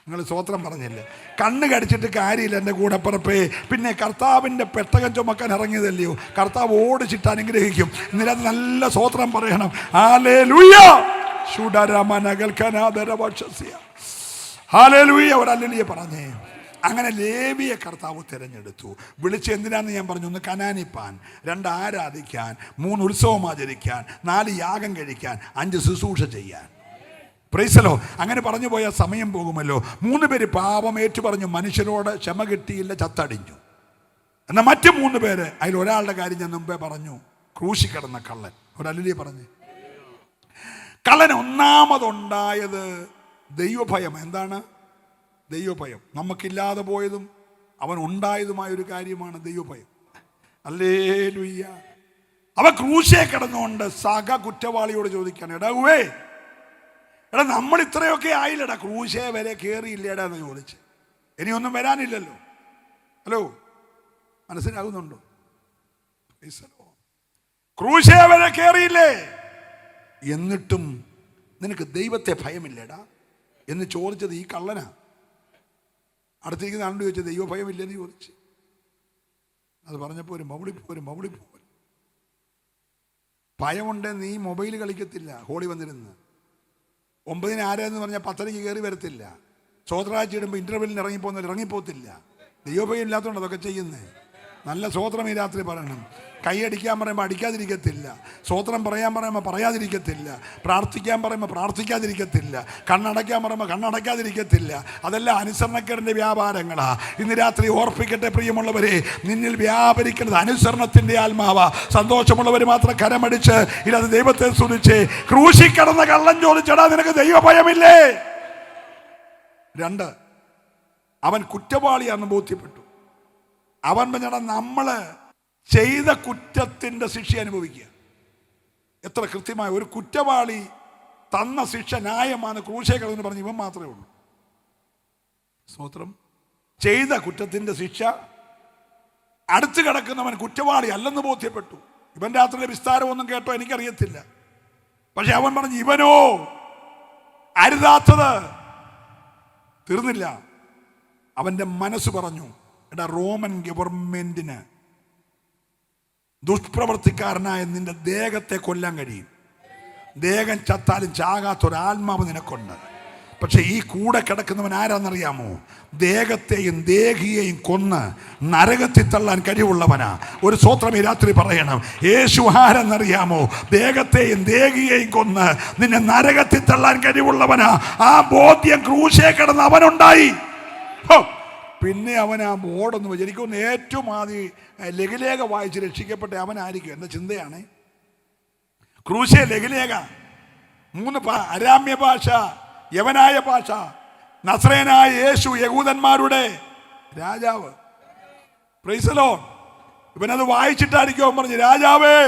നിങ്ങൾ സ്വോത്രം പറഞ്ഞില്ലേ? കണ്ണ് കടിച്ചിട്ട് കാര്യമില്ല എൻ്റെ കൂടപ്പിറപ്പേ. പിന്നെ കർത്താവിൻ്റെ പെട്ടകം ചുമക്കാൻ ഇറങ്ങിയതല്ലയോ? കർത്താവ് ഓടിച്ചിട്ട് അനുഗ്രഹിക്കും. ഇന്നലെ നല്ല സ്വോത്രം പറയണം. ഹല്ലേലൂയ. ഹല്ലേലൂയ. ഒരു ഹല്ലേലൂയ പറഞ്ഞേ. അങ്ങനെ ലേവിയെ കർത്താവ് തിരഞ്ഞെടുത്തു. വിളിച്ച് എന്തിനാന്ന് ഞാൻ പറഞ്ഞു. 1 കനാനിപ്പാൻ, 2 ആരാധിക്കാൻ, 3 ഉത്സവം ആചരിക്കാൻ, 4 യാഗം കഴിക്കാൻ, 5 ശുശ്രൂഷ ചെയ്യാൻ. Price the Lord. അങ്ങനെ പറഞ്ഞു പോയാൽ സമയം പോകുമല്ലോ. 3 പേര് പാപം ഏറ്റു പറഞ്ഞു, മനുഷ്യരോട് ക്ഷമ കിട്ടിയില്ല, ചത്തടിഞ്ഞു. എന്നാൽ മറ്റു 3 പേര്, അതിൽ ഒരാളുടെ കാര്യം ഞാൻ മുമ്പേ പറഞ്ഞു, ക്രൂശി കിടന്ന കള്ളൻ. ഒരല്ലേ പറഞ്ഞു, കള്ളൻ ഒന്നാമതുണ്ടായത് ദൈവഭയം. എന്താണ് ദൈവഭയം? നമുക്കില്ലാതെ പോയതും അവൻ ഉണ്ടായതുമായൊരു കാര്യമാണ് ദൈവഭയം. ഹല്ലേലൂയ. അവൻ ക്രൂശേ കിടന്നുകൊണ്ട് സഹ കുറ്റവാളിയോട് ചോദിക്കാണ്, എടാ നമ്മൾ ഇത്രയൊക്കെ ആയില്ലടാ, ക്രൂശേ വരെ കയറിയില്ലേടാ എന്ന് ചോദിച്ച്. ഇനിയൊന്നും വരാനില്ലല്ലോ. ഹലോ, മനസ്സിലാകുന്നുണ്ടോ? ക്രൂശേ വരെ കയറിയില്ലേ, എന്നിട്ടും നിനക്ക് ദൈവത്തെ ഭയമില്ലേടാ എന്ന് ചോദിച്ചത് ഈ കള്ളനാ. അടുത്തിരിക്കുന്ന ആളോട് ചോദിച്ചത് ദൈവ ഭയമില്ലെന്ന് ചോദിച്ച്. അത് പറഞ്ഞപ്പോൾ ഒരു മൗളിപ്പോരും. ഭയമുണ്ടെന്ന് നീ മൊബൈൽ കളിക്കത്തില്ല. ഹോളി വന്നിരുന്ന് 9 ആരെന്ന് പറഞ്ഞാൽ 10 കയറി വരത്തില്ല. സ്വോത്രാഴ്ച ഇടുമ്പോൾ ഇൻ്റർവെല്ലിന് ഇറങ്ങിപ്പോത്തില്ല. ദൈവഭയം ഇല്ലാത്തതുകൊണ്ട് അതൊക്കെ ചെയ്യുന്നത്. നല്ല സ്വോത്രം ഈ രാത്രി പറയണം. കൈയടിക്കാൻ പറയുമ്പോൾ അടിക്കാതിരിക്കത്തില്ല. സ്വോത്രം പറയാൻ പറയുമ്പോൾ പറയാതിരിക്കത്തില്ല. പ്രാർത്ഥിക്കാൻ പറയുമ്പോൾ പ്രാർത്ഥിക്കാതിരിക്കത്തില്ല. കണ്ണടയ്ക്കാൻ പറയുമ്പോൾ കണ്ണടയ്ക്കാതിരിക്കത്തില്ല. അതെല്ലാം അനുസരണക്കേടിൻ്റെ വ്യാപാരങ്ങളാ. ഇന്ന് രാത്രി ഓർപ്പിക്കട്ടെ പ്രിയമുള്ളവരെ, നിന്നിൽ വ്യാപരിക്കുന്നത് അനുസരണത്തിൻ്റെ ആത്മാവാ. സന്തോഷമുള്ളവർ മാത്രം കരമടിച്ച് ഇല്ലാതെ ദൈവത്തെ സ്തുതിച്ച്. ക്രൂശി കിടന്ന കള്ളൻ ചോദിച്ചടാ, നിനക്ക് ദൈവഭയമില്ലേ? 2, അവൻ കുറ്റവാളിയാണെന്ന് ബോധ്യപ്പെട്ടു. അവൻ പറഞ്ഞാൽ നമ്മൾ ചെയ്ത കുറ്റത്തിൻ്റെ ശിക്ഷ അനുഭവിക്കുക. എത്ര കൃത്യമായ ഒരു കുറ്റവാളി തന്ന ശിക്ഷ ന്യായമാണ്. ക്രൂശേ കിടന്ന് പറഞ്ഞ് ഇവൻ മാത്രമേ ഉള്ളൂ. സ്തോത്രം. ചെയ്ത കുറ്റത്തിൻ്റെ ശിക്ഷ അടുത്ത് കിടക്കുന്നവൻ കുറ്റവാളി അല്ലെന്ന് ബോധ്യപ്പെട്ടു. ഇവൻ രാത്രിയിലെ വിസ്താരമൊന്നും കേട്ടോ എനിക്കറിയത്തില്ല. പക്ഷെ അവൻ പറഞ്ഞു ഇവനോ അരുതാത്തത് തീർന്നില്ല. അവൻ്റെ മനസ്സ് പറഞ്ഞു, എടാ റോമൻ ഗവൺമെന്റിന് ദുഷ്പ്രവർത്തിക്കാരനായ നിന്റെ ദേഹത്തെ കൊല്ലാൻ കഴിയും. ദേഹം ചത്താലും ചാകാത്തൊരാത്മാവ് നിനക്കുണ്ട്. പക്ഷെ ഈ കൂടെ കിടക്കുന്നവൻ ആരാന്നറിയാമോ? ദേഹത്തെയും ദേഹിയെയും കൊന്ന് നരകത്തിൽ തള്ളാൻ കഴിവുള്ളവനാ. ഒരു സ്വോത്രം ഈ രാത്രി പറയണം. യേശു ആരെന്നറിയാമോ? ദേഹത്തെയും ദേഹിയെയും കൊന്ന് നിന്നെ നരകത്തിൽ തള്ളാൻ കഴിവുള്ളവനാ. ആ ബോധ്യം ക്രൂശേ കിടന്ന് അവനുണ്ടായി. പിന്നെ അവൻ ആ ബോർഡൊന്ന് വെച്ച് എനിക്കൊന്ന് ഏറ്റവും ആദ്യം ലഘുലേഖ വായിച്ച് രക്ഷിക്കപ്പെട്ട അവനായിരിക്കും എന്ന ചിന്തയാണ്. ക്രൂശേ ലഘുലേഖ 3 അരാമ്യ ഭാഷ, യവനായ ഭാഷ. നസ്രയനായ യേശു യഹൂദന്മാരുടെ രാജാവ്. Praise the lord. ഇവനത് വായിച്ചിട്ടായിരിക്കും അവൻ പറഞ്ഞു, രാജാവേ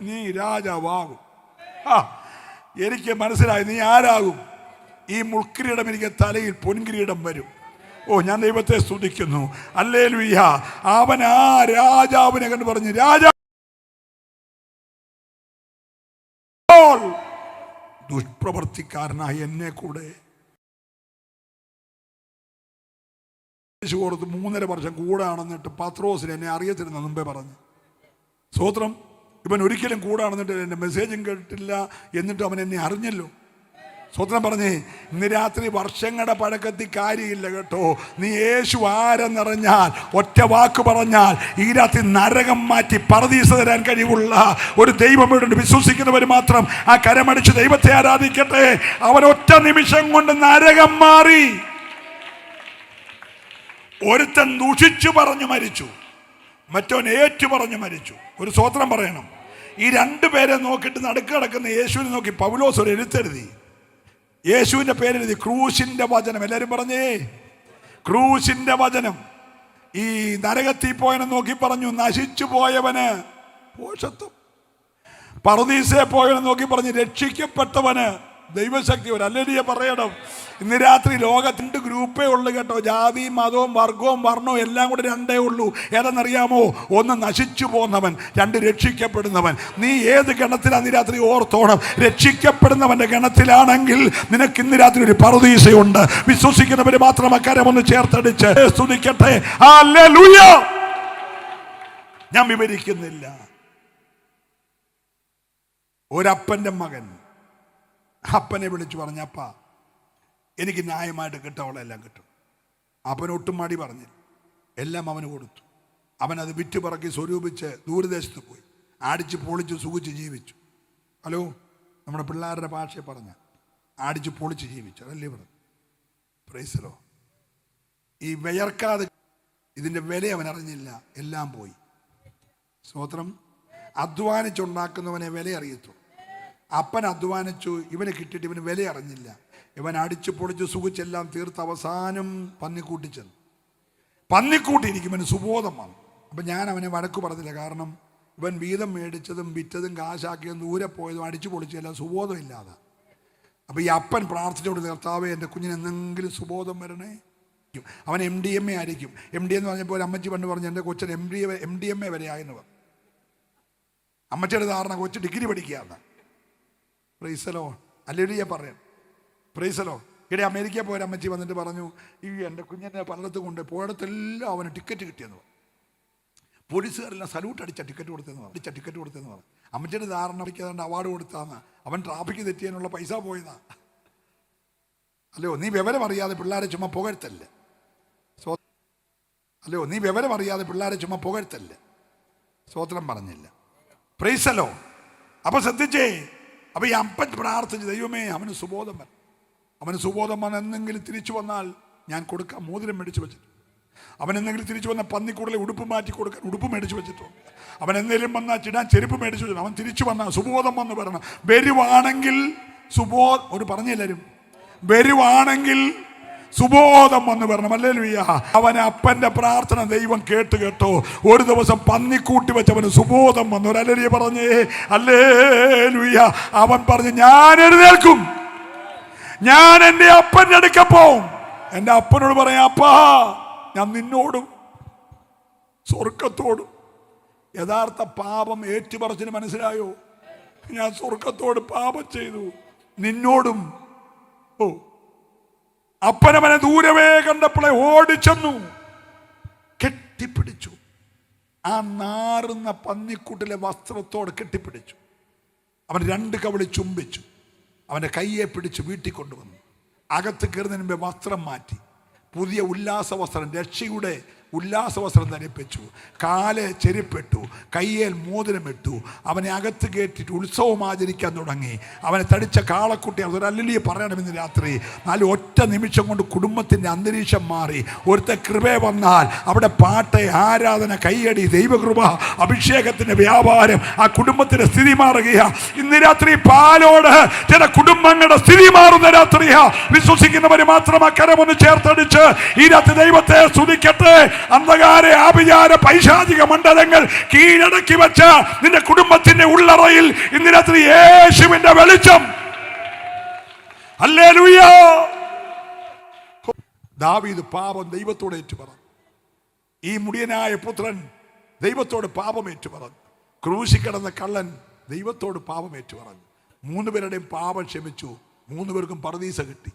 നീ രാജാവാകും. എനിക്ക് മനസ്സിലായി നീ ആരാകും. ഈ മുൾക്കിരീടം എനിക്ക് തലയിൽ പൊൻകിരീടം വരും. ഓ, ഞാൻ ദൈവത്തെ സ്തുതിക്കുന്നു. ഹല്ലേലൂയ. അവൻ ആ രാജാവിനെ കണ്ട് പറഞ്ഞു, രാജാ ദുഷ്പ്രവർത്തിക്കാരനായ എന്നെ കൂടെ ഓർത്ത് 3.5 വർഷം കൂടെ ആണെന്നിട്ട് പത്രോസിന് എന്നെ അറിയത്തില്ലെന്ന് മുമ്പേ പറഞ്ഞു. സ്തോത്രം. ഇവൻ ഒരിക്കലും കൂടെ ആണെന്നിട്ട് എൻ്റെ മെസ്സേജും കേട്ടില്ല, എന്നിട്ടും അവൻ എന്നെ അറിഞ്ഞല്ലോ. സ്വത്രം പറഞ്ഞേ, ഇന്ന് രാത്രി വർഷങ്ങളുടെ പഴക്കത്തിൽ കാര്യമില്ല കേട്ടോ. നീ യേശു ആരെന്നറിഞ്ഞാൽ, ഒറ്റ വാക്ക് പറഞ്ഞാൽ ഈ രാത്രി നരകം മാറ്റി പറുദീസ തരാൻ കഴിവുള്ള ഒരു ദൈവം ഇവിടെ വിശ്വസിക്കുന്നവർ മാത്രം ആ കരമടിച്ച് ദൈവത്തെ ആരാധിക്കട്ടെ. അവൻ ഒറ്റ നിമിഷം കൊണ്ട് നരകം മാറി. ഒരുത്തൻ ദുഷിച്ചു പറഞ്ഞു മരിച്ചു, മറ്റവൻ ഏറ്റു പറഞ്ഞു മരിച്ചു. ഒരു സ്വോത്രം പറയണം. ഈ 2 പേരെ നോക്കിയിട്ട് നടുക്ക് കിടക്കുന്ന യേശുവിനെ നോക്കി പൗലോസ് ഒരു എഴുത്തെഴുതി. യേശുവിൻ്റെ പേരെഴുതി ക്രൂശിൻ്റെ വചനം. എല്ലാവരും പറഞ്ഞേ, ക്രൂശിൻ്റെ വചനം. ഈ നരകത്തിൽ പോയവനെ നോക്കി പറഞ്ഞു നശിച്ചു പോയവന് പോഷത്വം. പറുദീസയെ പോയവനെ നോക്കി പറഞ്ഞു രക്ഷിക്കപ്പെട്ടവന് ദൈവശക്തി. ഒരു ഹല്ലേലൂയ പറയണം. ഇന്ന് രാത്രി ലോകത്തിൻ്റെ ഗ്രൂപ്പേ ഉള്ളു കേട്ടോ. ജാതിയും മതവും വർഗവും വർണ്ണവും എല്ലാം കൂടെ 2 ഉള്ളൂ. ഏതെന്നറിയാമോ? 1 നശിച്ചു പോകുന്നവൻ, 2 രക്ഷിക്കപ്പെടുന്നവൻ. നീ ഏത് ഗണത്തിലാണ് ഇന്ന് രാത്രി ഓർത്തോണം. രക്ഷിക്കപ്പെടുന്നവന്റെ ഗണത്തിലാണെങ്കിൽ നിനക്ക് ഇന്ന് രാത്രി ഒരു പറുദീസയുണ്ട്. വിശ്വസിക്കുന്നവര് മാത്രം അക്കാരമൊന്ന് ചേർത്തടിച്ച് സ്തുതിക്കട്ടെ. ഹല്ലേലൂയ. ഞാൻ വിവരിക്കുന്നില്ല. ഒരപ്പൻ്റെ മകൻ അപ്പനെ വിളിച്ചു പറഞ്ഞു, അപ്പ എനിക്ക് ന്യായമായിട്ട് കിട്ടവളെല്ലാം കിട്ടും. അപ്പൻ ഒട്ടും മടി പറഞ്ഞില്ല, എല്ലാം അവന് കൊടുത്തു. അവനത് വിറ്റ് പറക്കി സ്വരൂപിച്ച് ദൂരദേശത്ത് പോയി ആടിച്ച് പൊളിച്ച് സുഖിച്ച് ജീവിച്ചു. ഹലോ, നമ്മുടെ പിള്ളേരുടെ ഭാഷയെ പറഞ്ഞ ആടിച്ച് പൊളിച്ച് ജീവിച്ചു, അതല്ലേ പറഞ്ഞു. പ്രൈസലോ. ഈ വിയർക്കാതെ ഇതിൻ്റെ വില അവൻ അറിഞ്ഞില്ല, എല്ലാം പോയി. സ്തോത്രം. അധ്വാനിച്ചുണ്ടാക്കുന്നവനെ വില അറിയത്തു. അപ്പൻ അധ്വാനിച്ചു, ഇവനെ കിട്ടിയിട്ട് ഇവന് വില അറിഞ്ഞില്ല. ഇവൻ അടിച്ചു പൊളിച്ച് സുഖിച്ചെല്ലാം തീർത്ത് അവസാനം പന്നിക്കൂട്ടിച്ചെന്നു. പന്നിക്കൂട്ടിയിരിക്കും ഇവന് സുബോധം വന്നു. അപ്പം ഞാൻ അവനെ വഴക്ക് പറഞ്ഞില്ല, കാരണം ഇവൻ വീതം മേടിച്ചതും വിറ്റതും കാശാക്കിയതും ദൂരെ പോയതും അടിച്ചു പൊളിച്ചെല്ലാം സുബോധമില്ലാതെ. അപ്പോൾ ഈ അപ്പൻ പ്രാർത്ഥിച്ചോട്, കർത്താവേ എൻ്റെ കുഞ്ഞിന് എന്തെങ്കിലും സുബോധം വരണേ. അവൻ MDMA ആയിരിക്കും. MD എന്ന് പറഞ്ഞപ്പോൾ ഒരു അമ്മച്ചി പണ്ട് പറഞ്ഞു, എൻ്റെ കൊച്ചൻ MDMA വരെ ആയെന്ന് പറഞ്ഞു. അമ്മച്ചിയുടെ ധാരണ കൊച്ച് ഡിഗ്രി പഠിക്കുകയാണ്. പ്രൈസലോ, അല്ലെങ്കിൽ പറയാം. പ്രൈസലോ. ഇവിടെ അമേരിക്കയിൽ പോയ അമ്മച്ചി വന്നിട്ട് പറഞ്ഞു, ഈ എൻ്റെ കുഞ്ഞിനെ പലയിടത്ത് കൊണ്ട് പോയിടത്തെല്ലാം അവന് ടിക്കറ്റ് കിട്ടിയെന്ന് പറഞ്ഞു. പോലീസുകാരെല്ലാം സല്യൂട്ട് അടിച്ച ടിക്കറ്റ് കൊടുത്തെന്ന് പറഞ്ഞു. അമ്മച്ചിയുടെ ധാരണ പഠിക്കാതെ അവാർഡ് കൊടുത്താന്ന്. അവൻ ട്രാഫിക്ക് തെറ്റിയതിനുള്ള പൈസ പോയതാ. അല്ലയോ, നീ വിവരം അറിയാതെ പിള്ളേരെ ചുമ്മാ പുകഴ്ത്തല്ലേ. അല്ലയോ, നീ വിവരം അറിയാതെ പിള്ളേരെ ചുമ്മാ പുകഴ്ത്തല്ലേ. സ്വോത്രം പറഞ്ഞില്ല. പ്രൈസലോ. അപ്പൊ ശ്രദ്ധിച്ചേ. അപ്പൊ ഈ അപ്പൻ പ്രാർത്ഥിച്ച്, ദൈവമേ അവന് സുബോധം വരണം. അവന് സുബോധം വന്ന് എന്തെങ്കിലും തിരിച്ചു വന്നാൽ ഞാൻ കൊടുക്കാം. മോതിരം മേടിച്ചു വെച്ചിട്ടു. അവൻ എന്തെങ്കിലും തിരിച്ചു വന്നാൽ പന്നിക്കൂടലെ ഉടുപ്പ് മാറ്റി കൊടുക്കാൻ ഉടുപ്പ് മേടിച്ചു വെച്ചിട്ടു. അവൻ എന്തെങ്കിലും വന്നാൽ ചിടാൻ ചെരുപ്പ് മേടിച്ചു വെച്ചിട്ടു. അവൻ തിരിച്ചു വന്നാൽ സുബോധം വന്ന് വരണം. വരുവാണെങ്കിൽ ഒരു പറഞ്ഞെല്ലാരും, വരുവാണെങ്കിൽ സുബോധം വന്ന് വരണം. ഹല്ലേലൂയ. അവന് അപ്പന്റെ പ്രാർത്ഥന ദൈവം കേട്ടോ. ഒരു ദിവസം പന്നിക്കൂട്ടി വെച്ചവന് സുബോധം വന്നു. ഹല്ലേലൂയ പറഞ്ഞേ. ഹല്ലേലൂയ. അവൻ പറഞ്ഞു, ഞാൻ എഴുന്നേൽക്കും, ഞാൻ എൻ്റെ അപ്പൻ്റെ അടുക്ക പോവും. എൻ്റെ അപ്പനോട് പറയാം, അപ്പാ ഞാൻ നിന്നോടും സ്വർഗത്തോടും. യഥാർത്ഥ പാപം ഏറ്റുപറച്ചിന് മനസ്സിലായോ? ഞാൻ സ്വർഗത്തോട് പാപം ചെയ്തു, നിന്നോടും. അപ്പനവനെ ദൂരവേ കണ്ടപ്പോഴേ ഓടിച്ചെന്നു, കെട്ടിപ്പിടിച്ചു. ആ നാറുന്ന പന്നിക്കൂട്ടിലെ വസ്ത്രത്തോട് കെട്ടിപ്പിടിച്ചു. അവൻ 2 കവിളി ചുംബിച്ചു. അവൻ്റെ കയ്യെ പിടിച്ച് വീട്ടിൽ കൊണ്ടുവന്നു. അകത്ത് കയറുന്നതിന് മുമ്പേ വസ്ത്രം മാറ്റി, പുതിയ ഉല്ലാസവസ്ത്രം, രക്ഷയുടെ ഉല്ലാസവസ്ത്രം ധരിപ്പിച്ചു. കാല് ചെരുപ്പിട്ടു, കയ്യേൽ മോതിരമിട്ടു. അവനെ അകത്ത് കയറ്റിട്ട് ഉത്സവം ആചരിക്കാൻ തുടങ്ങി. അവനെ തടിച്ച കാളക്കുട്ടി അതൊരല്ലിയെ പറയണമെന്ന് രാത്രി. 4 ഒറ്റ നിമിഷം കൊണ്ട് കുടുംബത്തിൻ്റെ അന്തരീക്ഷം മാറി. ഒരുത്ത കൃപ വന്നാൽ അവിടെ പാട്ട്, ആരാധന, കയ്യടി, ദൈവകൃപ, അഭിഷേകത്തിൻ്റെ വ്യാപാരം. ആ കുടുംബത്തിൻ്റെ സ്ഥിതി മാറുകയാ. ഇന്ന് രാത്രി പാലോട് ചില കുടുംബങ്ങളുടെ സ്ഥിതി മാറുന്ന രാത്രിയാ. വിശ്വസിക്കുന്നവർ മാത്രം അക്കരമൊന്ന് ചേർത്തടിച്ച് ഈ രാത്രി ദൈവത്തെ സ്തുതിക്കട്ടെ. അന്ധകാര, ആഭിചാര, പൈശാചിക മണ്ഡലങ്ങൾ കീഴടക്കി വെച്ച നിന്റെ കുടുംബത്തിന്റെ ഉള്ളറയിൽ ഇന്ന് രാത്രി യേശുവിന്റെ വെളിച്ചം. ഹല്ലേലൂയ. ദാവീദ് പാപം ദൈവത്തോട് ഏറ്റുപറഞ്ഞു. ഈ മുടിയനായ പുത്രൻ ദൈവത്തോട് പാപം ഏറ്റുപറഞ്ഞു. ക്രൂശിൽ കിടന്ന കള്ളൻ ദൈവത്തോട് പാപം ഏറ്റുപറഞ്ഞു. 3 പേരുടെയും പാപം ക്ഷമിച്ചു. 3 പേർക്കും പറുദീസ കിട്ടി.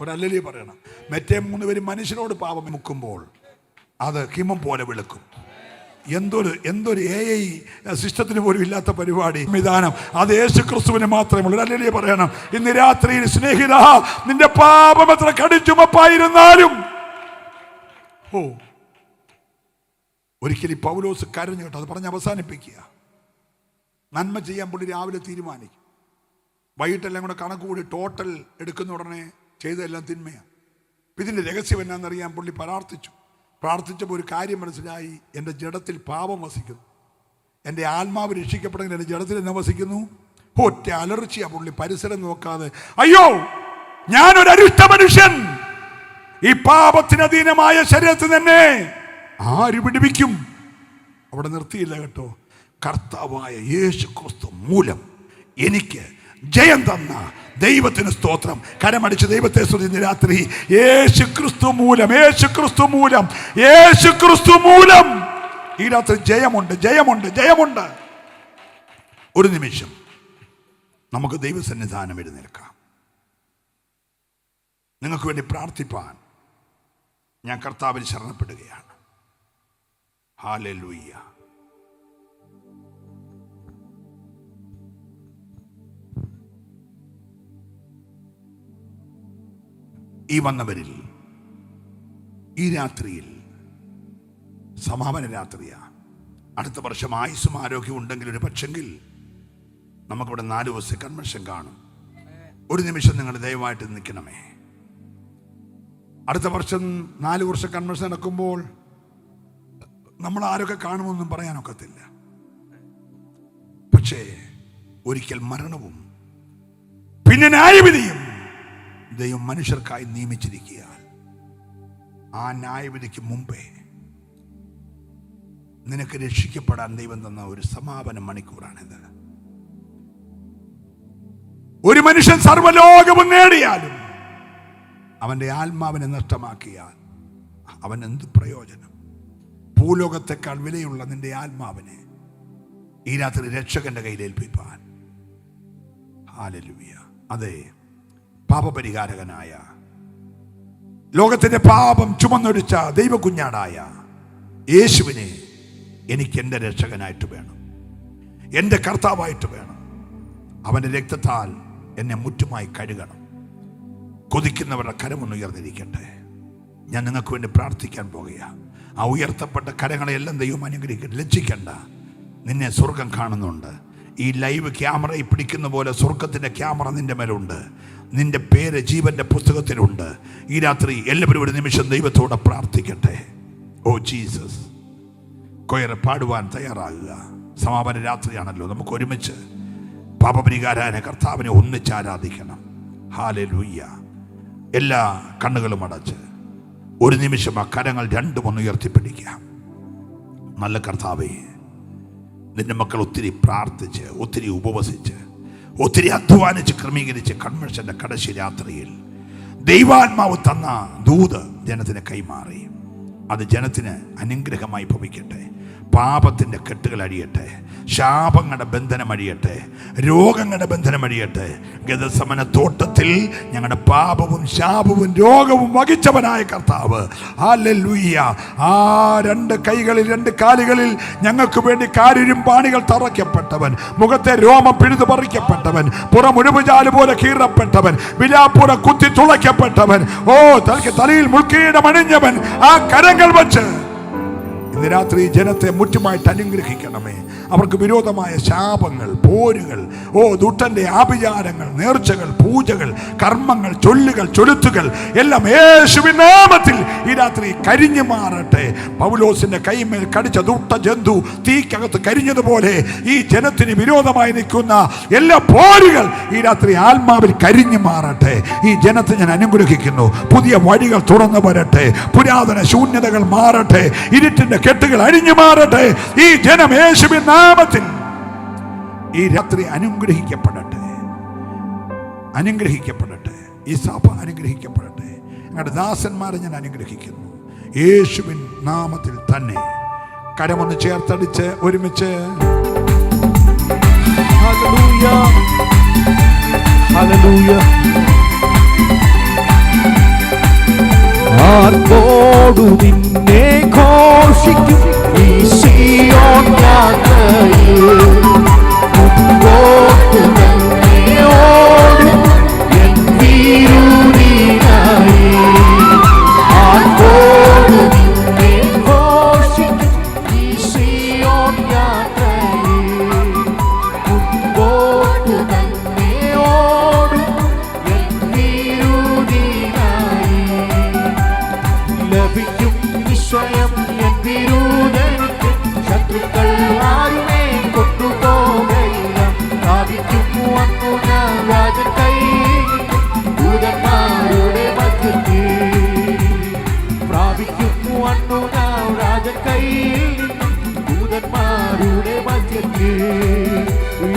ഒരല്ലേ പറയണം. മറ്റേ 3 പേരും മനുഷ്യനോട് പാപം മുക്കുമ്പോൾ അത് ഹിമം പോലെ വിളക്കും. എന്തൊരു AI സിസ്റ്റത്തിന് പോലും ഇല്ലാത്ത പരിപാടി, സംവിധാനം. അത് യേശുക്രിസ്തുവിന് മാത്രമേ ഉള്ളൂ. അല്ലേ പറയണം. ഇന്ന് രാത്രിയിൽ സ്നേഹിത, നിന്റെ പാപം എത്ര കടിച്ചുമപ്പായിരുന്നാലും. ഒരിക്കലും പൗലോസ് കരഞ്ഞു കേട്ടോ. അത് പറഞ്ഞ് അവസാനിപ്പിക്കുക. നന്മ ചെയ്യാൻ പുള്ളി രാവിലെ തീരുമാനിക്കും. വൈകിട്ടെല്ലാം കൂടെ കണക്ക് കൂടി ടോട്ടൽ എടുക്കുന്ന ഉടനെ ചെയ്തതെല്ലാം തിന്മയാണ്. ഇതിൻ്റെ രഹസ്യം എന്നാണെന്നറിയാൻ പുള്ളി പ്രാർത്ഥിച്ചപ്പോൾ ഒരു കാര്യം മനസ്സിലായി. എൻ്റെ ജഡത്തിൽ പാപം വസിക്കുന്നു. എൻ്റെ ആത്മാവ് രക്ഷിക്കപ്പെടുമെങ്കിൽ എൻ്റെ ജഡത്തിൽ എന്നെ വസിക്കുന്നു. ഒറ്റ അലർച്ചയാ പുള്ളി. പരിസരം നോക്കാതെ, അയ്യോ ഞാനൊരു അരിഷ്ട മനുഷ്യൻ, ഈ പാപത്തിന് അധീനമായ ശരീരത്തിൽ തന്നെ ആര് വിടുവിക്കും? അവിടെ നിർത്തിയില്ല കേട്ടോ. കർത്താവായ യേശു ക്രിസ്തു മൂലം എനിക്ക് ജയം തന്ന ദൈവത്തിന് സ്തോത്രം. കരമടിച്ച് ദൈവത്തെ സ്തുതിക്കുന്ന രാത്രി. യേശു ക്രിസ്തു മൂലം ഈ രാത്രി ജയമുണ്ട്. ഒരു നിമിഷം നമുക്ക് ദൈവസന്നിധാനം എഴുന്നേൽക്കാം. നിങ്ങൾക്ക് വേണ്ടി പ്രാർത്ഥിപ്പാൻ ഞാൻ കർത്താവിൽ ശരണപ്പെടുകയാണ്. ഹല്ലേലൂയ. ഈ വന്നവരിൽ ഈ രാത്രിയിൽ സമാപന രാത്രിയാണ്. അടുത്ത വർഷം ആയുസ്സും ആരോഗ്യം ഉണ്ടെങ്കിൽ ഒരു പക്ഷെങ്കിൽ നമുക്കിവിടെ 4 ദിവസത്തെ കൺവെൻഷൻ കാണും. ഒരു നിമിഷം നിങ്ങൾ ദയവായിട്ട് നിൽക്കണമേ. അടുത്ത വർഷം 4 വർഷം കൺവെൻഷൻ നടക്കുമ്പോൾ നമ്മൾ ആരൊക്കെ കാണുമെന്നും പറയാനൊക്കത്തില്ല. പക്ഷേ ഒരിക്കൽ മരണവും പിന്നെ ന്യായവിധിയും ദൈവം മനുഷ്യർക്കായി നിയമിച്ചിരിക്കുക. ആ ന്യായവിധിക്ക് മുമ്പേ നിനക്ക് രക്ഷിക്കപ്പെടാൻ ദൈവം തന്ന ഒരു സമാപന മണിക്കൂറാണിത്. ഒരു മനുഷ്യൻ സർവ്വലോകവും നേടിയാലും അവന്റെ ആത്മാവിനെ നഷ്ടമാക്കിയാൽ അവൻ എന്ത് പ്രയോജനം? ഭൂലോകത്തെക്കാൾ വിലയുള്ള നിന്റെ ആത്മാവിനെ ഈ രാത്രി രക്ഷകന്റെ കയ്യിൽ ഏൽപ്പിപ്പാൻ. ഹല്ലേലൂയ. അതെ, പാപപരിഹാരകനായ, ലോകത്തിന്റെ പാപം ചുമന്നൊഴിച്ച ദൈവകുഞ്ഞാടായ യേശുവിനെ എനിക്ക് എൻ്റെ രക്ഷകനായിട്ട് വേണം, എൻ്റെ കർത്താവായിട്ട് വേണം. അവൻ്റെ രക്തത്താൽ എന്നെ മുറ്റുമായി കഴുകണം. കൊതിക്കുന്നവരുടെ കരമൊന്ന് ഉയർന്നിരിക്കട്ടെ. ഞാൻ നിങ്ങൾക്ക് വേണ്ടി പ്രാർത്ഥിക്കാൻ പോകുകയാണ്. ആ ഉയർത്തപ്പെട്ട കരങ്ങളെല്ലാം ദൈവം അനുഗ്രഹിക്കട്ടെ. ലജ്ജിക്കണ്ട, നിന്നെ സ്വർഗം കാണുന്നുണ്ട്. ഈ ലൈവ് ക്യാമറയിൽ പിടിക്കുന്ന പോലെ സ്വർഗത്തിൻ്റെ ക്യാമറ നിന്റെ മേലുണ്ട്. നിന്റെ പേര് ജീവന്റെ പുസ്തകത്തിലുണ്ട്. ഈ രാത്രി എല്ലാവരും ഒരു നിമിഷം ദൈവത്തോടെ പ്രാർത്ഥിക്കട്ടെ. Oh Jesus. കൊയർ പാടുവാൻ തയ്യാറാകുക. സമാപന രാത്രിയാണല്ലോ. നമുക്ക് ഒരുമിച്ച് പാപപരിഹാരന കർത്താവിനെ ഒന്നിച്ച് ആരാധിക്കണം. ഹല്ലേലൂയ. എല്ലാ കണ്ണുകളും അടച്ച് ഒരു നിമിഷം ആ കരങ്ങൾ രണ്ടും ഒന്ന് ഉയർത്തിപ്പിടിക്കാം. നല്ല കർത്താവേ, നിന്റെ മക്കൾ ഒത്തിരി പ്രാർത്ഥിച്ച്, ഒത്തിരി ഉപവസിച്ച്, ഒത്തിരി അധ്വാനിച്ച് ക്രമീകരിച്ച് കൺവെൻഷന്റെ കടശി രാത്രിയിൽ ദൈവാത്മാവ് തന്ന ദൂത് ജനത്തിന് കൈമാറി. അത് ജനത്തിന് അനുഗ്രഹമായി ഭവിക്കട്ടെ. പാപത്തിൻ്റെ കെട്ടുകൾ അഴിയട്ടെ, ശാപങ്ങളുടെ ബന്ധനം അഴിയട്ടെ, രോഗങ്ങളുടെ ബന്ധനം അഴിയട്ടെ. ഗെത്സമന തോട്ടത്തിൽ ഞങ്ങളുടെ പാപവും ശാപവും രോഗവും വഹിച്ചവനായ കർത്താവ്, ഹല്ലേലൂയ, ആ 2 കൈകളിൽ 2 കാലുകളിൽ ഞങ്ങൾക്ക് വേണ്ടി കാരിരുമ്പാണികൾ തറയ്ക്കപ്പെട്ടവൻ, മുഖത്തെ രോമം പിഴുതു പറിക്കപ്പെട്ടവൻ, പുറം ഉരുവുചാല് പോലെ കീറപ്പെട്ടവൻ, വിലാപ്പുറ കുത്തി തുളയ്ക്കപ്പെട്ടവൻ, ഓ തലയിൽ മുൾക്കിരീടം അണിഞ്ഞവൻ, ആ കരങ്ങൾ വച്ച് ഇന്ന് രാത്രി ജനത്തെ മുറ്റുമായിട്ട് അനുഗ്രഹിക്കണമേ. അവർക്ക് വിരോധമായ ശാപങ്ങൾ, പോരുകൾ, ദുഷ്ടന്റെ ആഭിചാരങ്ങൾ, നേർച്ചകൾ, പൂജകൾ, കർമ്മങ്ങൾ, ചൊല്ലുകൾ, ചൊലുത്തുകൾ എല്ലാം യേശുവിൻ നാമത്തിൽ ഈ രാത്രി കരിഞ്ഞു മാറട്ടെ. പൗലോസിന്റെ കൈമേൽ കടിച്ച ദുഷ്ട ജന്തു തീക്കകത്ത് കരിഞ്ഞതുപോലെ ഈ ജനത്തിന് വിരോധമായി നിൽക്കുന്ന എല്ലാ പോരുകൾ ഈ രാത്രി ആത്മാവിൽ കരിഞ്ഞു മാറട്ടെ. ഈ ജനത്തെ ഞാൻ അനുഗ്രഹിക്കുന്നു. പുതിയ വഴികൾ തുറന്നു വരട്ടെ. പുരാതന ശൂന്യതകൾ മാറട്ടെ. ഇരുട്ടിന്റെ കെട്ടുകൾ അഴിഞ്ഞു മാറട്ടെ. ഈ ജനം യേശുവിൻ നാമത്തിൽ ഈ രാത്രി അനുഗ്രഹിക്കപ്പെടട്ടെ. അനുഗ്രഹിക്കപ്പെടട്ടെ. ഈ സഭ അനുഗ്രഹിക്കപ്പെടട്ടെ. ഞങ്ങളുടെ ദാസന്മാരെ ഞാൻ അനുഗ്രഹിക്കുന്നു യേശുവിൻ നാമത്തിൽ തന്നെ. കരമൊന്ന് ചേർത്തടിച്ച് ഒരുമിച്ച് ഹല്ലേലൂയ, ഹല്ലേലൂയ. ആർപ്പോടു നിന്നെ ഘോഷിക്കും ഈ സിയോൻ യാത്രയിൽ. മുൻപോട്ടു തന്നെ ഓടും എൻ വീരുനിനായി. ആർപ്പോടു നിന്നെ ഘോഷിക്കും ഈ സിയോൻ യാത്രയിൽ. മുൻപോട്ടു തന്നെ ഓടും എൻ വീരുനിനായി. ലഭിക്കും നിശ്ചയം എൻ വിരുദ്ധർക്ക്. ശത്രുക്കൾ ആരുമേ കൊണ്ടുപോകയില്ല. പ്രാപിക്കും വന്നു ഞാൻ രാജൻ കയ്യിൽ. ദൂതന്മാരുടെ മധ്യത്തിൽ പ്രാപിക്കും വന്നു ഞാൻ രാജൻ കയ്യിൽ. ദൂതന്മാരുടെ മധ്യത്തിൽ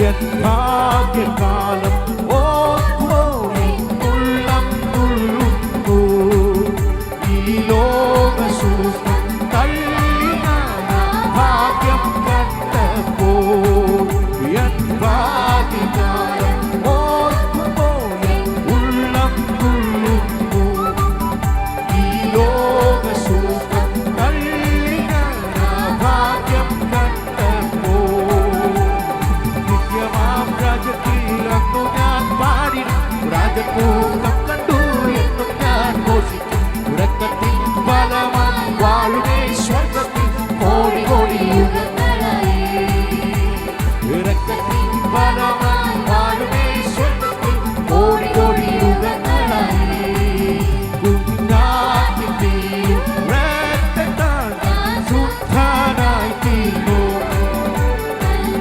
എൻ ഭാഗ്യകാലം ഉള്ളം തുള്ളുന്നു. ഈ ലോക സൂക്ഷ്മം തള്ളിന ഭാഗ്യം കണ്ടപ്പോൾ എൻ ഭാഗ്യകാലം ഓർക്കുമ്പോൾ ഉള്ളം തുള്ളുന്നു. ഈ ലോക സൂക്ഷ്മം തള്ളിന ഭാഗ്യം കണ്ടപ്പോൾ നിത്യമാം രാജ്യത്തിൽ അന്നു ഞാൻ പാടിടും. രാജപൂർണ്ണം കണ്ടു എന്നും ഞാൻ ഘോഷിക്കും. ഉറക്കത്തിൽ ബലമായി ബലമായി വാഴുമേ സ്വർഗ്ഗത്തിൽ കോടി കോടി യുഗങ്ങളായി. കുഞ്ഞാട്ടിന്റെ രക്തത്താൽ ശുദ്ധനായി തീർന്നു.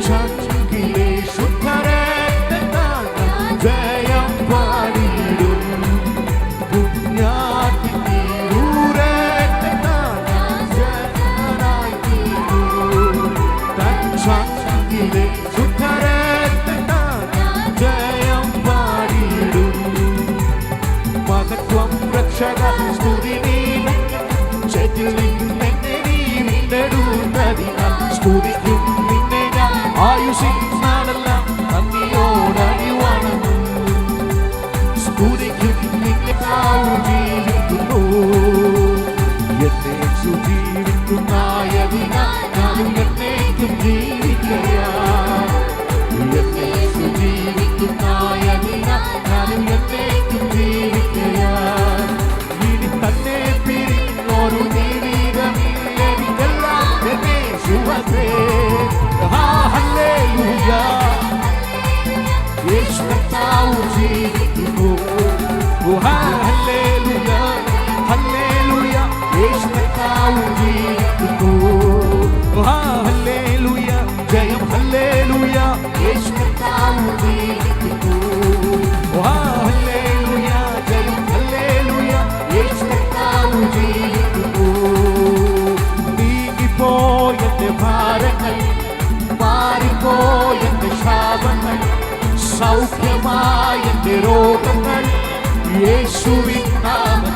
ചങ്കിലെ ശുദ്ധരക്തത്താൽ ജയം പാടിയിടും. കുഞ്ഞാട്ടിന്റെ രക്തത്താൽ ജയനായി തീർന്നു. തൻ ചങ്കിലെ ശുദ്ധരക്തത്താൽ ജയം പാടിയിടും. മഹത്വം രക്ഷക സ്തുതി നീ ചേറ്റിൽ നിന്നെ നീ വീണ്ടെടുത്തതിനാൽ സ്തുതിക്കും നിന്നെ ഞാൻ ആയുസ്സിൻ നാളെല്ലാം നന്ദിയോടണിവാണ്. സ്തുതിക്കും നിന്നെ ജീവിക്കുന്നു. എന്നേക്കു ജീവിക്കുന്നതിനാൽ ഞാനും എന്നേക്കും ജീവിക്കയാ. എന്നേക്കു ജീവിക്കുന്നതിനാൽ ഞാനും എന്നേക്കും ജീവിക്കയാ. ഇനി തന്നെ പിരിഞ്ഞൊരു ജീവിതമില്ല എനിക്കെല്ലാം എന്നേശുവേ. ഹല്ലേലൂയ യേശു കർത്താവ് ജീവിക്കുന്നു. ഹല്ലേലൂയ ഹല്ലേലൂയ യേശു കർത്താവ് ജീവിക്കുന്നു. ഹല്ലേലൂയ ജയം ഹല്ലേലൂയ യേശു കർത്താവ് ജീവിക്കുന്നു. ഹല്ലേലൂയ ജയം ഹല്ലേലൂയ യേശു കർത്താവ് ജീവിക്കുന്നു. നീങ്ങിപ്പോയെന്റെ ഭാരങ്ങൾ മാറിപ്പോയെന്റെ ശാപങ്ങൾ സൗഖ്യമായ എന്റെ രോഗങ്ങൾ യേശുവിൻ നാമത്തിൽ